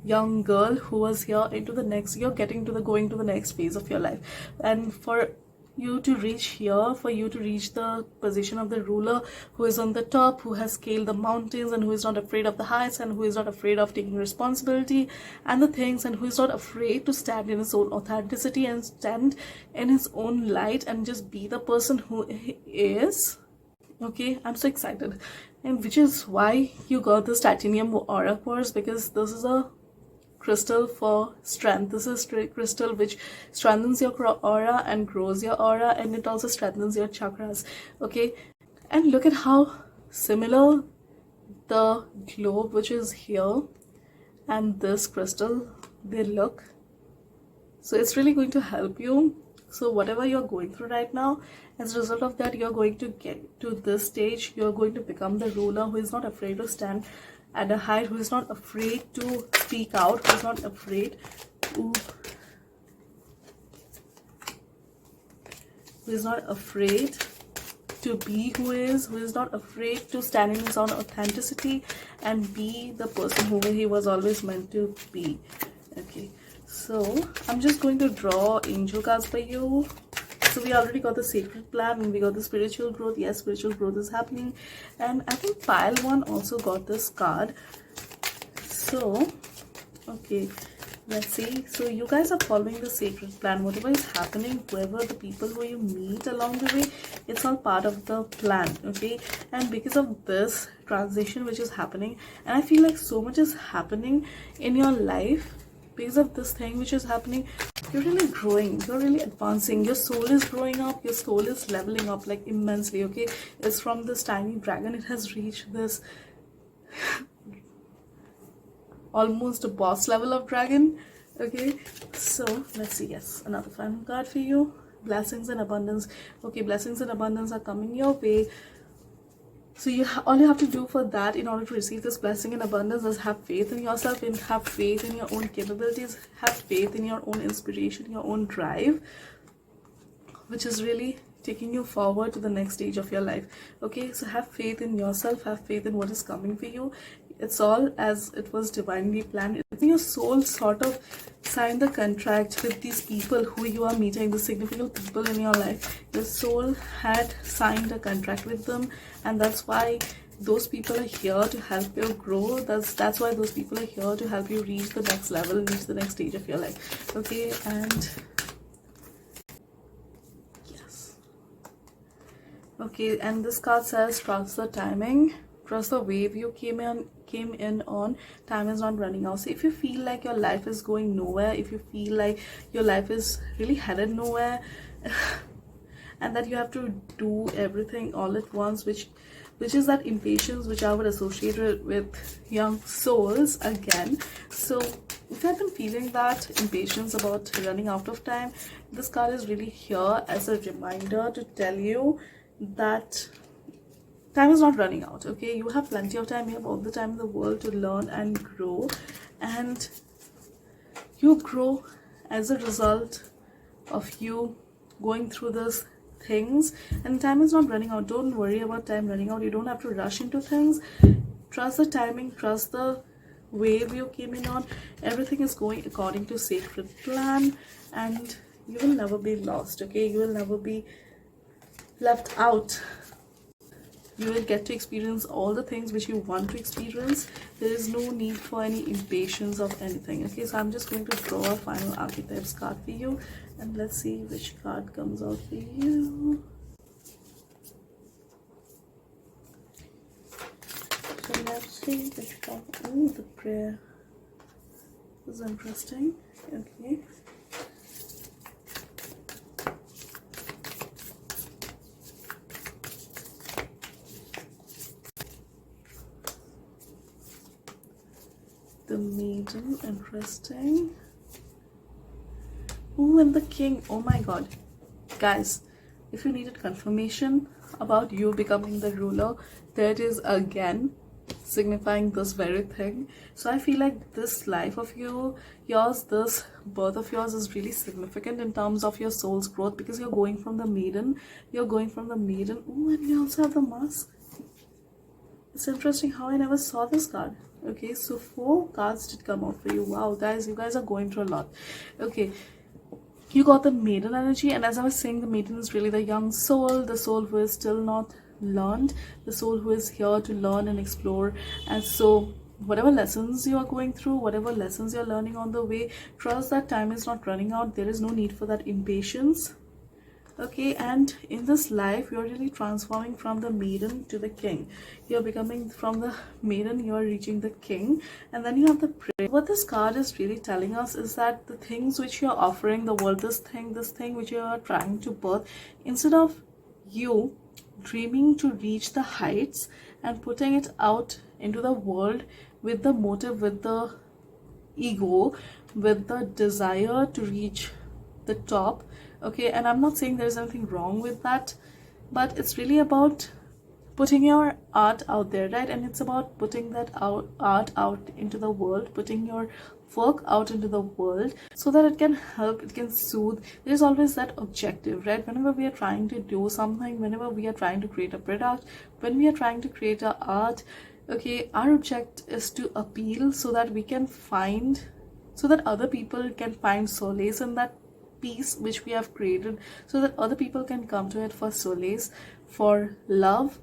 young girl who was here into the next, you're getting to the going to the next phase of your life. And for you to reach here, for you to reach the position of the ruler who is on the top, who has scaled the mountains, and who is not afraid of the heights, and who is not afraid of taking responsibility and the things, and who is not afraid to stand in his own authenticity and stand in his own light and just be the person who he is. Okay, I'm so excited. And which is why you got this titanium aura quartz, because this is a crystal for strength. This is crystal which strengthens your aura and grows your aura, and it also strengthens your chakras. Okay, and look at how similar the globe which is here and this crystal, they look. So it's really going to help you. So whatever you're going through right now, as a result of that, you're going to get to this stage. You're going to become the ruler who is not afraid to stand at a height, who is not afraid to speak out, who is not afraid to, who is not afraid to be who is not afraid to stand in his own authenticity and be the person who he was always meant to be. Okay, so I'm just going to draw angel cards for you. So we already got the sacred plan and we got the spiritual growth. Yes, spiritual growth is happening. And I think pile 1 also got this card. So, okay, let's see. So you guys are following the sacred plan. Whatever is happening, whoever the people who you meet along the way, it's all part of the plan. Okay, and because of this transition which is happening, and I feel like so much is happening in your life because of this thing which is happening, you're really growing, you're really advancing, your soul is growing up, your soul is leveling up like immensely. Okay, it's from this tiny dragon, it has reached this almost a boss level of dragon. Okay, so let's see. Yes, another final card for you. Blessings and abundance. Okay, blessings and abundance are coming your way. So all you have to do for that, in order to receive this blessing and abundance, is have faith in yourself and have faith in your own capabilities, have faith in your own inspiration, your own drive, which is really taking you forward to the next stage of your life. Okay, so have faith in yourself, have faith in what is coming for you. It's all as it was divinely planned. Your soul sort of signed the contract with these people who you are meeting, the significant people in your life. Your soul had signed a contract with them, and that's why those people are here to help you grow. That's why those people are here to help you reach the next level and reach the next stage of your life. Okay, and yes, okay, and this card says trust the timing, trust the wave you came in on. Time is not running out. So if you feel like your life is going nowhere, if you feel like your life is really headed nowhere and that you have to do everything all at once, which is that impatience which I would associate with young souls again. So if you have been feeling that impatience about running out of time, this card is really here as a reminder to tell you that time is not running out. Okay, you have plenty of time, you have all the time in the world to learn and grow, and you grow as a result of you going through those things, and time is not running out. Don't worry about time running out. You don't have to rush into things. Trust the timing, trust the wave you came in on. Everything is going according to sacred plan, and you will never be lost. Okay, you will never be left out. You will get to experience all the things which you want to experience. There is no need for any impatience of anything. Okay, so I'm just going to draw a final archetypes card for you, and let's see which card comes out for you. So let's see which card. Oh, the prayer. This is interesting. Okay. The maiden, interesting. Oh, and the king. Oh my god, guys, if you needed confirmation about you becoming the ruler, there it is again. signifying this very thing. So I feel like this life of yours, this birth of yours is really significant in terms of your soul's growth, because you're going from the maiden. Ooh, and we also have the mask. It's interesting how I never saw this card. Okay, so 4 cards did come out for you. Wow, guys, you guys are going through a lot. Okay, you got the maiden energy, and as I was saying, the maiden is really the young soul, the soul who is still not learned, the soul who is here to learn and explore. And so whatever lessons you are going through, whatever lessons you're learning on the way, trust that time is not running out. There is no need for that impatience. Okay, and in this life you're really transforming from the maiden to the king. You're becoming from the maiden, you're reaching the king. And then you have the prince. What this card is really telling us is that the things which you're offering the world, this thing which you are trying to birth, instead of you dreaming to reach the heights and putting it out into the world with the motive, with the ego, with the desire to reach the top. Okay, and I'm not saying there's anything wrong with that, but it's really about putting your art out there, right? And it's about putting that art out into the world, putting your work out into the world, so that it can help, it can soothe. There's always that objective, right? Whenever we are trying to do something, whenever we are trying to create a product, when we are trying to create a art, okay, our object is to appeal, so that we can find, so that other people can find solace in that piece which we have created, so that other people can come to it for solace, for love,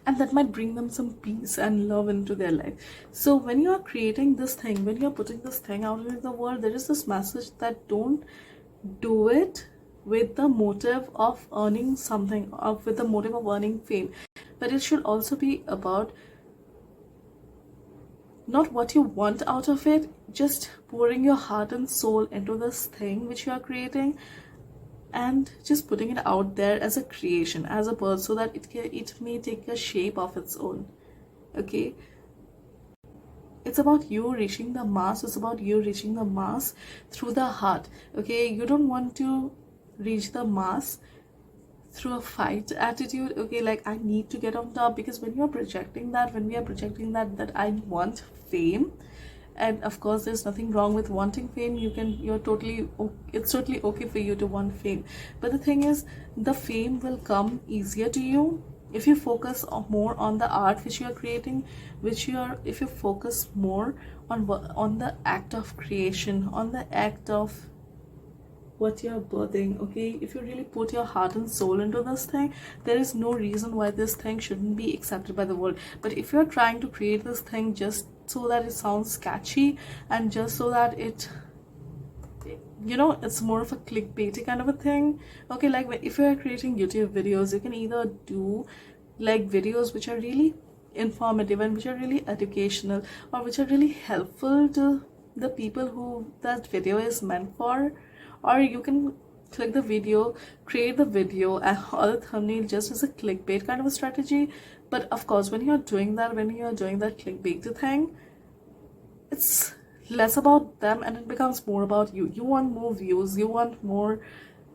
and that might bring them some peace and love into their life. So when you are creating this thing, when you're putting this thing out into the world, there is this message that don't do it with the motive of earning something, or with the motive of earning fame, but it should also be about not what you want out of it, just pouring your heart and soul into this thing which you are creating, and just putting it out there as a creation, as a birth, so that it may take a shape of its own. Okay, it's about you reaching the mass. It's about you reaching the mass through the heart. Okay, you don't want to reach the mass through a fight attitude. Okay, like I need to get on top, because when you're projecting that, when we are projecting that I want fame, and of course there's nothing wrong with wanting fame. It's totally okay for you to want fame, but the thing is, the fame will come easier to you if you focus more on the art which you are creating, if you focus more on the act of creation, on the act of what you're birthing. Okay, if you really put your heart and soul into this thing, there is no reason why this thing shouldn't be accepted by the world. But if you're trying to create this thing just so that it sounds catchy, and just so that it's more of a clickbaity kind of a thing. Okay, like if you're creating YouTube videos, you can either do like videos which are really informative and which are really educational, or which are really helpful to the people who that video is meant for, or you can click the video, create the video or the thumbnail just as a clickbait kind of a strategy. But of course, when you're doing that clickbait thing, it's less about them and it becomes more about you. You want more views, you want more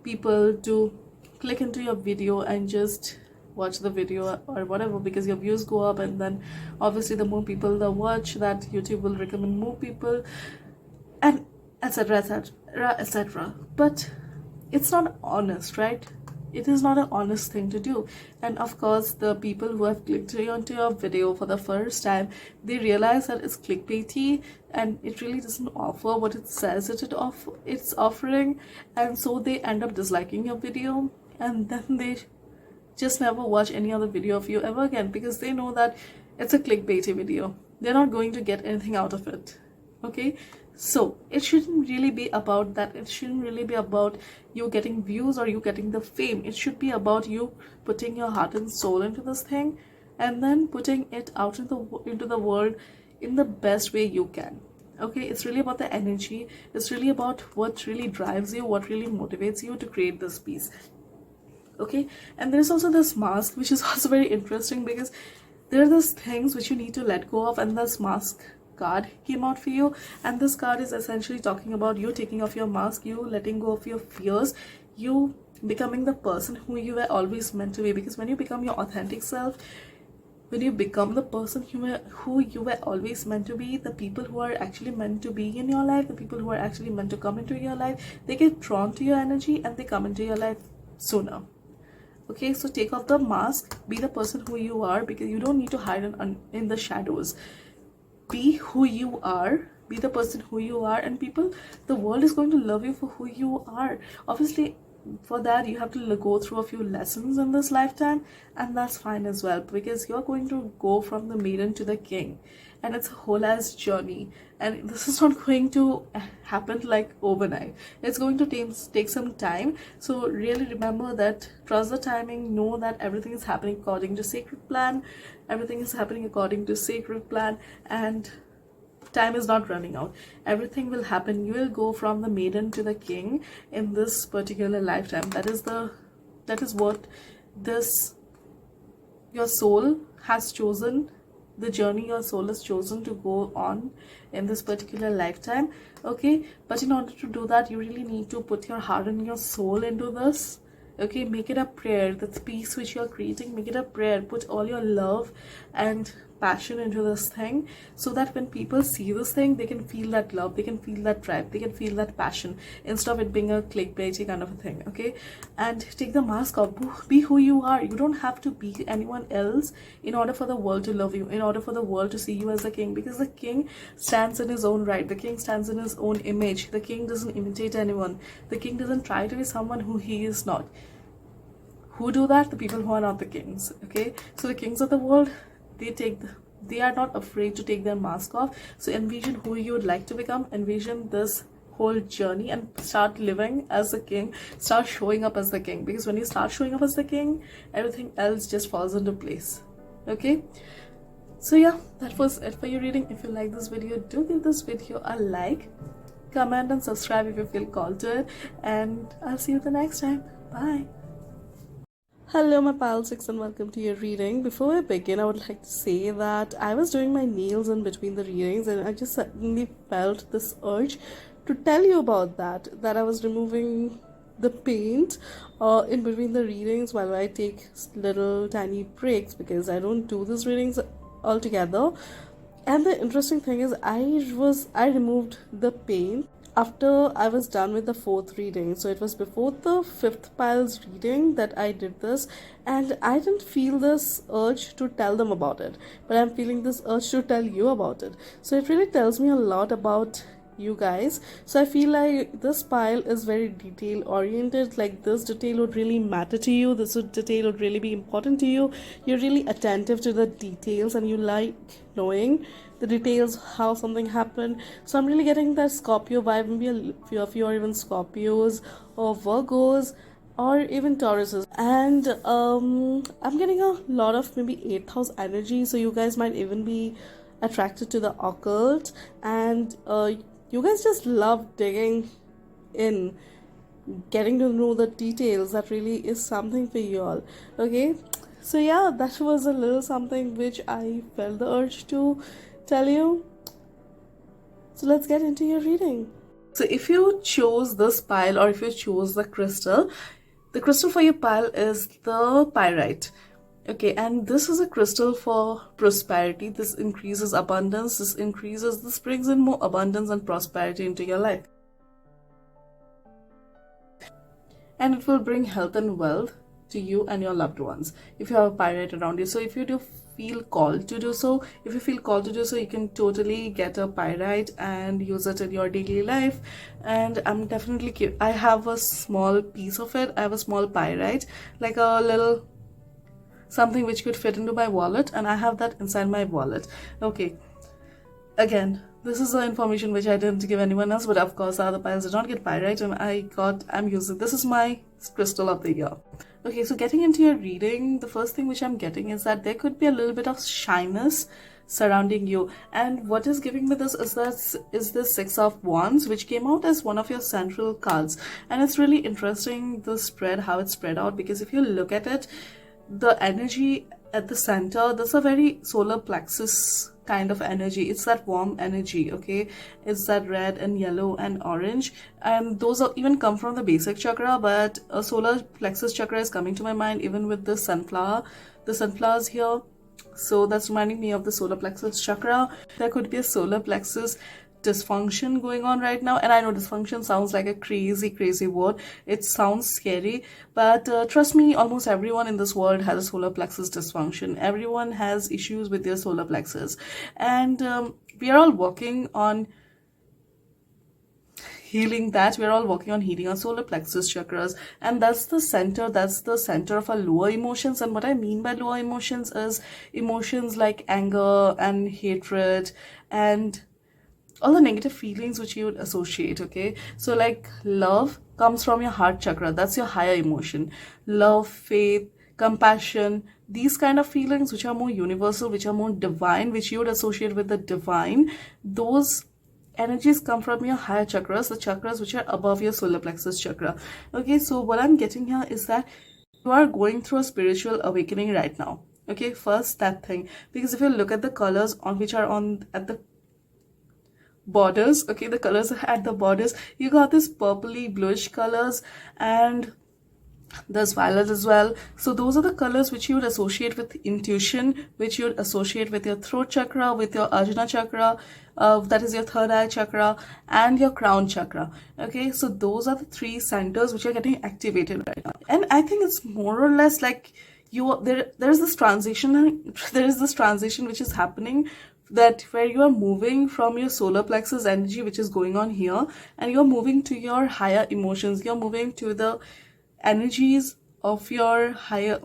people to click into your video and just watch the video or whatever, because your views go up, and then obviously the more people that watch that, YouTube will recommend more people, and etc, etc, etc. But it's not honest, right? It is not an honest thing to do. And of course, the people who have clicked onto your video for the first time, they realize that it's clickbaity and it really doesn't offer what it says it's offering, and so they end up disliking your video, and then they just never watch any other video of you ever again, because they know that it's a clickbaity video. They're not going to get anything out of it. Okay, so it shouldn't really be about that. It shouldn't really be about you getting views or you getting the fame. It should be about you putting your heart and soul into this thing, and then putting it out into the world in the best way you can. Okay, it's really about the energy. It's really about what really drives you, what really motivates you to create this piece. Okay, and there's also this mask, which is also very interesting, because there are those things which you need to let go of, and this mask card came out for you, and this card is essentially talking about you taking off your mask, you letting go of your fears, you becoming the person who you were always meant to be. Because when you become your authentic self, when you become the person who you were always meant to be, the people who are actually meant to be in your life, the people who are actually meant to come into your life, they get drawn to your energy and they come into your life sooner. Okay, so take off the mask, be the person who you are, because you don't need to hide in the shadows. Be who you are, be the person who you are, and people, the world is going to love you for who you are. Obviously, for that you have to go through a few lessons in this lifetime, and that's fine as well, because you're going to go from the maiden to the king, and it's a whole ass journey, and this is not going to happen like overnight. It's going to take some time. So really remember that, trust the timing, know that everything is happening according to sacred plan, everything is happening according to sacred plan, and time is not running out. Everything will happen. You will go from the maiden to the king in this particular lifetime. That is what this your soul has chosen, the journey your soul has chosen to go on in this particular lifetime. Okay, but in order to do that, you really need to put your heart and your soul into this. Okay, make it a prayer. That peace which you're creating, make it a prayer. Put all your love and passion into this thing, so that when people see this thing, they can feel that love, they can feel that drive, they can feel that passion, instead of it being a clickbaity kind of a thing. Okay, and take the mask off. Be who you are. You don't have to be anyone else in order for the world to love you, in order for the world to see you as the king, because the king stands in his own right. The king stands in his own image. The king doesn't imitate anyone. The king doesn't try to be someone who he is not. Who do that? The people who are not the kings. Okay, so the kings of the world, they are not afraid to take their mask off. So envision who you would like to become, envision this whole journey, and start living as the king, start showing up as the king, because when you start showing up as the king, everything else just falls into place. Okay, so yeah, that was it for your reading. If you like this video, do give this video a like, comment and subscribe if you feel called to it, and I'll see you the next time. Bye. Hello my pal 6 and welcome to your reading. Before I begin, I would like to say that I was doing my nails in between the readings, and I just suddenly felt this urge to tell you about that I was removing the paint in between the readings while I take little tiny breaks, because I don't do these readings altogether. And the interesting thing is, I removed the paint after I was done with the 4th reading. So it was before the 5th pile's reading that I did this, and I didn't feel this urge to tell them about it, but I'm feeling this urge to tell you about it. So it really tells me a lot about you guys. So I feel like this pile is very detail oriented, like this detail would really matter to you, detail would really be important to you. You're really attentive to the details, and you like knowing the details, how something happened. So I'm really getting that Scorpio vibe. Maybe a few of you are even Scorpios or Virgos or even Tauruses, and I'm getting a lot of maybe 8th house energy, so you guys might even be attracted to the occult, and you guys just love digging in, getting to know the details. That really is something for you all. Okay, so yeah, that was a little something which I felt the urge to tell you. So let's get into your reading. So if you chose this pile, or if you chose the crystal for your pile is the Pyrite. Okay, and this is a crystal for prosperity. This increases abundance, this brings in more abundance and prosperity into your life, and it will bring health and wealth to you and your loved ones if you have a Pyrite around you. So if you do feel called to do so, you can totally get a Pyrite and use it in your daily life. And I'm definitely I have a small piece of it. I have a small Pyrite, like a little something which could fit into my wallet, and I have that inside my wallet. Okay, again, this is the information which I didn't give anyone else, but of course other piles did not get Pyrite, and I'm using, this is my crystal of the year. Okay, so getting into your reading, the first thing which I'm getting is that there could be a little bit of shyness surrounding you, and what is giving me this is the 6 of Wands, which came out as one of your central cards. And it's really interesting, the spread, how it's spread out, because if you look at it, the energy at the center, that's a very solar plexus kind of energy. It's that warm energy. Okay, it's that red and yellow and orange, and those are even come from the basic chakra, but a solar plexus chakra is coming to my mind even with the sunflowers here. So that's reminding me of the solar plexus chakra. There could be a solar plexus dysfunction going on right now, and I know dysfunction sounds like a crazy word. It sounds scary, but trust me, almost everyone in this world has a solar plexus dysfunction. Everyone has issues with their solar plexus, and we are all working on healing that. We're all working on healing our solar plexus chakras, and that's the center of our lower emotions. And what I mean by lower emotions is emotions like anger and hatred and all the negative feelings which you would associate. Okay, so like love comes from your heart chakra, that's your higher emotion. Love, faith, compassion, these kind of feelings which are more universal, which are more divine, which you would associate with the divine, those energies come from your higher chakras, the chakras which are above your solar plexus chakra. Okay, so what I'm getting here is that you are going through a spiritual awakening right now. Okay, first that thing, because if you look at the colors on which are on at the borders, okay, the colors at the borders, you got this purpley bluish colors, and there's violet as well. So those are the colors which you would associate with intuition, which you would associate with your throat chakra, with your Ajna chakra, that is your third eye chakra, and your crown chakra. Okay, so those are the three centers which are getting activated right now. And I think it's more or less like there is this transition which is happening, that where you are moving from your solar plexus energy which is going on here, and you're moving to your higher emotions, you're moving to the energies of your higher,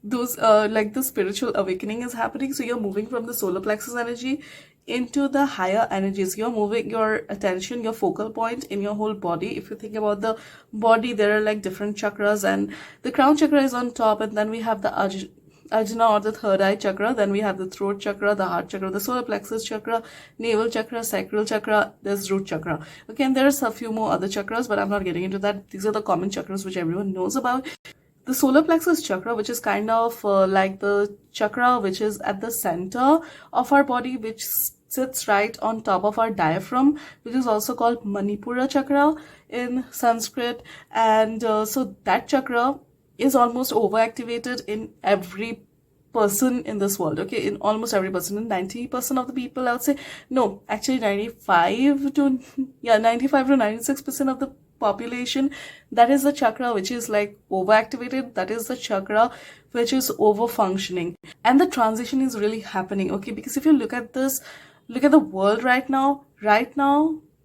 those like the spiritual awakening is happening. So you're moving from the solar plexus energy into the higher energies. You're moving your attention, your focal point in your whole body. If you think about the body, there are like different chakras, and the crown chakra is on top, and then we have the Ajna or the third eye chakra, then we have the throat chakra, the heart chakra, the solar plexus chakra, navel chakra, sacral chakra, there's root chakra. Okay, and there's a few more other chakras, but I'm not getting into that. These are the common chakras which everyone knows about. The solar plexus chakra, which is kind of like the chakra which is at the center of our body, which sits right on top of our diaphragm, which is also called Manipura chakra in Sanskrit. And so that chakra is almost overactivated in every person in this world. Okay, in almost every person, in 90% of the people, I would say. No, actually 95 to 96% of the population, that is the chakra which is like overactivated, that is the chakra which is over functioning. And the transition is really happening. Okay, because if you look at this, look at the world right now,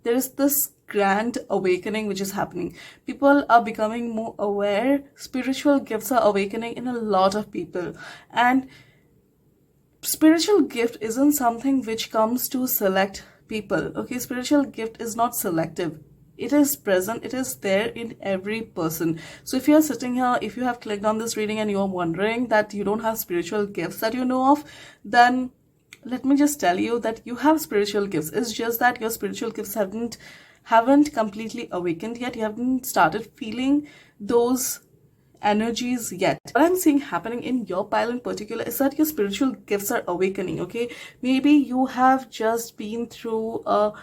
there is this grand awakening which is happening. People are becoming more aware, spiritual gifts are awakening in a lot of people, and spiritual gift isn't something which comes to select people. Okay, spiritual gift is not selective, it is present, it is there in every person. So if you are sitting here, if you have clicked on this reading and you are wondering that you don't have spiritual gifts that you know of, then let me just tell you that you have spiritual gifts. It's just that your spiritual gifts haven't completely awakened yet. You haven't started feeling those energies yet. What I'm seeing happening in your pile in particular is that your spiritual gifts are awakening. Okay, maybe you have just been through a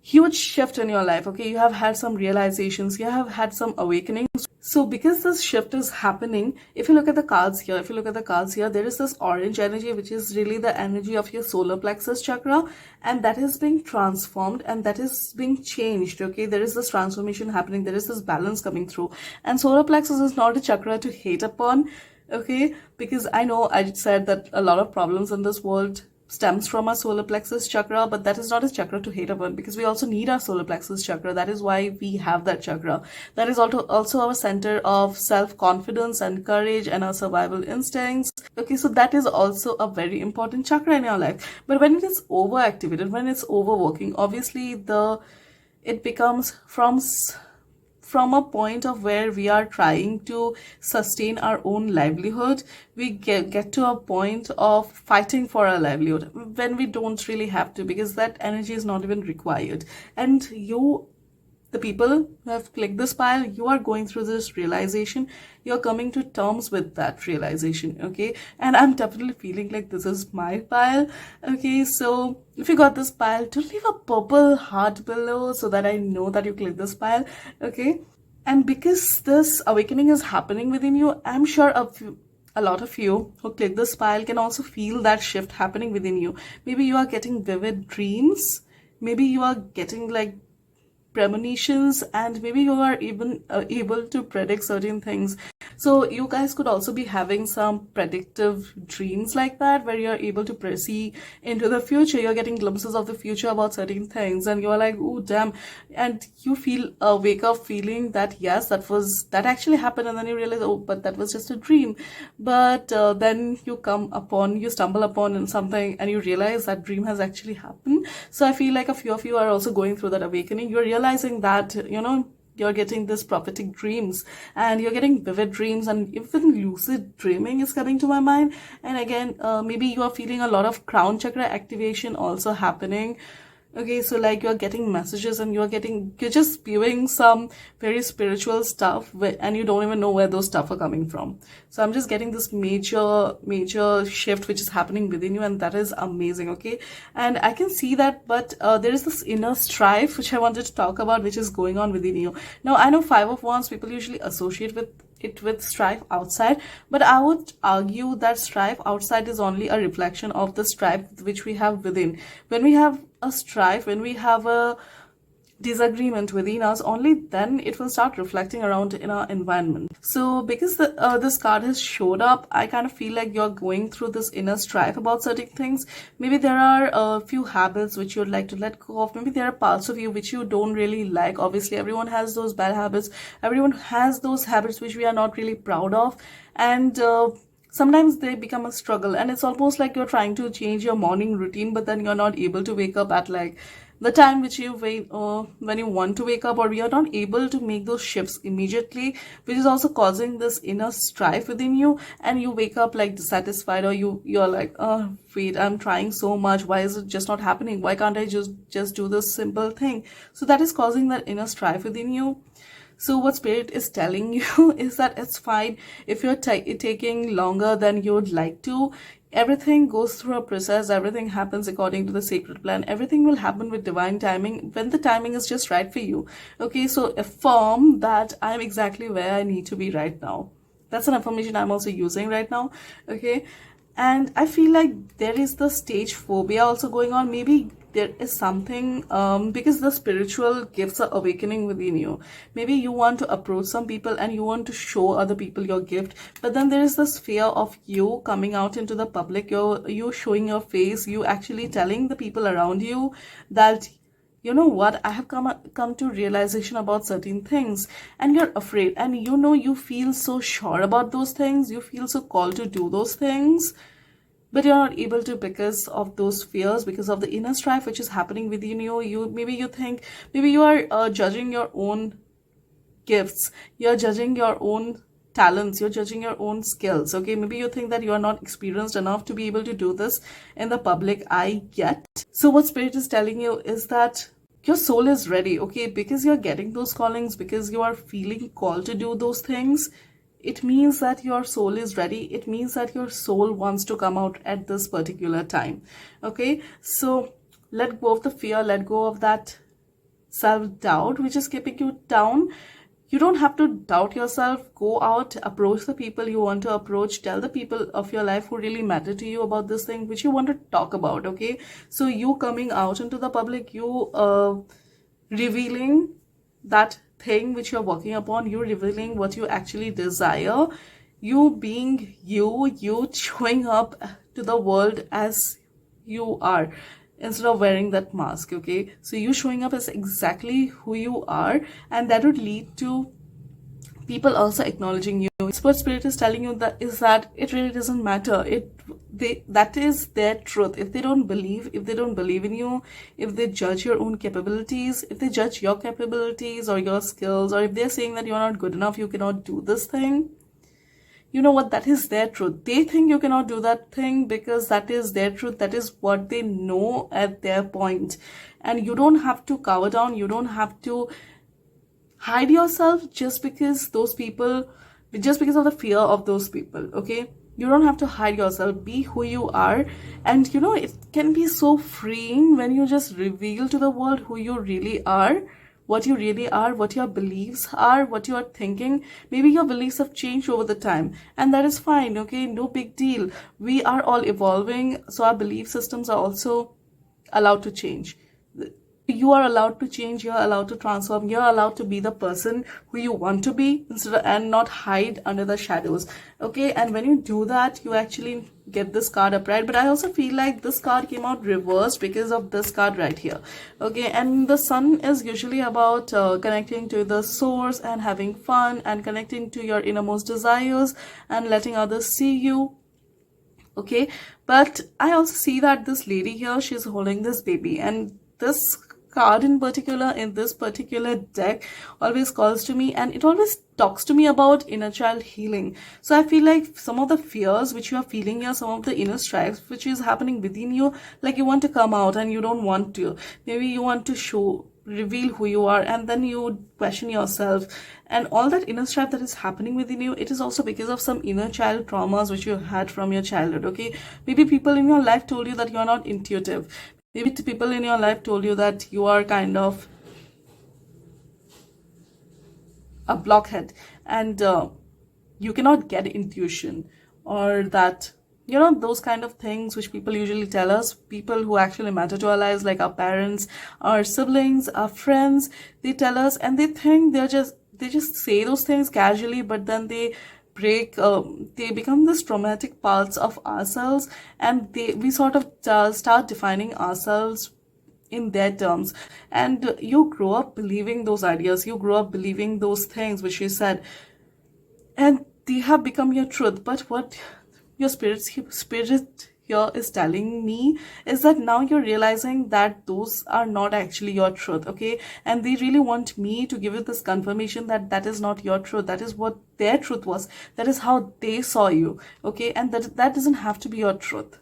huge shift in your life. Okay, you have had some realizations, you have had some awakenings. So because this shift is happening, if you look at the cards here, there is this orange energy which is really the energy of your solar plexus chakra, and that is being transformed and that is being changed. Okay, there is this transformation happening, there is this balance coming through, and solar plexus is not a chakra to hate upon. Okay, because I know I said that a lot of problems in this world stems from our solar plexus chakra, but that is not a chakra to hate upon, because we also need our solar plexus chakra. That is why we have that chakra. That is also our center of self-confidence and courage and our survival instincts. Okay, so that is also a very important chakra in your life. But when it is overactivated, when it's overworking, obviously it becomes from a point of where we are trying to sustain our own livelihood, we get to a point of fighting for our livelihood when we don't really have to, because that energy is not even required. And the people who have clicked this pile, you are going through this realization, you're coming to terms with that realization. Okay, and I'm definitely feeling like this is my pile. Okay, so if you got this pile, do leave a purple heart below so that I know that you clicked this pile. Okay, and because this awakening is happening within you, I'm sure a lot of you who click this pile can also feel that shift happening within you. Maybe you are getting vivid dreams. Maybe you are getting like premonitions, and maybe you are even able to predict certain things. So you guys could also be having some predictive dreams like that, where you're able to see into the future. You're getting glimpses of the future about certain things, and you're like, oh damn, and you feel a wake up feeling that yes, that actually happened, and then you realize, oh, but that was just a dream. But then you stumble upon something, and you realize that dream has actually happened. So I feel like a few of you are also going through that awakening. You're realizing that, you're getting this prophetic dreams, and you're getting vivid dreams, and even lucid dreaming is coming to my mind. And again, maybe you are feeling a lot of crown chakra activation also happening. Okay, so like you're getting messages, and you're just spewing some very spiritual stuff, and you don't even know where those stuff are coming from. So I'm just getting this major shift which is happening within you, and that is amazing. Okay, and I can see that, but there is this inner strife which I wanted to talk about, which is going on within you. Now I know Five of Wands, people usually associate with strife outside, but I would argue that strife outside is only a reflection of the strife which we have within. When we have a strife, when we have a disagreement within us, only then it will start reflecting around in our environment. So because this card has showed up, I kind of feel like you're going through this inner strife about certain things. Maybe there are a few habits which you'd like to let go of. Maybe there are parts of you which you don't really like. Obviously everyone has those bad habits, everyone has those habits which we are not really proud of, and sometimes they become a struggle, and it's almost like you're trying to change your morning routine, but then you're not able to wake up at like the time which you wait, when you want to wake up, or we are not able to make those shifts immediately, which is also causing this inner strife within you. And you wake up like dissatisfied, or you're like, oh wait, I'm trying so much, why is it just not happening? Why can't I just do this simple thing? So that is causing that inner strife within you. So what Spirit is telling you is that it's fine if you're taking longer than you'd like to. Everything goes through a process. Everything happens according to the sacred plan. Everything will happen with divine timing, when the timing is just right for you. Okay, so affirm that I'm exactly where I need to be right now. That's an affirmation I'm also using right now. Okay, and I feel like there is the stage phobia also going on. Maybe there is something, because the spiritual gifts are awakening within you. Maybe you want to approach some people and you want to show other people your gift, but then there is this fear of you coming out into the public, you showing your face, you actually telling the people around you that, you know what, I have come to realization about certain things, and you're afraid, and you feel so sure about those things, you feel so called to do those things, but you're not able to because of those fears, because of the inner strife which is happening within you. Maybe you think, maybe you are judging your own gifts, you're judging your own talents, you're judging your own skills. Okay, maybe you think that you are not experienced enough to be able to do this in the public eye yet. So what Spirit is telling you is that your soul is ready. Okay, because you're getting those callings, because you are feeling called to do those things, it means that your soul is ready. It means that your soul wants to come out at this particular time. Okay, so let go of the fear, let go of that self-doubt which is keeping you down. You don't have to doubt yourself. Go out, approach the people you want to approach, tell the people of your life who really matter to you about this thing which you want to talk about. Okay, so you coming out into the public, you revealing that thing which you're working upon, you revealing what you actually desire, you being you showing up to the world as you are instead of wearing that mask. Okay, so you showing up as exactly who you are, and that would lead to people also acknowledging you. It's what Spirit is telling you, that it really doesn't matter. That is their truth. If they don't believe in you, if they judge your own capabilities, if they judge your capabilities or your skills, or if they're saying that you're not good enough, you cannot do this thing, you know what, that is their truth. They think you cannot do that thing because that is their truth. That is what they know at their point. And you don't have to cower down. You don't have to hide yourself just because of the fear of those people. Okay, you don't have to hide yourself. Be who you are. And it can be so freeing when you just reveal to the world who you really are, what you really are, what your beliefs are, what you are thinking. Maybe your beliefs have changed over the time, and that is fine, okay? No big deal. We are all evolving, so our belief systems are also allowed to change. You are allowed to change, you're allowed to transform, you're allowed to be the person who you want to be instead of, and not hide under the shadows, okay? And when you do that, you actually get this card upright. But I also feel like this card came out reversed because of this card right here, okay? And the sun is usually about connecting to the source and having fun and connecting to your innermost desires and letting others see you, okay? But I also see that this lady here, she's holding this baby, and this card in particular in this particular deck always calls to me, and it always talks to me about inner child healing. So I feel like some of the fears which you are feeling here, some of the inner strife which is happening within you, like you want to come out and you don't want to, maybe you want to reveal who you are, and then you question yourself, and all that inner strife that is happening within you, it is also because of some inner child traumas which you had from your childhood, okay? Maybe people in your life told you that you are not intuitive. Maybe people in your life told you that you are kind of a blockhead, and you cannot get intuition, or that, you know, those kind of things which people usually tell us, people who actually matter to our lives, like our parents, our siblings, our friends. They tell us, and they think they just say those things casually, but then they they become this traumatic parts of ourselves, and we sort of start defining ourselves in their terms, and you grow up believing those ideas, you grow up believing those things which you said, and they have become your truth. But what your spirit here is telling me is that now you're realizing that those are not actually your truth, okay? And they really want me to give you this confirmation that that is not your truth, that is what their truth was, that is how they saw you, okay? And that doesn't have to be your truth,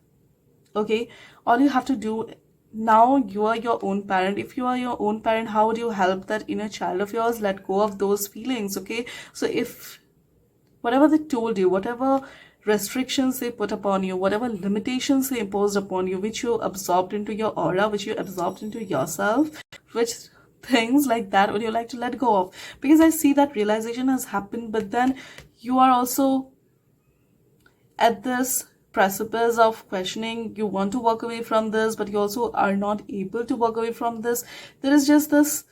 okay? All you have to do now, you are your own parent. If you are your own parent, how would you help that inner child of yours let go of those feelings, okay? So if whatever they told you, whatever restrictions they put upon you, whatever limitations they imposed upon you, which you absorbed into your aura, which you absorbed into yourself, which things like that would you like to let go of? Because I see that realization has happened, but then you are also at this precipice of questioning. You want to walk away from this, but you also are not able to walk away from this. There is just this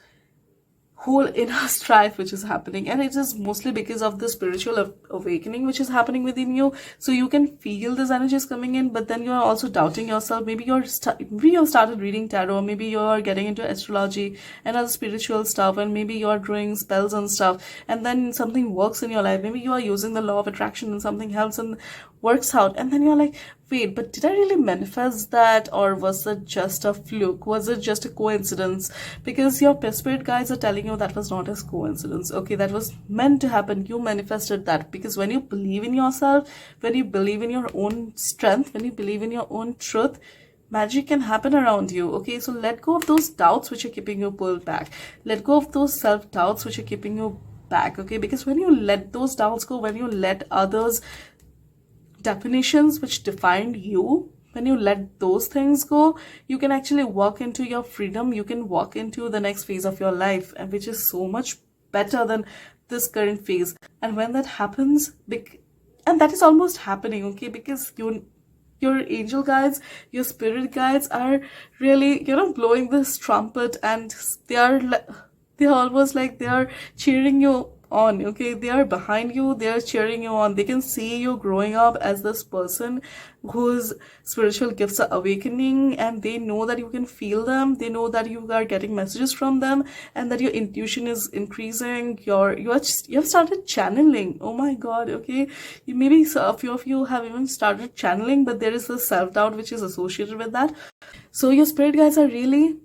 whole inner strife which is happening, and it is mostly because of the spiritual awakening which is happening within you. So you can feel this energy is coming in, but then you are also doubting yourself. Maybe maybe you've started reading tarot, maybe you're getting into astrology and other spiritual stuff, and maybe you're doing spells and stuff, and then something works in your life. Maybe you are using the law of attraction and something helps and works out, and then you're like, wait, but did I really manifest that, or was it just a fluke? Was it just a coincidence? Because your spirit guides are telling you that was not a coincidence, okay? That was meant to happen. You manifested that, because when you believe in yourself, when you believe in your own strength, when you believe in your own truth, magic can happen around you, okay? So let go of those doubts which are keeping you pulled back. Let go of those self-doubts which are keeping you back, okay? Because when you let those doubts go, when you let others definitions which defined you, when you let those things go, you can actually walk into your freedom. You can walk into the next phase of your life, and which is so much better than this current phase. And when that happens, and that is almost happening, okay? Because your angel guides, your spirit guides are really, you know, blowing this trumpet, and they're almost like they are cheering you on, okay? They are behind you, they are cheering you on. They can see you growing up as this person whose spiritual gifts are awakening, and they know that you can feel them. They know that you are getting messages from them, and that your intuition is increasing. You have started channeling. Oh my god, okay? Maybe a few of you have even started channeling, but there is this self-doubt which is associated with that. So your spirit guides are really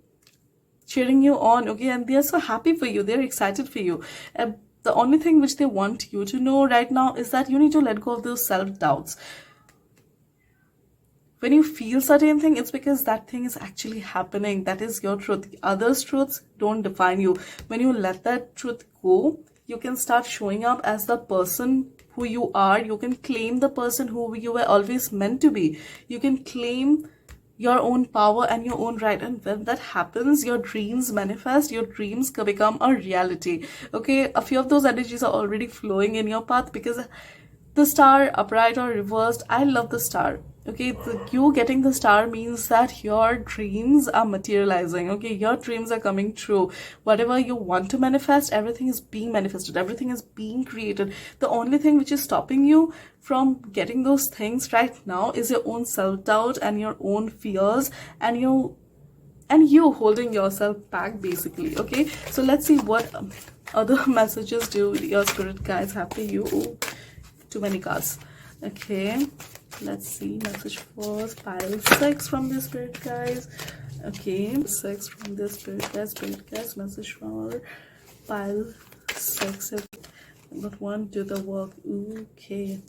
cheering you on, okay? And they are so happy for you, they're excited for you. The only thing which they want you to know right now is that you need to let go of those self-doubts. When you feel certain thing, it's because that thing is actually happening. That is your truth. Others' truths don't define you. When you let that truth go, you can start showing up as the person who you are. You can claim the person who you were always meant to be. You can claim your own power and your own right. And when that happens, your dreams manifest, your dreams can become a reality. Okay, a few of those energies are already flowing in your path, because the star, upright or reversed, I love the star. Okay, you getting the star means that your dreams are materializing. Okay, your dreams are coming true. Whatever you want to manifest, everything is being manifested, everything is being created. The only thing which is stopping you from getting those things right now is your own self-doubt and your own fears, and you holding yourself back, basically. Okay, so let's see what other messages do your spirit guides have for you. Ooh, too many cards. Okay, let's see. Message for pile 6 from the spirit guides. Okay, 6 from the spirit guides. Message for pile 6. But one, do the work. Okay.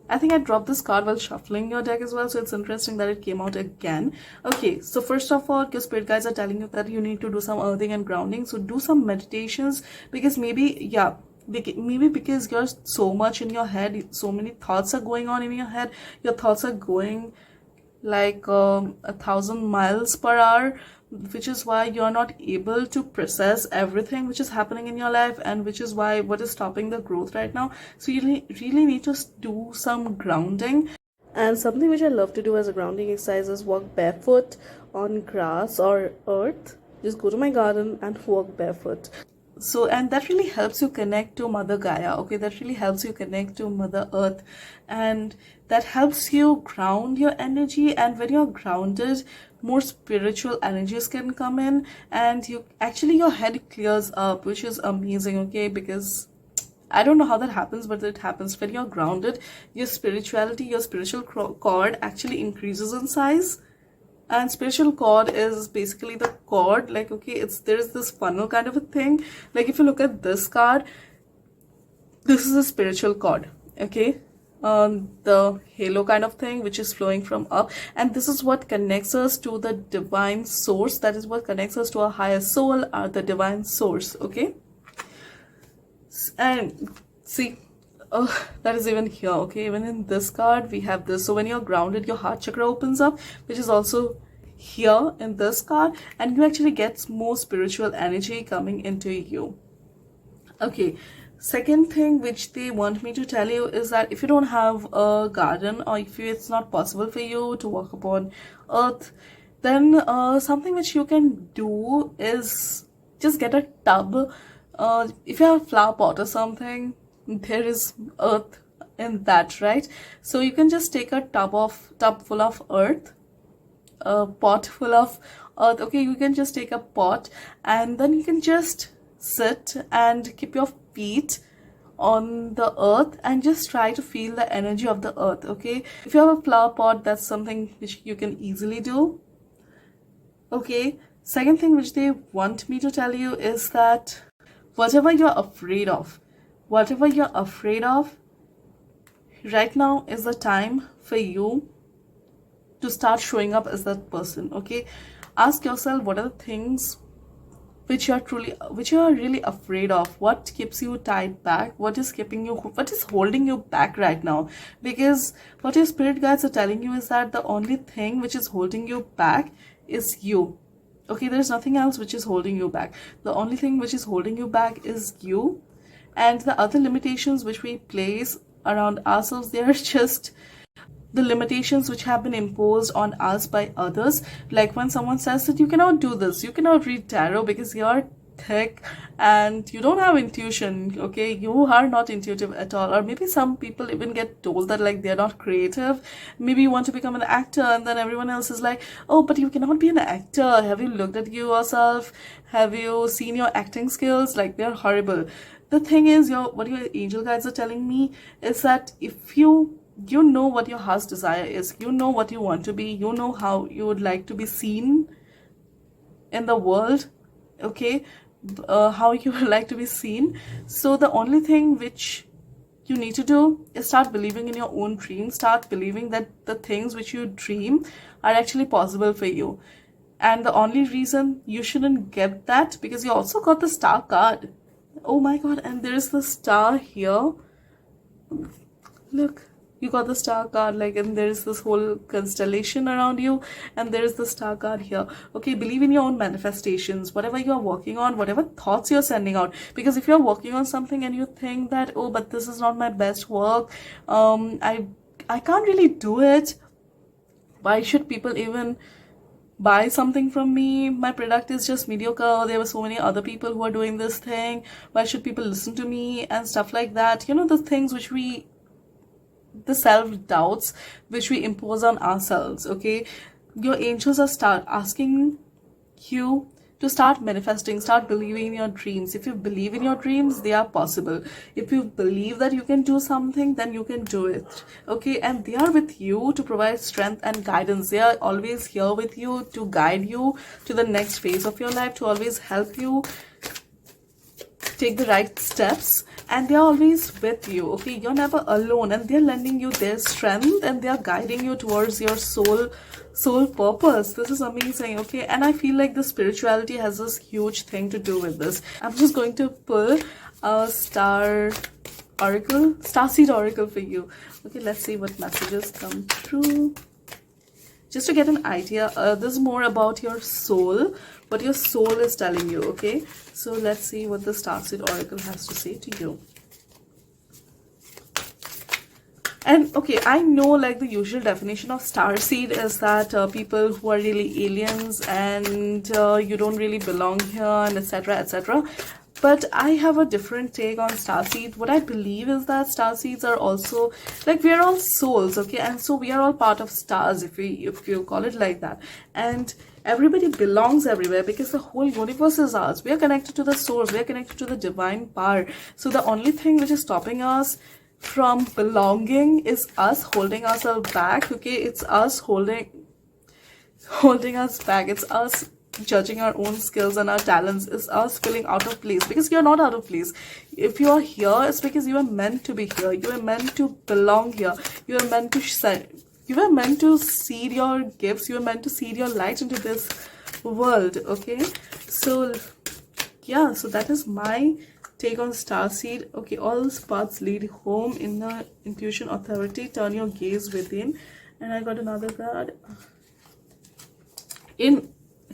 I think I dropped this card while shuffling your deck as well, so it's interesting that it came out again. Okay, so first of all, your spirit guides are telling you that you need to do some earthing and grounding. So do some meditations, because maybe, yeah, maybe because you're so much in your head, so many thoughts are going on in your head. Your thoughts are going like 1,000 miles per hour, which is why you're not able to process everything which is happening in your life, and which is why what is stopping the growth right now. So you really need to do some grounding. And something which I love to do as a grounding exercise is walk barefoot on grass or earth. Just go to my garden and walk barefoot. So, and that really helps you connect to Mother Gaia. Okay, that really helps you connect to Mother Earth, and that helps you ground your energy. And when you're grounded, more spiritual energies can come in, and you actually, your head clears up, which is amazing. Okay, because I don't know how that happens, but it happens. When you're grounded, your spirituality, your spiritual cord actually increases in size. And spiritual cord is basically the cord, like, okay, it's, there's this funnel kind of a thing. Like if you look at this card, this is a spiritual cord. Okay, the halo kind of thing which is flowing from up, and this is what connects us to the divine source. That is what connects us to our higher soul, the divine source. Okay, and see, oh, that is even here. Okay, even in this card we have this. So when you're grounded, your heart chakra opens up, which is also here in this card, and you actually get more spiritual energy coming into you. Okay, second thing which they want me to tell you is that if you don't have a garden, or if it's not possible for you to walk upon earth, then something which you can do is just get a tub. If you have a flower pot or something, there is earth in that, right? So you can just take a tub full of earth, a pot full of earth. Okay, you can just take a pot, and then you can just sit and keep your feet on the earth and just try to feel the energy of the earth. Okay, if you have a flower pot, that's something which you can easily do. Okay, second thing which they want me to tell you is that whatever you're afraid of, right now is the time for you to start showing up as that person. Okay, ask yourself, what are the things which you're really afraid of? What keeps you tied back? What is holding you back right now? Because what your spirit guides are telling you is that the only thing which is holding you back is you. Okay, there's nothing else which is holding you back. The only thing which is holding you back is you. And the other limitations which we place around ourselves, they are just the limitations which have been imposed on us by others. Like when someone says that you cannot do this, you cannot read tarot because you're thick and you don't have intuition. Okay, you are not intuitive at all. Or maybe some people even get told that like they're not creative. Maybe you want to become an actor, and then everyone else is like, oh, but you cannot be an actor. Have you looked at yourself? Have you seen your acting skills? Like, they're horrible. The thing is, what your angel guides are telling me is that if you know what your heart's desire is, you know what you want to be, you know how you would like to be seen in the world. Okay, how you would like to be seen. So the only thing which you need to do is start believing in your own dreams. Start believing that the things which you dream are actually possible for you. And the only reason you shouldn't get that, because you also got the star card. Oh my god, and there's the star here. Look, you got the star card, like, and there's this whole constellation around you, and there's the star card here. Okay, believe in your own manifestations, whatever you are working on, whatever thoughts you're sending out. Because if you're working on something and you think that, oh, but this is not my best work, I can't really do it, why should people even buy something from me? My product is just mediocre. There were so many other people who are doing this thing. Why should people listen to me? And stuff like that. You know, the things which the self-doubts which we impose on ourselves. Okay, your angels are start asking you to start manifesting, start believing in your dreams. If you believe in your dreams, they are possible. If you believe that you can do something, then you can do it. Okay, and they are with you to provide strength and guidance. They are always here with you to guide you to the next phase of your life, to always help you take the right steps, and they're always with you. Okay, you're never alone, and they're lending you their strength, and they're guiding you towards your soul purpose. This is amazing. Okay, and I feel like the spirituality has this huge thing to do with this. I'm just going to pull a starseed oracle for you. Okay, let's see what messages come through, just to get an idea. This is more about your soul, what your soul is telling you. Okay, so let's see what the starseed oracle has to say to you. And okay, I know, like, the usual definition of starseed is that people who are really aliens, and you don't really belong here, and etc, etc. But I have a different take on starseed. What I believe is that starseeds are also, like, we are all souls, okay, and so we are all part of stars, if you call it like that. And everybody belongs everywhere, because the whole universe is ours. We are connected to the source, we are connected to the divine power. So the only thing which is stopping us from belonging is us holding ourselves back. Okay, it's us holding us back. It's us judging our own skills and our talents. Is us feeling out of place, because you're not out of place. If you are here, it's because you are meant to be here. You are meant to belong here. You are meant to seed your gifts. You are meant to seed your light into this world. Okay, so yeah, so that is my take on starseed. Okay, all paths lead home. Inner intuition, authority, turn your gaze within. And I got another card.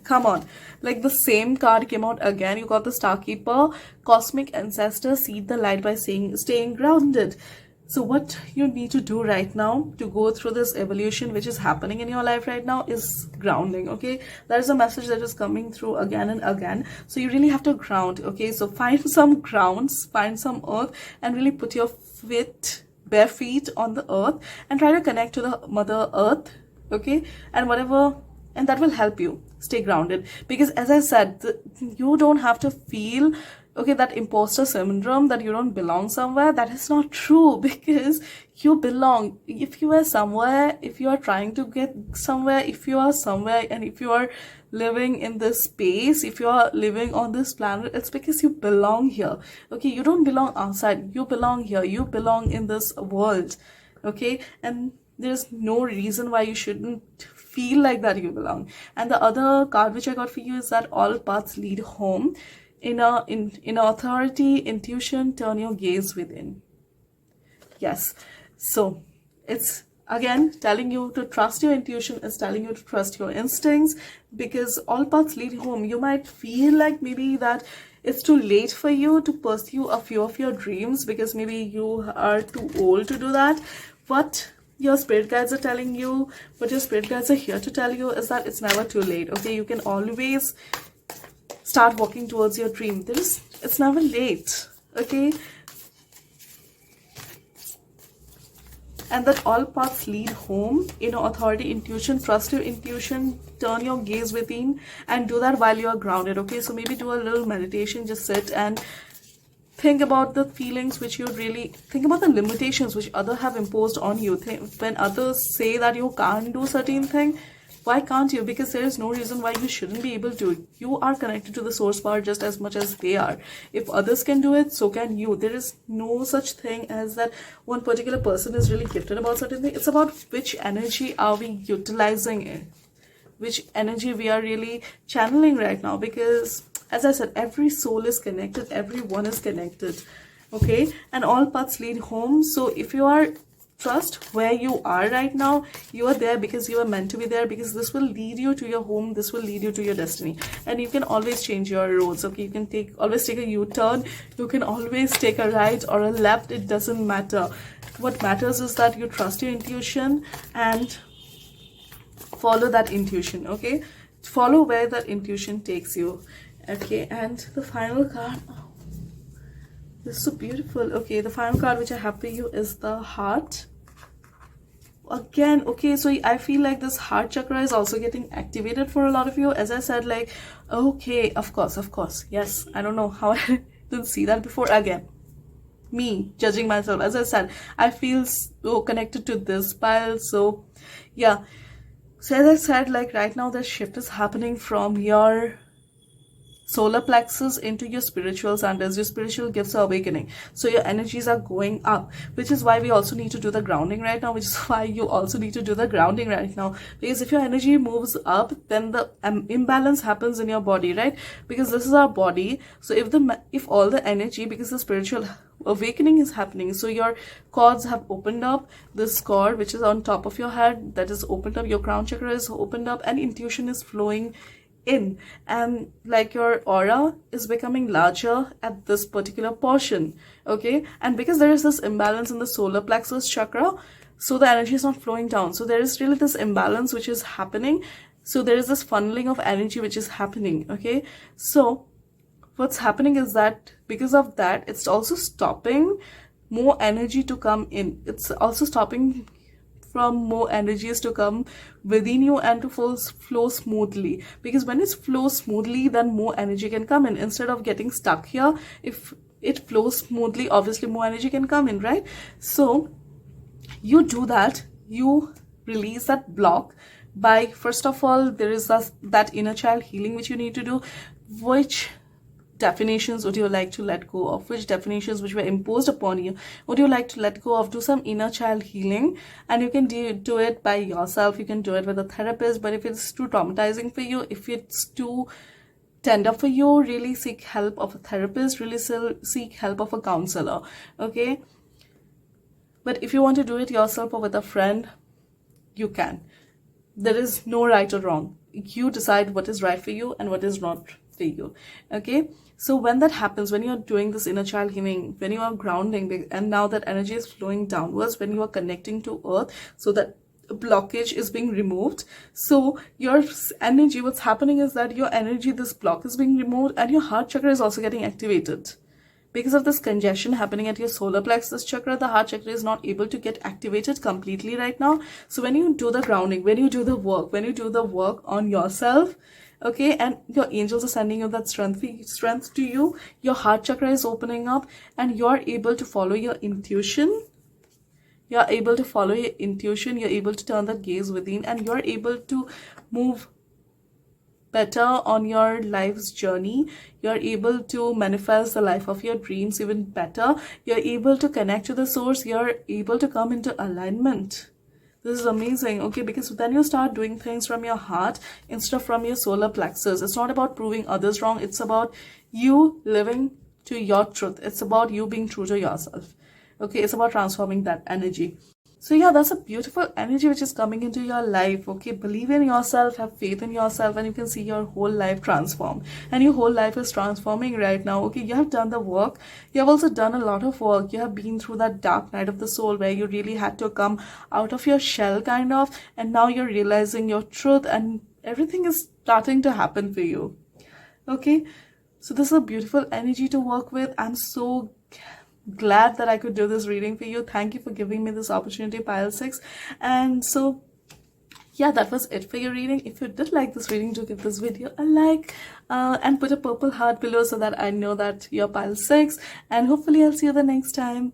Come on, like, the same card came out again. You got the Starkeeper, cosmic ancestor, seed the light by staying grounded. So what you need to do right now to go through this evolution which is happening in your life right now is grounding. Okay, that is a message that is coming through again and again. So you really have to ground. Okay, so find some grounds, find some earth, and really put your bare feet on the earth, and try to connect to the mother earth. Okay, and that will help you stay grounded. Because as I said, you don't have to feel, okay, that imposter syndrome, that you don't belong somewhere. That is not true, because you belong. If you are somewhere, if you are trying to get somewhere, if you are somewhere, and if you are living in this space, if you are living on this planet, it's because you belong here. Okay, you don't belong outside, you belong here, you belong in this world. Okay, and there's no reason why you shouldn't feel like that you belong. And the other card which I got for you is that all paths lead home. Inner authority, intuition, turn your gaze within. Yes, so it's again telling you to trust your intuition, is telling you to trust your instincts, because all paths lead home. You might feel like maybe that it's too late for you to pursue a few of your dreams, because maybe you are too old to do that. But your spirit guides are telling you, what your spirit guides are here to tell you is that it's never too late. Okay, you can always start walking towards your dream. It's never late. Okay, and that all paths lead home. Authority, intuition, trust your intuition, turn your gaze within, and do that while you are grounded. Okay, so maybe do a little meditation, just sit and think about the feelings which you really think about, the limitations which others have imposed on you. When others say that you can't do certain thing, why can't you? Because there is no reason why you shouldn't be able to. You are connected to the source power just as much as they are. If others can do it, so can you. There is no such thing as that one particular person is really gifted about certain thing. It's about which energy are we utilizing it, which energy we are really channeling right now. Because As I said, every soul is connected, everyone is connected, okay, and all paths lead home. So if you are trust where you are right now, you are there because you are meant to be there, because this will lead you to your home, this will lead you to your destiny. And you can always change your roads, okay, you can always take a U-turn, you can always take a right or a left, it doesn't matter. What matters is that you trust your intuition and follow that intuition, okay, follow where that intuition takes you, okay. And the final card, oh, this is so beautiful. Okay, the final card which I have for you is the heart. Again, okay, so I feel like this heart chakra is also getting activated for a lot of you. As I said, like, okay, of course, yes, I don't know how I didn't see that before. Again, me judging myself. As I said, I feel so connected to this pile. So yeah, so as I said, like right now the shift is happening from your solar plexus into your spiritual centers. Your spiritual gifts are awakening, so your energies are going up, which is why we also need to do the grounding right now, which is why you also need to do the grounding right now. Because if your energy moves up, then the imbalance happens in your body, right? Because this is our body. So if all the energy, because the spiritual awakening is happening, so your cords have opened up, this cord which is on top of your head, that is opened up, your crown chakra is opened up, and intuition is flowing in, and like your aura is becoming larger at this particular portion, okay. And because there is this imbalance in the solar plexus chakra, so the energy is not flowing down, so there is really this imbalance which is happening. So there is this funneling of energy which is happening, okay. So what's happening is that because of that, it's also stopping more energy to come in, it's also stopping from more energies to come within you and to flow smoothly. Because when it flows smoothly, then more energy can come in instead of getting stuck here. If it flows smoothly, obviously more energy can come in, right? So you do that, you release that block by, first of all, there is that inner child healing which you need to do. Which definitions would you like to let go of? Which definitions which were imposed upon you would you like to let go of? Do some inner child healing, and you can do it by yourself, you can do it with a therapist. But if it's too traumatizing for you, if it's too tender for you, really seek help of a therapist, really seek help of a counselor, okay. But if you want to do it yourself or with a friend, you can. There is no right or wrong. You decide what is right for you and what is not for you, okay. So when that happens, when you're doing this inner child healing, when you are grounding, and now that energy is flowing downwards, when you are connecting to earth, so that blockage is being removed. So your energy, what's happening is that your energy, this block is being removed, and your heart chakra is also getting activated. Because of this congestion happening at your solar plexus chakra, the heart chakra is not able to get activated completely right now. So when you do the grounding, when you do the work on yourself, okay, and your angels are sending you that strength to you, your heart chakra is opening up, and you're able to follow your intuition. You're able to follow your intuition, you're able to turn that gaze within, and you're able to move better on your life's journey. You're able to manifest the life of your dreams even better. You're able to connect to the source. You're able to come into alignment. This is amazing, okay, because then you start doing things from your heart instead of from your solar plexus. It's not about proving others wrong. It's about you living to your truth. It's about you being true to yourself, okay. It's about transforming that energy. So yeah, that's a beautiful energy which is coming into your life, okay. Believe in yourself, have faith in yourself, and you can see your whole life transform. And your whole life is transforming right now, okay. You have done the work. You have also done a lot of work. You have been through that dark night of the soul where you really had to come out of your shell, kind of. And now you're realizing your truth, and everything is starting to happen for you, okay. So this is a beautiful energy to work with. I'm so glad that I could do this reading for you. Thank you for giving me this opportunity, Pile 6. And so yeah, that was it for your reading. If you did like this reading, do give this video a like and put a purple heart below so that I know that you're Pile 6. And hopefully I'll see you the next time.